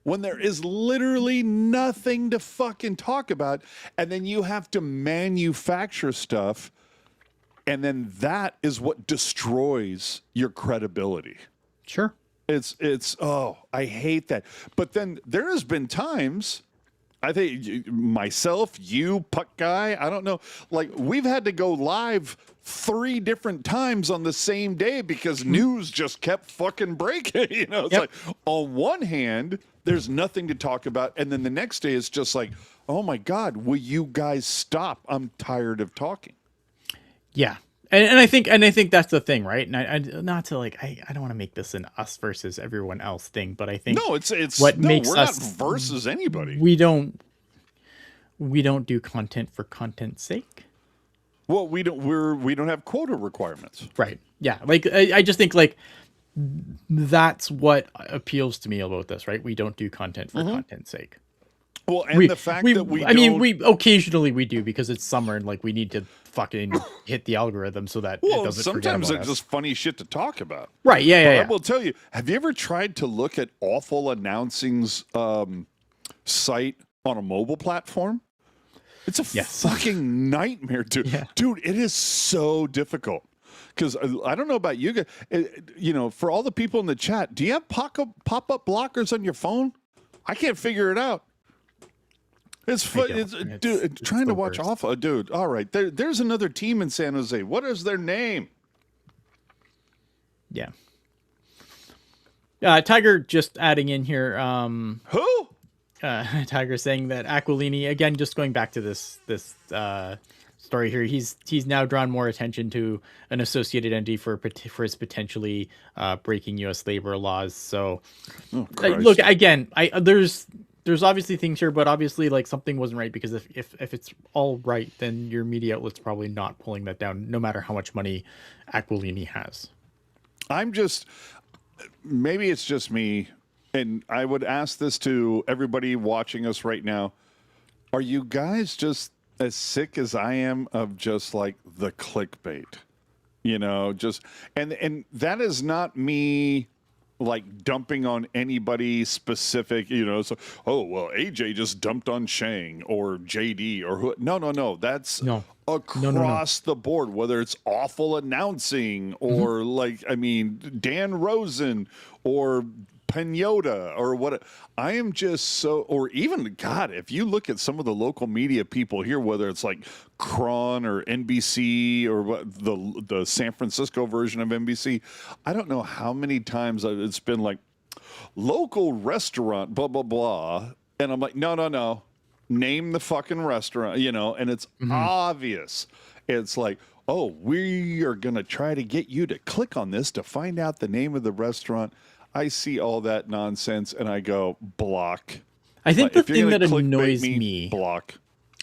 when there is literally nothing to fucking talk about, and then you have to manufacture stuff, and then that is what destroys your credibility. Sure. It's I hate that. But then there has been times, I think myself, you, Puck Guy, I don't know, like we've had to go live 3 different times on the same day because news just kept fucking breaking. It's like on one hand, there's nothing to talk about, and then the next day it's just like, oh my God, will you guys stop? I'm tired of talking. Yeah. And I think that's the thing, right? And I not to like I don't want to make this an us versus everyone else thing, but I think it's what makes we're us not versus anybody. We don't do content for content's sake. Well, we don't have quota requirements. Right. Yeah. Like I just think like that's what appeals to me about this, right? We don't do content for content's sake. Well, and the fact that we we occasionally we do because it's summer and like we need to fucking hit the algorithm so that it doesn't sometimes forget about it's us. just funny shit to talk about. Right. Yeah. I will tell you, have you ever tried to look at Awful Announcing's site on a mobile platform? It's a fucking nightmare, dude. Yeah. Dude, it is so difficult. Because I don't know about you guys, for all the people in the chat, do you have pop-up blockers on your phone? I can't figure it out. It's trying to watch Awful. Dude, all right. There's another team in San Jose. What is their name? Yeah. Tiger just adding in here. Who? Tiger saying that Aquilini, again, just going back to this story here, he's now drawn more attention to an associated entity for his potentially breaking U.S. labor laws. So, look, again, there's obviously things here, but obviously like something wasn't right because if it's all right, then your media outlet's probably not pulling that down, no matter how much money Aquilini has. Maybe it's just me, and I would ask this to everybody watching us right now. Are you guys just as sick as I am of just like the clickbait? And that is not me like dumping on anybody specific, you know. So, oh well, AJ just dumped on Shang or JD or who. No. That's No. across the board, whether it's awful announcing or like, I mean, Dan Rosen or Pinota or what. I am just so, or even God, if you look at some of the local media people here, whether it's like Cron or NBC or what the San Francisco version of NBC, I don't know how many times it's been like local restaurant, blah blah blah, and I'm like, no. Name the fucking restaurant, you know, and it's obvious. It's like, oh, we are going to try to get you to click on this to find out the name of the restaurant. I see all that nonsense and I go, block. I think the If you're thing gonna that clickbait annoys me, block.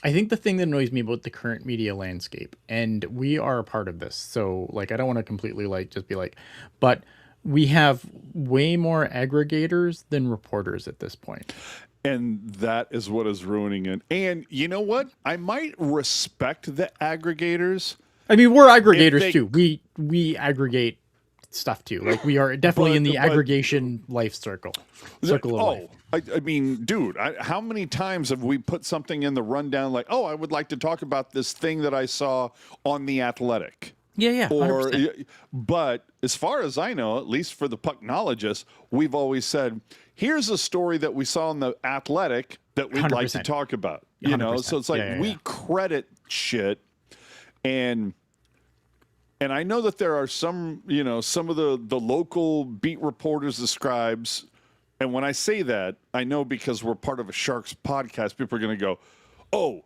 I think the thing that annoys me about the current media landscape, and we are a part of this, so like I don't want to completely like just be like, but we have way more aggregators than reporters at this point. And that is what is ruining it. And you know what? I might respect the aggregators. I mean, we're aggregators they- too. We aggregate stuff too. Like we are definitely in the but- aggregation life circle of life. I mean, dude, how many times have we put something in the rundown like, oh, I would like to talk about this thing that I saw on The Athletic? Yeah, 100%. But as far as I know, at least for the Pucknologists, we've always said, here's a story that we saw in The Athletic that we'd like to 100%. talk about. You know, 100%. so it's like Yeah. we credit shit, and I know that there are some, you know, some of the local beat reporters, the scribes, and when I say that, I know because we're part of a Sharks podcast, people are going to go, oh,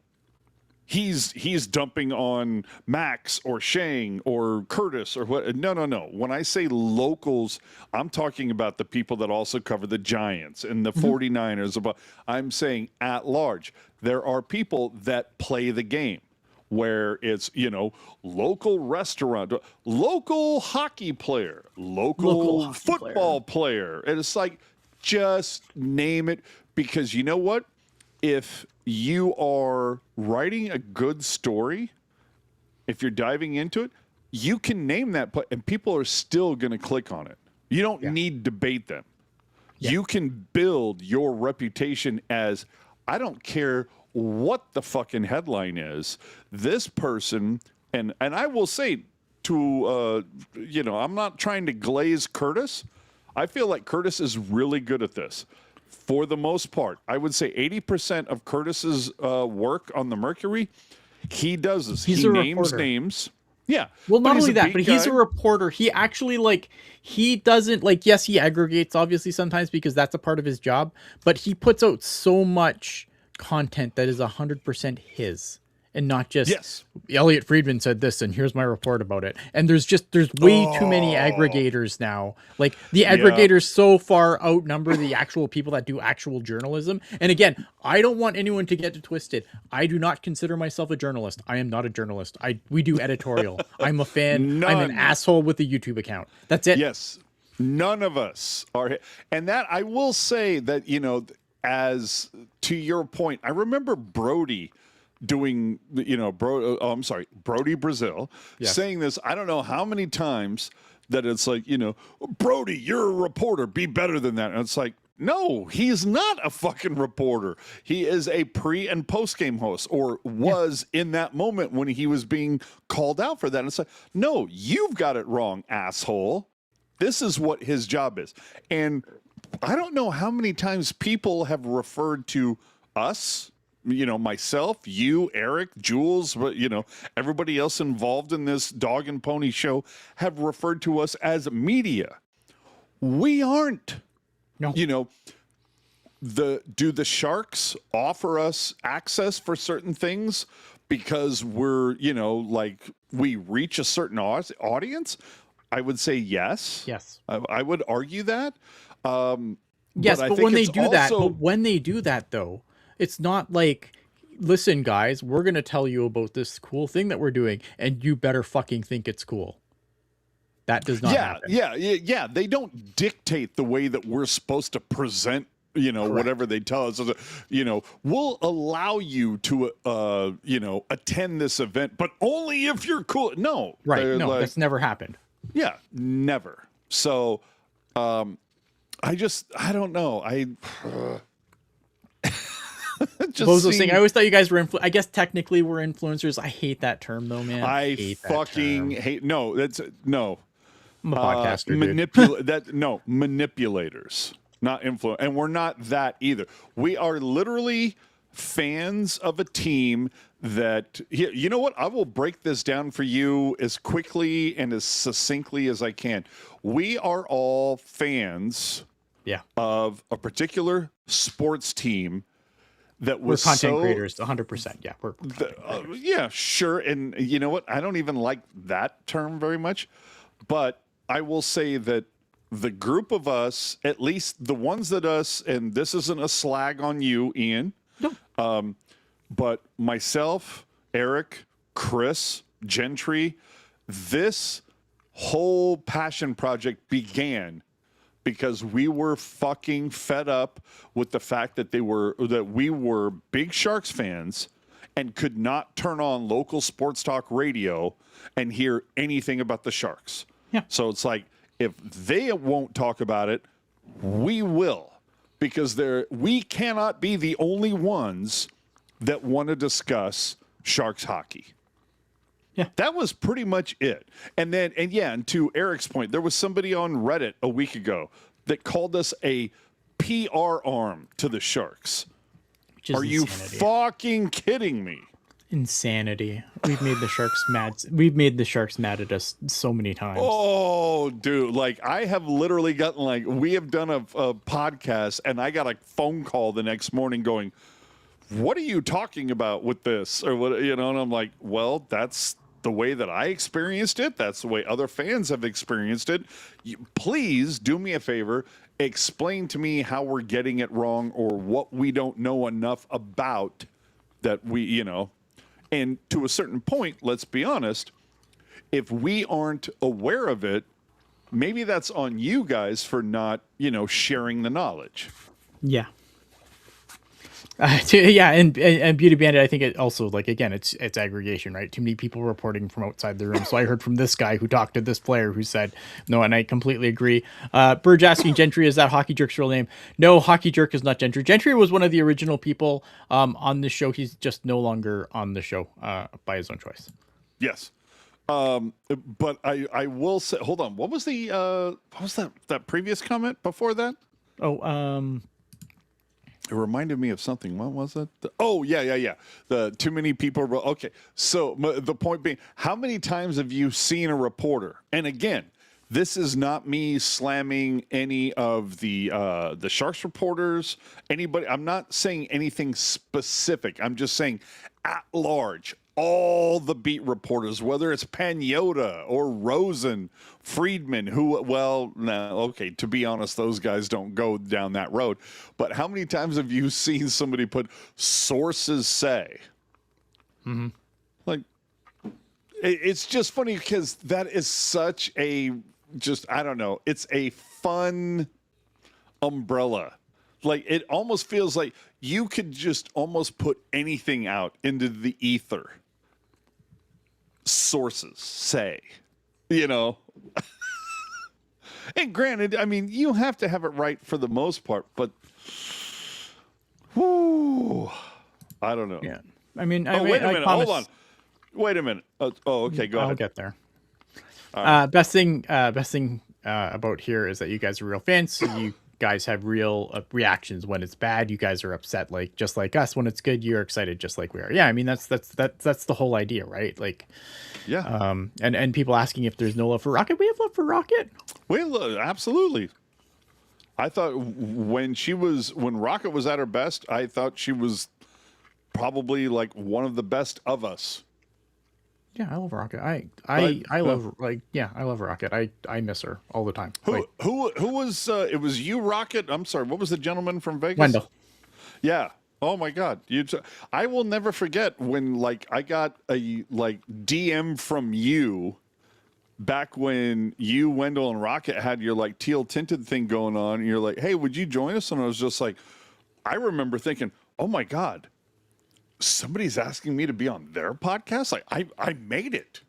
he's dumping on Max or Shang or Curtis or what. No. When I say locals, I'm talking about the people that also cover the Giants and the 49ers. I'm saying at large, there are people that play the game where it's, you know, local restaurant, local hockey player, local football player. And it's like, just name it, because you know what? If you are writing a good story, if you're diving into it, you can name that, and people are still going to click on it. You don't need to debate them. Yeah. You can build your reputation as, I don't care what the fucking headline is, this person, and I will say to, you know, I'm not trying to glaze Curtis. I feel like Curtis is really good at this. For the most part, I would say 80% of Curtis's work on the Mercury, he does this. He's he a names reporter. Names. Yeah. Well, not he's only a that, beat but he's guy. a reporter. He actually, like, he doesn't, like, yes, he aggregates, obviously, sometimes because that's a part of his job, but he puts out so much content that is 100% his. And not just, Elliot Friedman said this, and here's my report about it. And there's way too many aggregators now. Like, the aggregators so far outnumber the actual people that do actual journalism. And again, I don't want anyone to get it twisted. I do not consider myself a journalist. I am not a journalist. We do editorial. I'm a fan. I'm an asshole with a YouTube account. That's it. Yes. None of us are. And that, I will say that, you know, as to your point, I remember Brody doing, you know, Brody Brazil saying this, I don't know how many times, that it's like, you know, Brody, you're a reporter, be better than that. And it's like, no, he's not a fucking reporter. He is a pre and post game host, or was in that moment when he was being called out for that. And it's like, no, you've got it wrong, asshole. This is what his job is. And I don't know how many times people have referred to us, you know, myself, you, Eric, Jules, but, you know, everybody else involved in this dog and pony show have referred to us as media. We aren't. No. You know, do the Sharks offer us access for certain things because we're, you know, like we reach a certain audience? I would say yes. Yes. I would argue that. Yes, but when they do that, but when they do that, though, it's not like, listen, guys, we're going to tell you about this cool thing that we're doing, and you better fucking think it's cool. That does not happen. Yeah. They don't dictate the way that we're supposed to present, you know, whatever they tell us. You know, we'll allow you to, you know, attend this event, but only if you're cool. No. Right. No, that's never happened. Yeah, never. So, I don't know. Just What was I seeing- saying? I always thought you guys were. I guess technically we're influencers. I hate that term though, man. I hate that fucking term. hate. No, that's no. I'm a podcaster, dude. Manipulators, not influence, and we're not that either. We are literally fans of a team that you know what? I will break this down for you as quickly and as succinctly as I can. We are all fans Yeah, of a particular sports team that we're was content so creators. 100%. Yeah, we're content creators. yeah, sure. And you know what? I don't even like that term very much. But I will say that the group of us, at least the ones that us, and this isn't a slag on you, Ian, but myself, Eric, Chris, Gentry, this whole passion project began because we were fucking fed up with the fact that we were big Sharks fans and could not turn on local sports talk radio and hear anything about the Sharks. Yeah. So it's like, if they won't talk about it, we will, because we cannot be the only ones that want to discuss Sharks hockey. Yeah. That was pretty much it. And to Eric's point, there was somebody on Reddit a week ago that called us a PR arm to the Sharks. Which is Are you insanity. fucking kidding me? Insanity. We've made the Sharks mad. We've made the Sharks mad at us so many times. Oh, dude. Like, I have literally gotten, we have done a podcast, and I got a phone call the next morning going, what are you talking about with this? Or what, and I'm like, well, that's the way that I experienced it. That's the way other fans have experienced it. Please do me a favor. Explain to me how we're getting it wrong or what we don't know enough about that and to a certain point, let's be honest, if we aren't aware of it, maybe that's on you guys for not, sharing the knowledge. Yeah. Yeah, and Beauty Bandit, I think it also, again, it's aggregation, right? Too many people reporting from outside the room. So I heard from this guy who talked to this player who said, no, and I completely agree. Burge asking, Gentry, is that Hockey Jerk's real name? No, Hockey Jerk is not Gentry. Gentry was one of the original people on the show. He's just no longer on the show by his own choice. Yes. But I will say, hold on. What was that previous comment before that? It reminded me of something. What was it? Yeah. The too many people. Okay. So the point being, how many times have you seen a reporter? And again, this is not me slamming any of the Sharks reporters, anybody. I'm not saying anything specific. I'm just saying at large, all the beat reporters, whether it's Pagnotta or Rosen, Friedman, to be honest, those guys don't go down that road. But how many times have you seen somebody put sources say? Mm-hmm. Like, it's just funny because that is such I don't know. It's a fun umbrella. Like, it almost feels like you could just almost put anything out into the ether. Sources say, And granted, I mean, you have to have it right for the most part, but I don't know. Yeah. I mean, wait a minute. Hold on. Wait a minute. Okay. Go ahead. I'll get there. Best thing about here is that you guys are real fans. So you guys have real reactions when it's bad. You guys are upset, just like us. When it's good, you're excited, just like we are. Yeah, I mean that's the whole idea, right? Yeah. And people asking if there's no love for Rocket. We have love for Rocket. Absolutely. I thought when Rocket was at her best, I thought she was probably one of the best of us. Yeah, I love Rocket. I love Rocket. I miss her all the time. Who was it was you, Rocket? I'm sorry, what was the gentleman from Vegas? Wendell. Yeah. Oh my God. I will never forget when I got a DM from you back when you, Wendell, and Rocket had your teal tinted thing going on, and you're like, hey, would you join us? And I was just I remember thinking, oh my God, somebody's asking me to be on their podcast. I made it.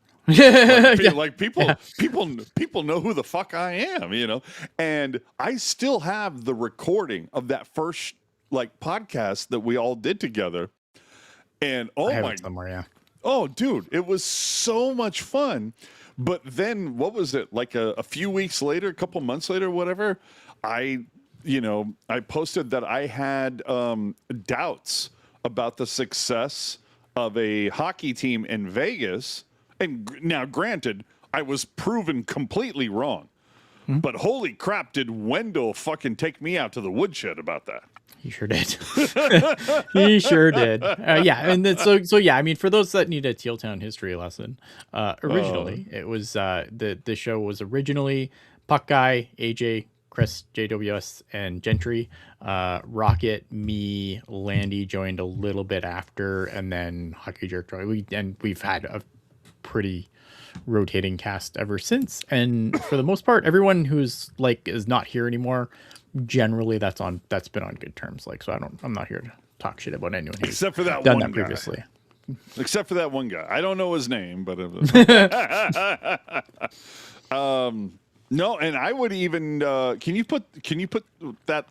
Like people know who the fuck I am, you know. And I still have the recording of that first like podcast that we all did together. And I have it somewhere, yeah. oh, dude, it was so much fun. But then what was it? Like a few weeks later, a couple months later, whatever, I posted that I had doubts about the success of a hockey team in Vegas. And now, granted, I was proven completely wrong. But holy crap, did Wendell fucking take me out to the woodshed about that? He sure did. He sure did. Yeah, and then, so yeah. I mean, for those that need a Teal Town history lesson, originally it was the show was originally Puck Guy, AJ, Chris, JWS, and Gentry. Rocket, me, Landy joined a little bit after, and then Hockey Jerk Troy. We've had a pretty rotating cast ever since, and for the most part, everyone who's like is not here anymore. Generally, that's been on good terms. Like, so I'm not here to talk shit about anyone who's except for that done one that guy. Previously. Except for that one guy, I don't know his name, but no. And I would even can you put that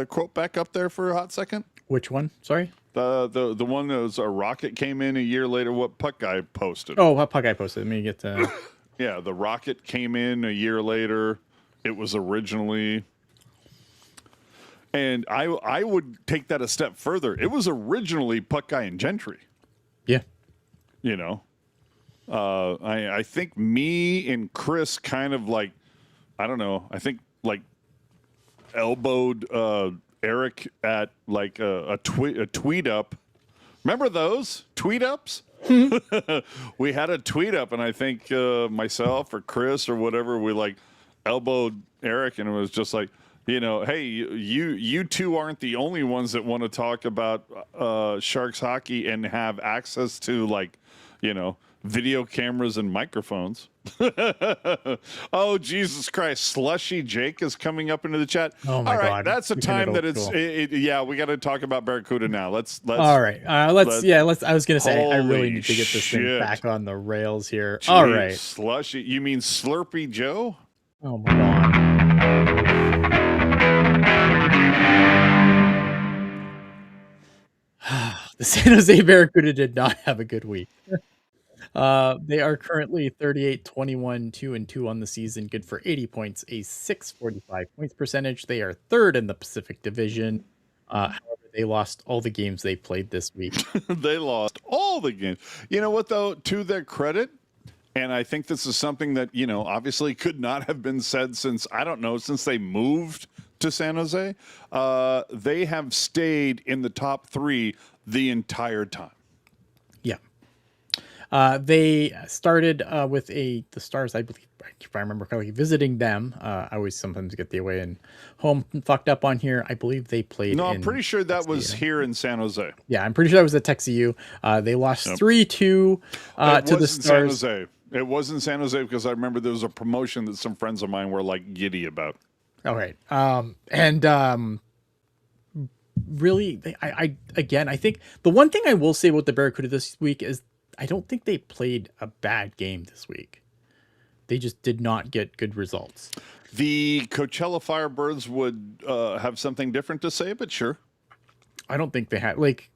quote back up there for a hot second? Which one? Sorry. The one that was a rocket came in a year later. What Puck Guy posted? Oh, what Puck Guy posted? Let me get to. Yeah, the rocket came in a year later. It was originally. And I would take that a step further. It was originally Puck Guy and Gentry. Yeah. You know, I think me and Chris kind of like, I don't know. I think like elbowed Eric at like a tweet up. Remember those tweet ups? We had a tweet up, and I think myself or Chris or whatever, we like elbowed Eric, and it was just like, you know, hey, you two aren't the only ones that want to talk about Sharks hockey and have access to, like, you know, video cameras and microphones. Oh, Jesus Christ. Slushy Jake is coming up into the chat. Oh, my All right, God. that's a time that it's, yeah, we got to talk about Barracuda now. Let's all right. I was going to say, I really Holy need to get this thing shit. back on the rails here. Jeez, All right. Slushy. You mean Slurpy Joe? Oh, my God. The San Jose Barracuda did not have a good week. They are currently 38-21, 2-2 on the season, good for 80 points, a 645 points percentage. They are third in the Pacific Division. However, they lost all the games they played this week. They lost all the games. You know what, though, to their credit, and I think this is something that, you know, obviously could not have been said since, I don't know, since they moved to San Jose, they have stayed in the top three the entire time. Yeah. They started with the Stars, I believe, if I remember correctly, visiting them. I always sometimes get the away and home fucked up on here. I believe they played. No, I'm pretty sure that was here in San Jose. Yeah, I'm pretty sure that was at TexAU. They lost 3-2 to the Stars. San Jose. It wasn't San Jose because I remember there was a promotion that some friends of mine were like giddy about. All right. Really, I think the one thing I will say about the Barracuda this week is I don't think they played a bad game this week. They just did not get good results. The Coachella Firebirds would have something different to say, but sure. I don't think they had, like,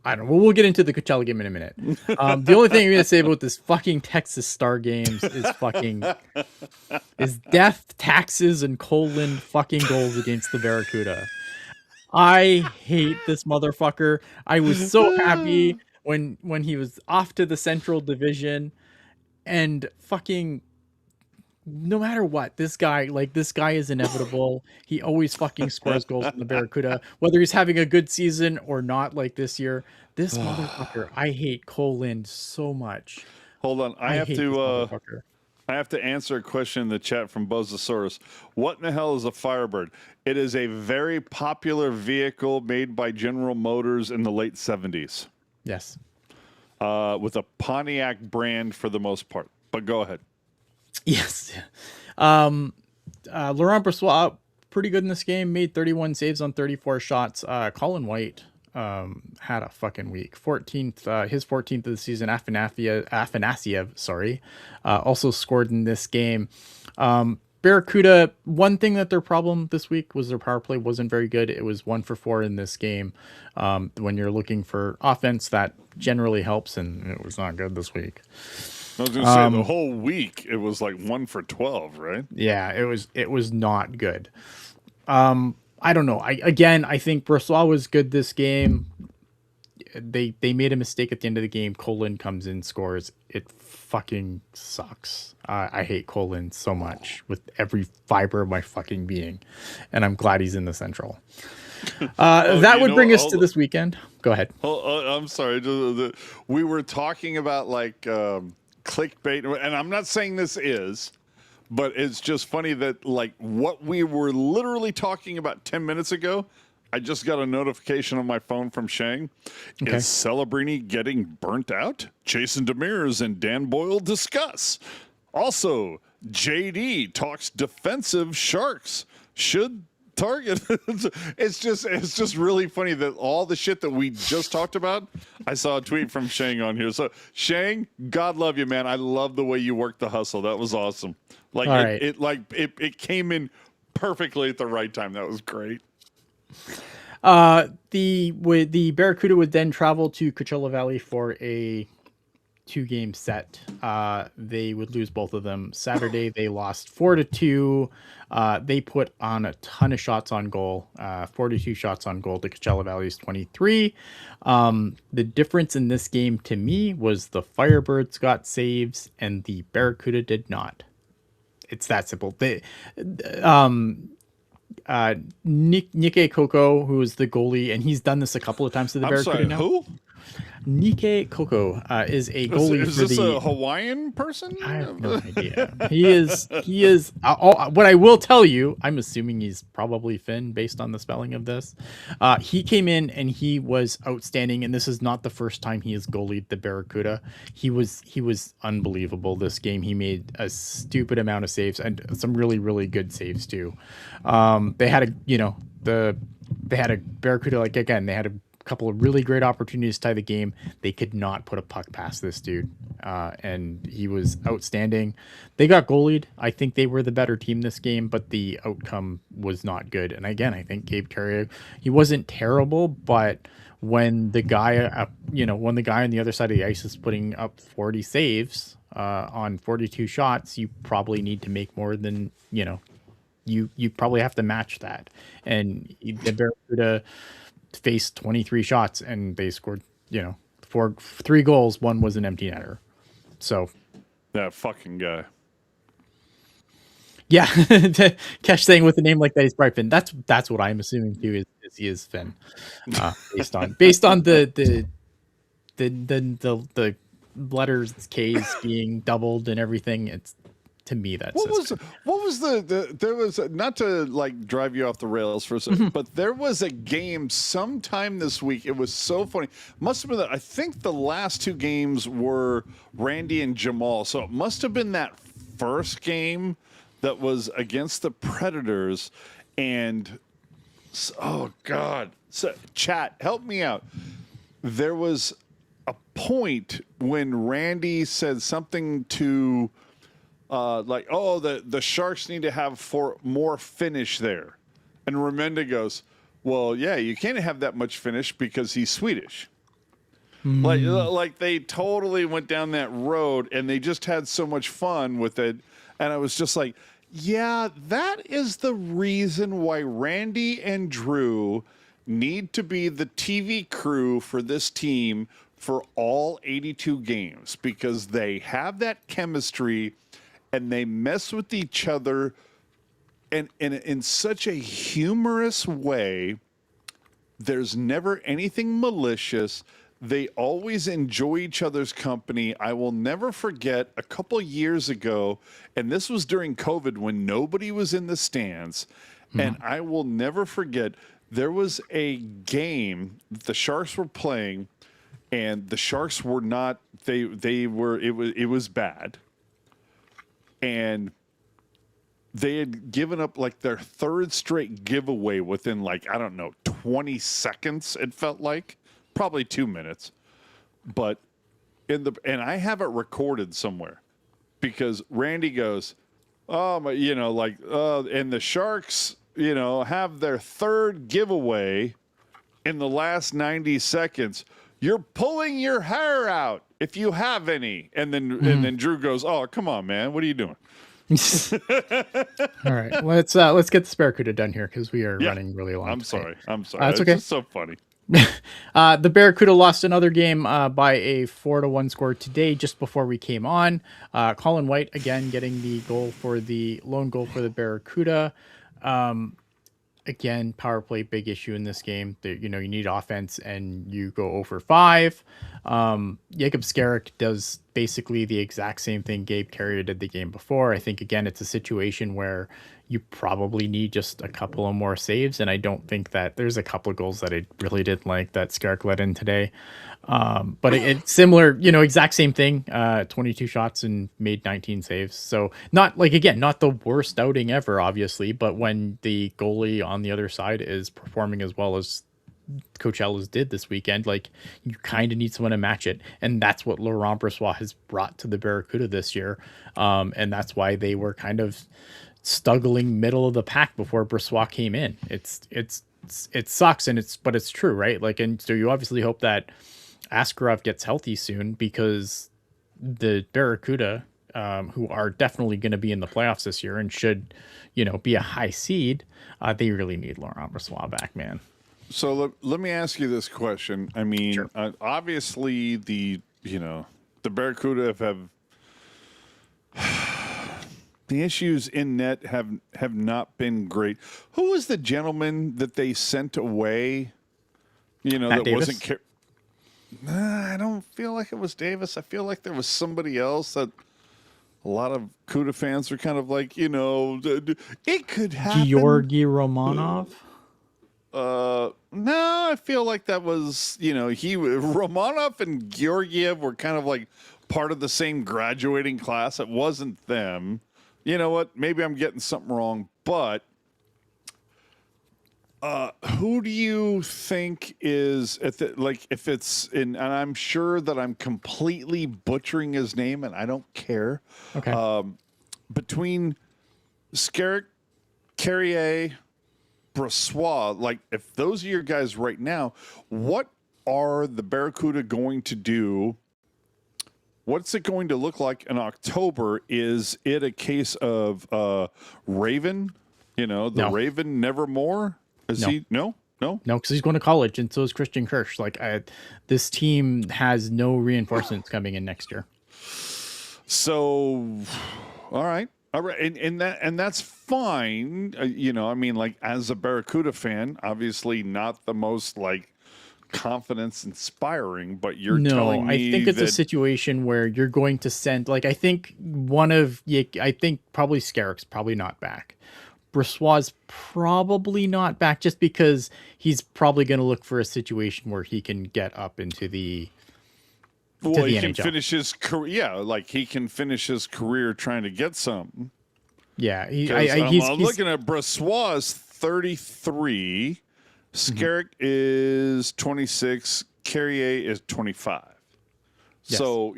I don't know. We'll get into the Coachella game in a minute. The only thing I'm going to say about this fucking Texas Star Games is death, taxes, and fucking goals against the Barracuda. I hate this motherfucker. I was so happy when he was off to the Central Division, and fucking no matter what, this guy is inevitable. He always fucking scores goals in the Barracuda, whether he's having a good season or not, like this year. This motherfucker, I hate Cole Lind so much. Hold on, I have to answer a question in the chat from Buzzosaurus. What in the hell is a Firebird? It is a very popular vehicle made by General Motors in the late 70s. Yes. With a Pontiac brand for the most part. But go ahead. Yes. Laurent Brossoit, pretty good in this game, made 31 saves on 34 shots. Colin White, had a fucking week. 14th, his 14th of the season. Afanasiev, sorry, also scored in this game. Barracuda, one thing that their problem this week was their power play wasn't very good. It was 1 for 4 in this game. When you're looking for offense, that generally helps, and it was not good this week. I was going to say the whole week it was like 1 for 12, right? Yeah, it was not good. I don't know. I think Brossois was good this game. They made a mistake at the end of the game. Colin comes in, scores. It fucking sucks. I hate Colin so much with every fiber of my fucking being, and I'm glad he's in the Central. That would bring us to this weekend. Go ahead. I'm sorry. We were talking about like clickbait, and I'm not saying this is, but it's just funny that like what we were literally talking about 10 minutes ago, I just got a notification on my phone from Shang. Okay. Is Celebrini getting burnt out? Jason Demers and Dan Boyle discuss. Also, JD talks defensive Sharks should target. It's just really funny that all the shit that we just talked about, I saw a tweet from Shang on here. So Shang, God love you, man. I love the way you worked the hustle. That was awesome. Like it came in perfectly at the right time. That was great. The Barracuda would then travel to Coachella Valley for a 2-game set. They would lose both of them. Saturday they lost 4-2. They put on a ton of shots on goal. 42 shots on goal to Coachella Valley's 23. The difference in this game to me was the Firebirds got saves and the Barracuda did not. It's that simple. Nikkei Coco, who is the goalie, and he's done this a couple of times to the Barracuda now. Who? Nikkei Coco is a goalie is for this the a Hawaiian person? I have no idea. He is what I will tell you, I'm assuming he's probably Finn based on the spelling of this. He came in and he was outstanding, and this is not the first time he has goalied the Barracuda. He was unbelievable this game. He made a stupid amount of saves and some really, really good saves too. They had a Barracuda, like, again, they had a couple of really great opportunities to tie the game. They could not put a puck past this dude, and he was outstanding. They got goalied. I think they were the better team this game, but the outcome was not good. And again, I think Gabe Terrio, he wasn't terrible, but when the guy on the other side of the ice is putting up 40 saves on 42 shots, you probably need to make more than, you probably have to match that. And the Barracuda faced 23 shots and they scored, 3 goals. One was an empty netter. So that fucking guy. Yeah, Kesh saying with a name like that, he's probably Finn. That's what I'm assuming too. Is he is Finn, based on the letters K's being doubled and everything. It's, to me, that's what was the there was not to like drive you off the rails for a second, but there was a game sometime this week. It was so funny. Must have been I think the last 2 games were Randy and Jamal, so it must have been that first game that was against the Predators. And oh god, so chat, help me out. There was a point when Randy said something to like, oh, the Sharks need to have more finish there. And Remenda goes, well, yeah, you can't have that much finish because he's Swedish. Like they totally went down that road and they just had so much fun with it. And I was just like, yeah, that is the reason why Randy and Drew need to be the TV crew for this team for all 82 games, because they have that chemistry and they mess with each other and in such a humorous way. There's never anything malicious. They always enjoy each other's company. I will never forget a couple years ago, and this was during COVID when nobody was in the stands, and I will never forget, there was a game that the Sharks were playing, and the Sharks were not, it was bad. And they had given up like their third straight giveaway within like, I don't know, 20 seconds, it felt like. Probably 2 minutes. But and I have it recorded somewhere because Randy goes, oh, my, and the Sharks, have their third giveaway in the last 90 seconds. You're pulling your hair out if you have any. And then Drew goes, oh, come on, man. What are you doing? All right, let's get the Barracuda done here because we are running really long. I'm sorry. That's It's okay. just so funny. The Barracuda lost another game by a 4-1 score today just before we came on. Colin White again getting the lone goal for the Barracuda. Again, power play, big issue in this game. You need offense and you go over 5. Jacob Skarek does basically the exact same thing Gabe Carrier did the game before. I think, again, it's a situation where you probably need just a couple of more saves, and I don't think that there's a couple of goals that I really didn't like that Skarek let in today. But it's similar, exact same thing, 22 shots and made 19 saves. So not the worst outing ever, obviously, but when the goalie on the other side is performing as well as Coach Ellis did this weekend, you kind of need someone to match it. And that's what Laurent Brossoit has brought to the Barracuda this year. And that's why they were kind of struggling middle of the pack before Brossoit came in. It sucks, but it's true, right? And so you obviously hope that Askarov gets healthy soon, because the Barracuda, who are definitely going to be in the playoffs this year and should, be a high seed, they really need Laurent Brossoit back, man. So let me ask you this question. I mean, Sure. Obviously the Barracuda have the issues in net have not been great. Who was the gentleman that they sent away? Matt that Davis? wasn't. I don't feel like it was Davis. I feel like there was somebody else that a lot of Cuda fans are kind of like, it could happen. Georgi Romanov? No, I feel like that was, Romanov and Georgiev were kind of like part of the same graduating class. It wasn't them. You know what? Maybe I'm getting something wrong, but who do you think is if it's in? And I'm sure that I'm completely butchering his name, and I don't care. Okay. Between Skarek, Carrier, Brossoit, if those are your guys right now, what are the Barracuda going to do? What's it going to look like in October? Is it a case of Raven? No. Raven Nevermore? Is No. he? No? No, because he's going to college, and so is Christian Kirsch. This team has no reinforcements coming in next year. So, all right. And that's fine. As a Barracuda fan, obviously not the most confidence inspiring, but you're telling me I think it's a situation where you're going to send, I think probably Skarek's probably not back. Brossoit's probably not back, just because he's probably going to look for a situation where he can get up into the he can NHL. finish his career. Yeah, he can finish his career trying to get something. Yeah, I'm looking at Brossoit is 33, Skarek is 26, Carrier is 25. Yes. So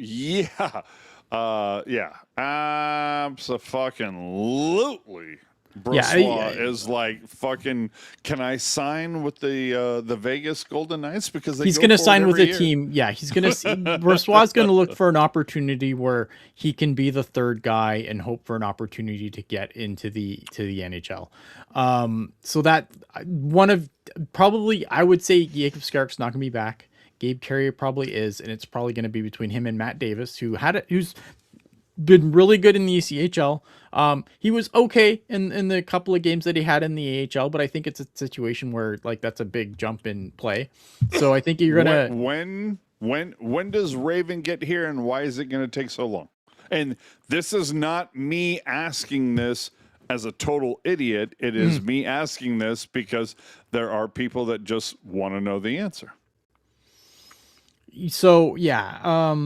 absolutely. Brossoit is fucking. Can I sign with the Vegas Golden Knights because he's going to sign with a team? Yeah, he's going to. Brossoit's going to look for an opportunity where he can be the third guy and hope for an opportunity to get into the NHL. So that I would say Jacob Skarek's not going to be back. Gabe Carrier probably is, and it's probably going to be between him and Matt Davis, who's been really good in the ECHL. He was okay in the couple of games that he had in the AHL, but I think it's a situation where that's a big jump in play. So I think you're gonna when does Raven get here, and why is it gonna take so long? And this is not me asking this as a total idiot. It is me asking this because there are people that just want to know the answer. So yeah,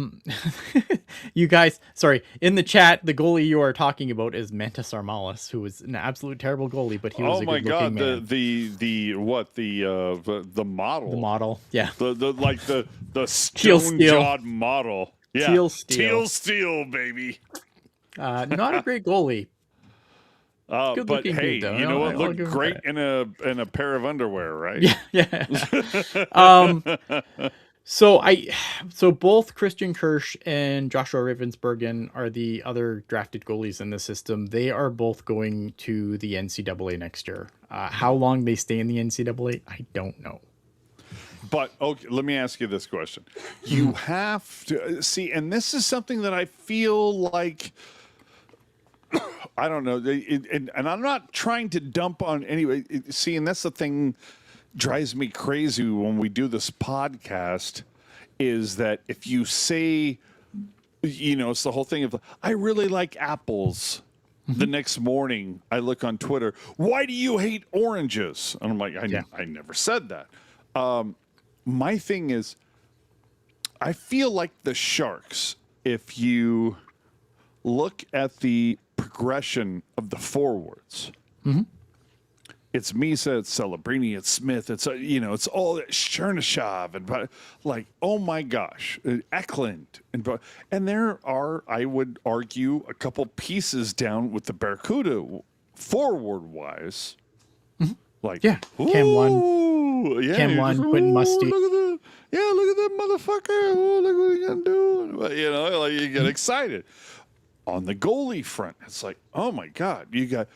you guys, sorry, in the chat, the goalie you are talking about is Mantis Armalis, who was an absolute terrible goalie, but he was Oh a my good-looking God, man. the model, The model, yeah, the Teal stone steel. jawed model, yeah, Teal steel. teal steel, baby. Not a great goalie. Good But looking hey, dude, though. you know what? I'll Looked give him great credit. in a pair of underwear, right? Yeah, yeah. So both Christian Kirsch and Joshua Ravensbergen are the other drafted goalies in the system. They are both going to the NCAA next year. How long they stay in the NCAA, I don't know. But okay, let me ask you this question: you have to see, and this is something that I feel like. I don't know, and I'm not trying to dump on anyway. See, and that's the thing drives me crazy when we do this podcast is that if you say, it's the whole thing of I really like apples. The next morning, I look on Twitter. Why do you hate oranges? And I'm like, I never said that. My thing is, I feel like the Sharks. If you look at the progression of the forwards. It's Misa, it's Celebrini, it's Smith, it's it's all Chernyshov and like, oh my gosh, Eklund and there are, I would argue, a couple pieces down with the Barracuda forward wise. Like Cam one, Quentin Musty. Look at that motherfucker! Oh, look what he's gonna do! Like you get excited. On the goalie front, it's like, oh my God, you got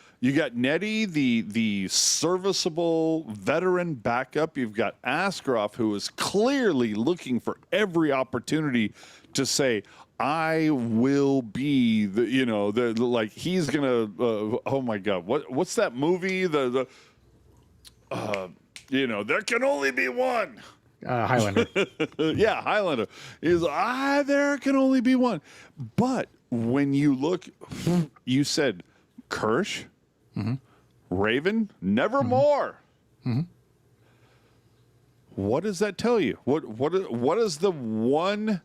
Nettie, the serviceable veteran backup. You've got Askarov, who is clearly looking for every opportunity to say, I will be the like he's gonna. Oh my God, what's that movie? There can only be one. Highlander. Yeah, Highlander. He's there can only be one. But when you look, you said Kirsch, Raven, nevermore. What does that tell you? What is the one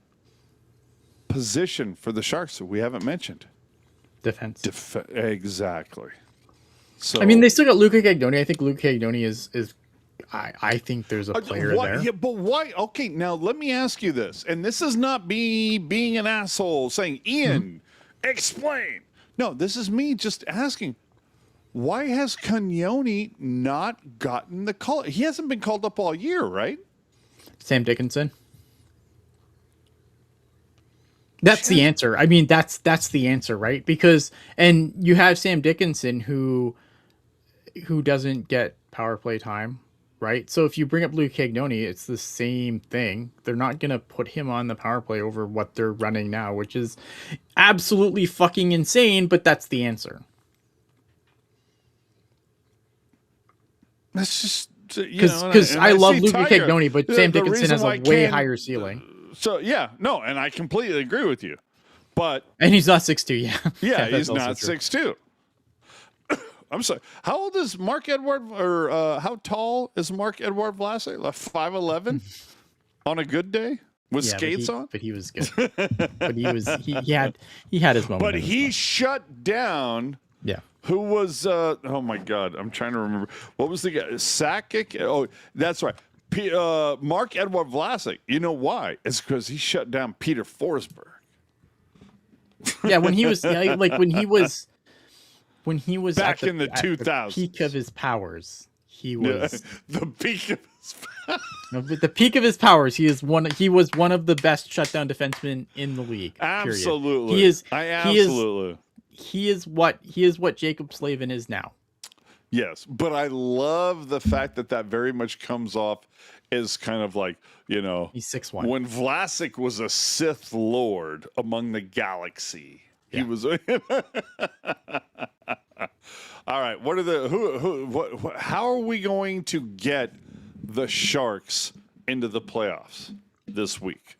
position for the Sharks that we haven't mentioned? Defense. Exactly. So I mean, they still got Luca Cagnoni. I think Luca Cagnoni is I think there's a player there. Yeah, but why? Okay, now let me ask you this, and this is not me being an asshole saying, Ian, explain. No, this is me just asking, why has Cagnoni not gotten the call? He hasn't been called up all year, right? Sam Dickinson. That's the answer. I mean, that's the answer, right? Because and you have Sam Dickinson who doesn't get power play time. Right. So if you bring up Luke Cagnoni, it's the same thing. They're not going to put him on the power play over what they're running now, which is absolutely fucking insane. But that's the answer. That's just because I love Luke Cagnoni, but Sam Dickinson has a way higher ceiling. So yeah, no, and I completely agree with you. But he's not 6'2", yeah. Yeah, he's not 6'2". I'm sorry. How old is Mark Edward, or how tall is Mark Edward Vlasic? Like 5'11" on a good day with skates on. But he was good. But he had his moment. But he shut down. Yeah. Who was? Oh my God, I'm trying to remember. What was the guy? Sakic. Oh, that's right. Mark Edward Vlasic. You know why? It's because he shut down Peter Forsberg. Yeah, when he was back at in the 2000s, peak of his powers, he was the peak of his With the peak of his powers, he was one of the best shutdown defensemen in the league. Absolutely. Period. He is what Jacob Slavin is now. Yes, but I love the fact that very much comes off as kind of like, he's 6'1". When Vlasic was a Sith Lord among the galaxy, he was. All right, how are we going to get the Sharks into the playoffs this week?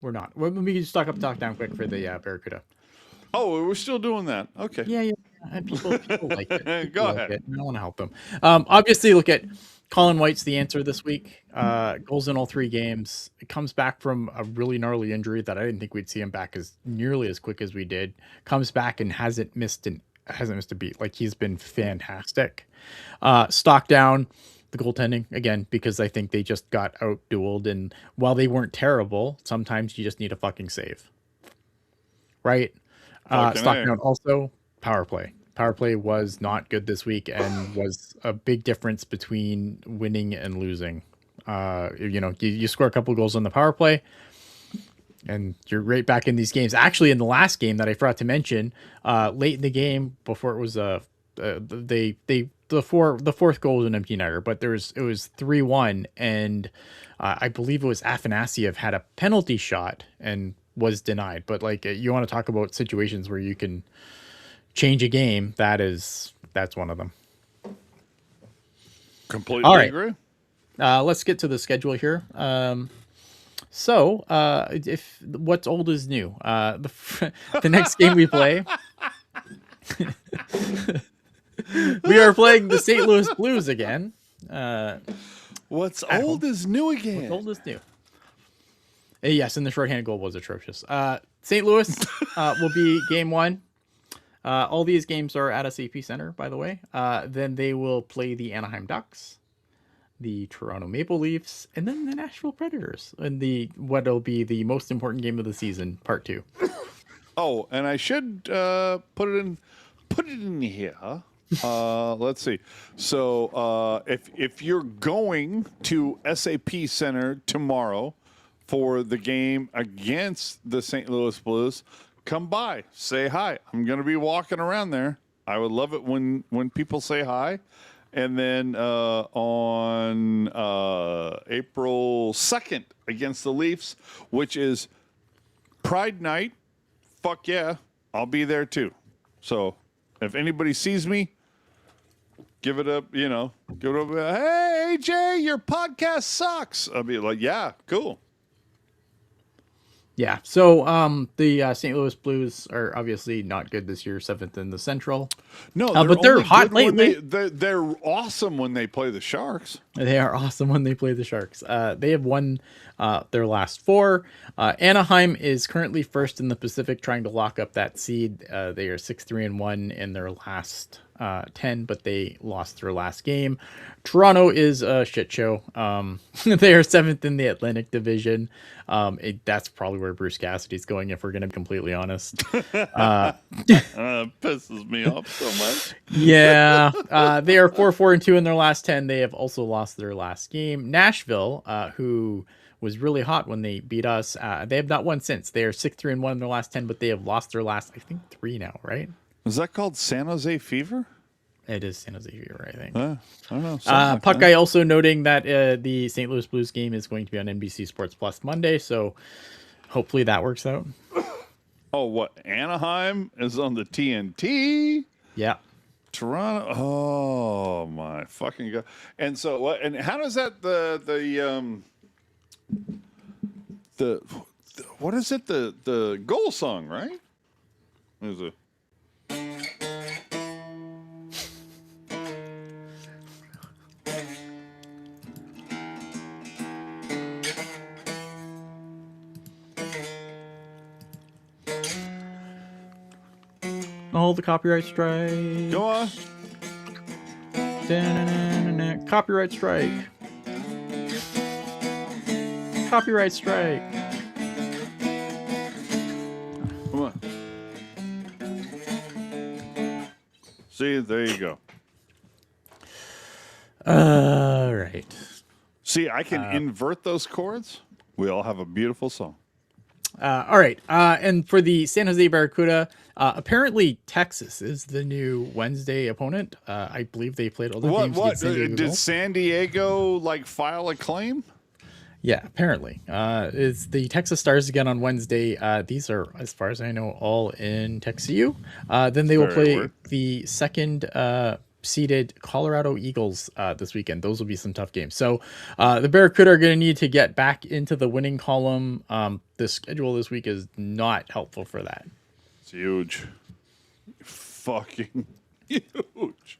We're not. We can just talk down quick for the Barracuda. Oh, we're still doing that. Okay. Yeah. People like it. People Go like ahead. it. I want to help them. Obviously, look at Colin White's the answer this week. Goals in all 3 games. It comes back from a really gnarly injury that I didn't think we'd see him back as nearly as quick as we did. Comes back and hasn't missed a beat. Like, he's been fantastic. Stock down the goaltending again, because I think they just got out-dueled, and while they weren't terrible, sometimes you just need a fucking save. Right? Fucking Stock A. down also power play. Power play was not good this week and was a big difference between winning and losing. You score a couple goals on the power play, and you're right back in these games. Actually, in the last game that I forgot to mention, late in the game, before it was the fourth goal was an empty netter, but it was 3-1, and I believe it was Afanasiev had a penalty shot and was denied. But like, you want to talk about situations where you can change a game, that's one of them. Completely All right. agree. Let's get to the schedule here. If what's old is new, the next game we play, we are playing the St. Louis Blues again. What's At old is new again. What's old is new. Yes, and the shorthanded goal was atrocious. St. Louis will be game 1. All these games are at SAP Center, by the way. Then they will play the Anaheim Ducks, the Toronto Maple Leafs, and then the Nashville Predators in what'll be the most important game of the season, part 2. Oh, and I should put it in here. Let's see. So if you're going to SAP Center tomorrow for the game against the St. Louis Blues, come by, say hi. I'm going to be walking around there. I would love it when people say hi. And then on April 2nd against the Leafs, which is Pride Night, fuck yeah, I'll be there too. So if anybody sees me, give it up, hey, AJ, your podcast sucks. I'll be like, yeah, cool. Yeah. So the St. Louis Blues are obviously not good this year, 7th in the Central. No, but they're only hot good when lately. They're awesome when they play the Sharks. They are awesome when they play the Sharks. They have won their last 4. Anaheim is currently first in the Pacific, trying to lock up that seed. They are 6-3-1 in their last 10, but they lost their last game. Toronto is a shit show. They are 7th in the Atlantic Division. That's probably where Bruce Cassidy's going, if we're going to be completely honest. Pisses me off so much. Yeah, they are 4-4-2 in their last 10. They have also lost their last game. Nashville, who was really hot when they beat us, they have not won since. They are 6-3-1 in their last 10, but they have lost their last, I think, 3 now, right? Is that called San Jose Fever? It is San Jose Fever, I think. I don't know. Puck Guy also noting that the St. Louis Blues game is going to be on NBC Sports Plus Monday, so hopefully that works out. Oh, what? Anaheim is on the TNT? Yeah. Toronto? Oh, my fucking God. And so, what? And how does that, the what is it? The goal song, right? What is it? Oh, the copyright strike. Go on. Da-na-na-na-na. Copyright strike. Copyright strike. Come on. See, there you go. All right. See, I can invert those chords. We all have a beautiful song. All right. And for the San Jose Barracuda, apparently Texas is the new Wednesday opponent. I believe they played other games. What against San Diego. did San Diego like file a claim? Yeah, apparently. It's the Texas Stars again on Wednesday. These are, as far as I know, all in TexU. Then they will Very play weird. the second seeded Colorado Eagles this weekend. Those will be some tough games. So the Barracuda are going to need to get back into the winning column. The schedule this week is not helpful for that. It's huge. Fucking Huge.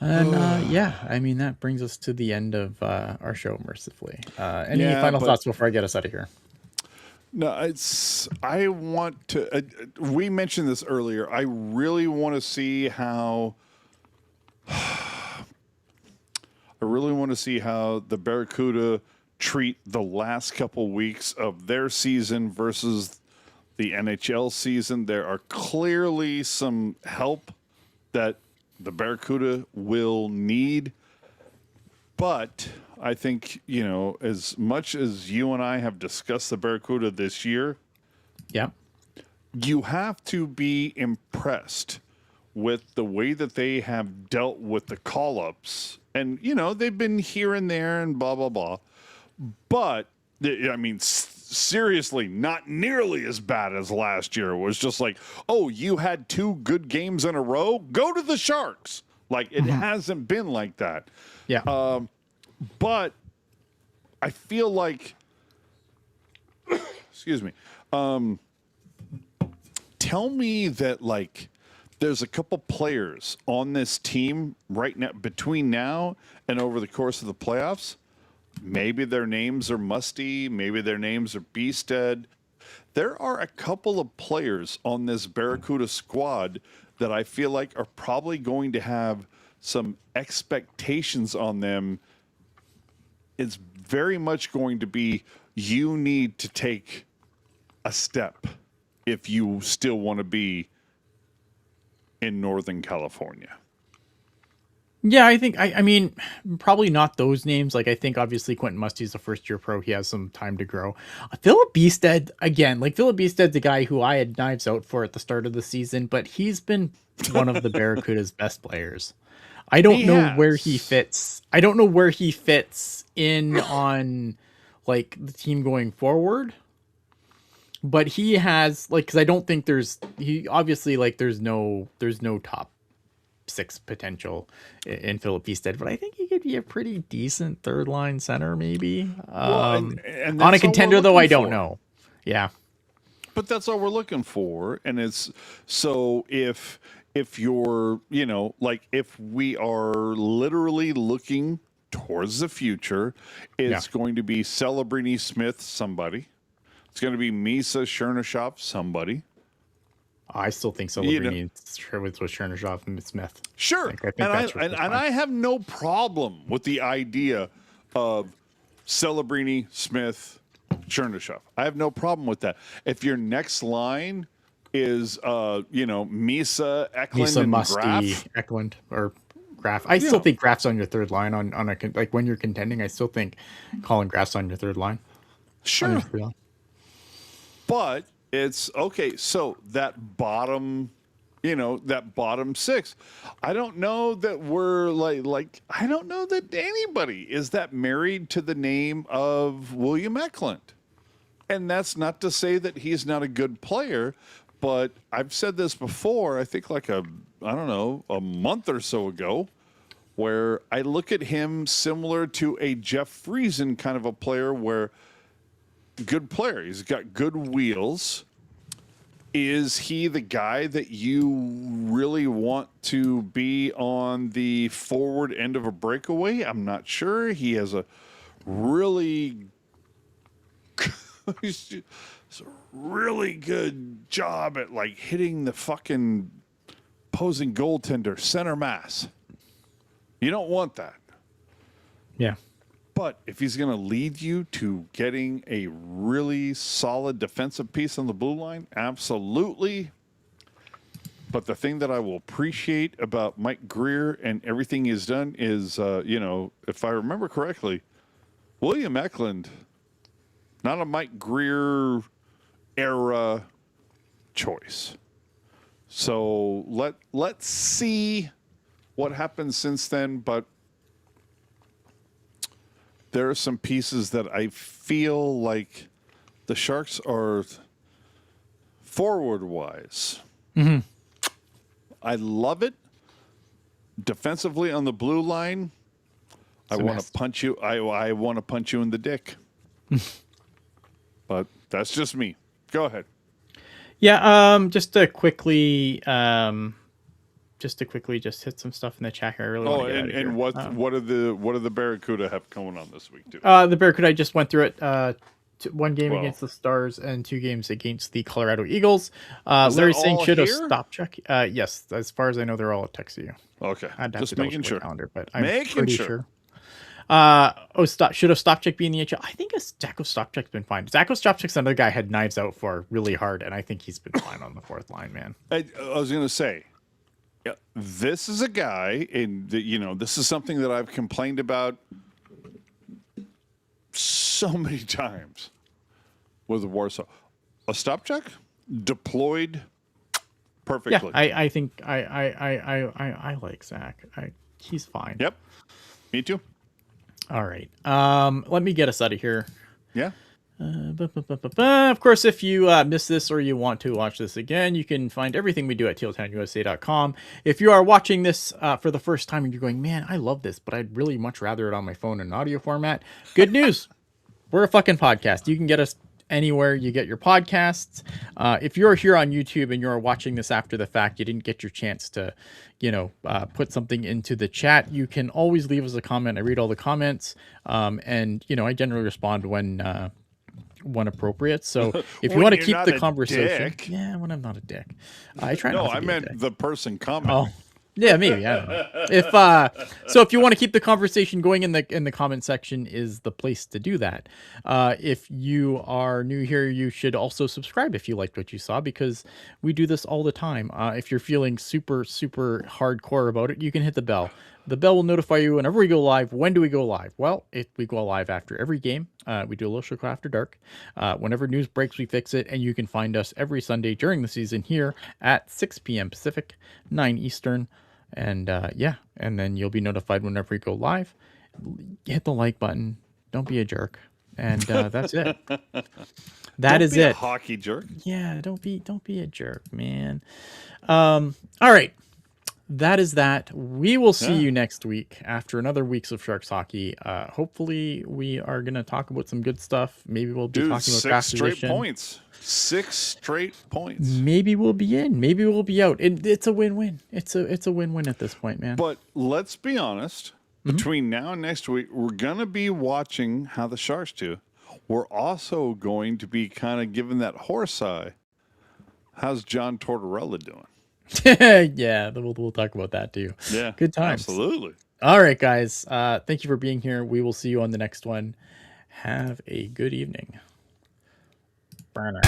And yeah, I mean, that brings us to the end of our show, mercifully. Any Yeah, final but- thoughts before I get us out of here? No, I want to. We mentioned this earlier. I really want to see how. I really want to see how the Barracuda treat the last couple weeks of their season versus the NHL season. There are clearly some help that the Barracuda will need. But I think, as much as you and I have discussed the Barracuda this year, Yeah. you have to be impressed with the way that they have dealt with the call-ups. And, they've been here and there and blah, blah, blah. But, I mean, seriously, not nearly as bad as last year. It was just like, oh, you had 2 good games in a row? Go to the Sharks. Like, it hasn't been like that. Yeah. But I feel like, excuse me, tell me that, like, there's a couple players on this team right now, between now and over the course of the playoffs. Maybe their names are Musty. Maybe their names are Beasted. There are a couple of players on this Barracuda squad that I feel like are probably going to have some expectations on them. It's very much going to be, you need to take a step if you still want to be in Northern California. Yeah, I think, I mean, probably not those names. Like, I think obviously Quentin Musty's a first-year pro. He has some time to grow. Philip Beasted, again, like Philip Beasted's a guy who I had knives out for at the start of the season, but he's been one of the Barracuda's best players. I don't know where he fits. I don't know where he fits in on, like, the team going forward. But he has, like, because I don't think there's no top 6 potential in Philip Beasted, but I think he could be a pretty decent third line center, maybe. And On a that's all contender, we're though, I looking don't for. know. Yeah. But that's all we're looking for. And it's so if you're, like, if we are literally looking towards the future, it's going to be Celebrini Smith, somebody. It's going to be Misa Chernyshov, somebody. I still think Celebrini with Chernyshov and Smith. Sure. Like, I think and that's fine. I have no problem with the idea of Celebrini, Smith, Chernyshov. I have no problem with that. If your next line is, Misa, Eklund, Misa, and Musty, Graf. Eklund, or Graf. I still think Graf's on your third line on a like when you're contending. I still think Colin Graf's on your third line. Sure. But it's okay. So that bottom, that bottom 6, I don't know that we're like I don't know that anybody is that married to the name of William Eklund. And that's not to say that he's not a good player, but I've said this before, I think like a month or so ago, where I look at him similar to a Jeff Friesen kind of a player, where good player, he's got good wheels. Is he the guy that you really want to be on the forward end of a breakaway? I'm not sure. He has a really it's a really good job at, like, hitting the fucking opposing goaltender center mass. You don't want that. Yeah. But if he's going to lead you to getting a really solid defensive piece on the blue line, absolutely. But the thing that I will appreciate about Mike Greer and everything he's done is, if I remember correctly, William Eklund, not a Mike Greer era choice. So let's see what happens since then, but there are some pieces that I feel like the Sharks are forward-wise. Mm-hmm. I love it. Defensively on the blue line, I want to punch you. I want to punch you in the dick. But that's just me. Go ahead. Yeah, just to quickly just to quickly just hit some stuff in the chat here. I really Oh, want to get out of here. what do the Barracuda have going on this week too? The Barracuda, I just went through it. One game Wow. against the Stars and 2 games against the Colorado Eagles. Is Larry that saying all should have here? stop check. Yes, as far as I know, they're all at text you. Okay, I'd have just to double making check sure. my calendar, but I'm Making pretty sure. sure. Should have stop check be in the HL? I think Zacho stop check's been fine. Zacho stop check's another guy had knives out for really hard, and I think he's been fine on the 4th line, man. I was gonna say, yeah, this is a guy, and this is something that I've complained about so many times with Warsaw. A stop check deployed perfectly. Yeah, I think I like Zach. He's fine. Yep, me too. All right. Let me get us out of here. Yeah. Of course, if you missed this or you want to watch this again, you can find everything we do at tealtownusa.com. If you are watching this for the first time and you're going, man, I love this, but I'd really much rather it on my phone in audio format. Good news. We're a fucking podcast. You can get us anywhere you get your podcasts. If you're here on YouTube and you're watching this after the fact, you didn't get your chance to, put something into the chat, you can always leave us a comment. I read all the comments. And I generally respond when appropriate. So if you When want to you're keep not the a conversation, dick. yeah, when I'm not a dick, I try No, not to I be a meant dick. the person commenting. Oh, yeah, maybe. I don't know. If you want to keep the conversation going in the comment section is the place to do that. If you are new here, you should also subscribe if you liked what you saw, because we do this all the time. If you're feeling super, super hardcore about it, you can hit the bell. The bell will notify you whenever we go live. When do we go live? Well, we go live after every game. We do a little show after dark. Whenever news breaks, we fix it. And you can find us every Sunday during the season here at 6 p.m. Pacific, 9 Eastern. And and then you'll be notified whenever we go live. Hit the like button. Don't be a jerk. And that's it. That is Don't be a it. hockey jerk. Yeah, don't be a jerk, man. All right. That is that. We will see you next week after another weeks of Sharks hockey. Hopefully we are going to talk about some good stuff. Maybe we'll be Dude, talking about 6 craft straight position. points. 6 straight points. Maybe we'll be in. Maybe we'll be out. It's a win-win. It's a win-win at this point, man. But let's be honest. Between now and next week, we're going to be watching how the Sharks do. We're also going to be kind of giving that horse eye. How's John Tortorella doing? Yeah, we'll talk about that too. Yeah. Good times. Absolutely. All right, guys. Thank you for being here. We will see you on the next one. Have a good evening. Burner.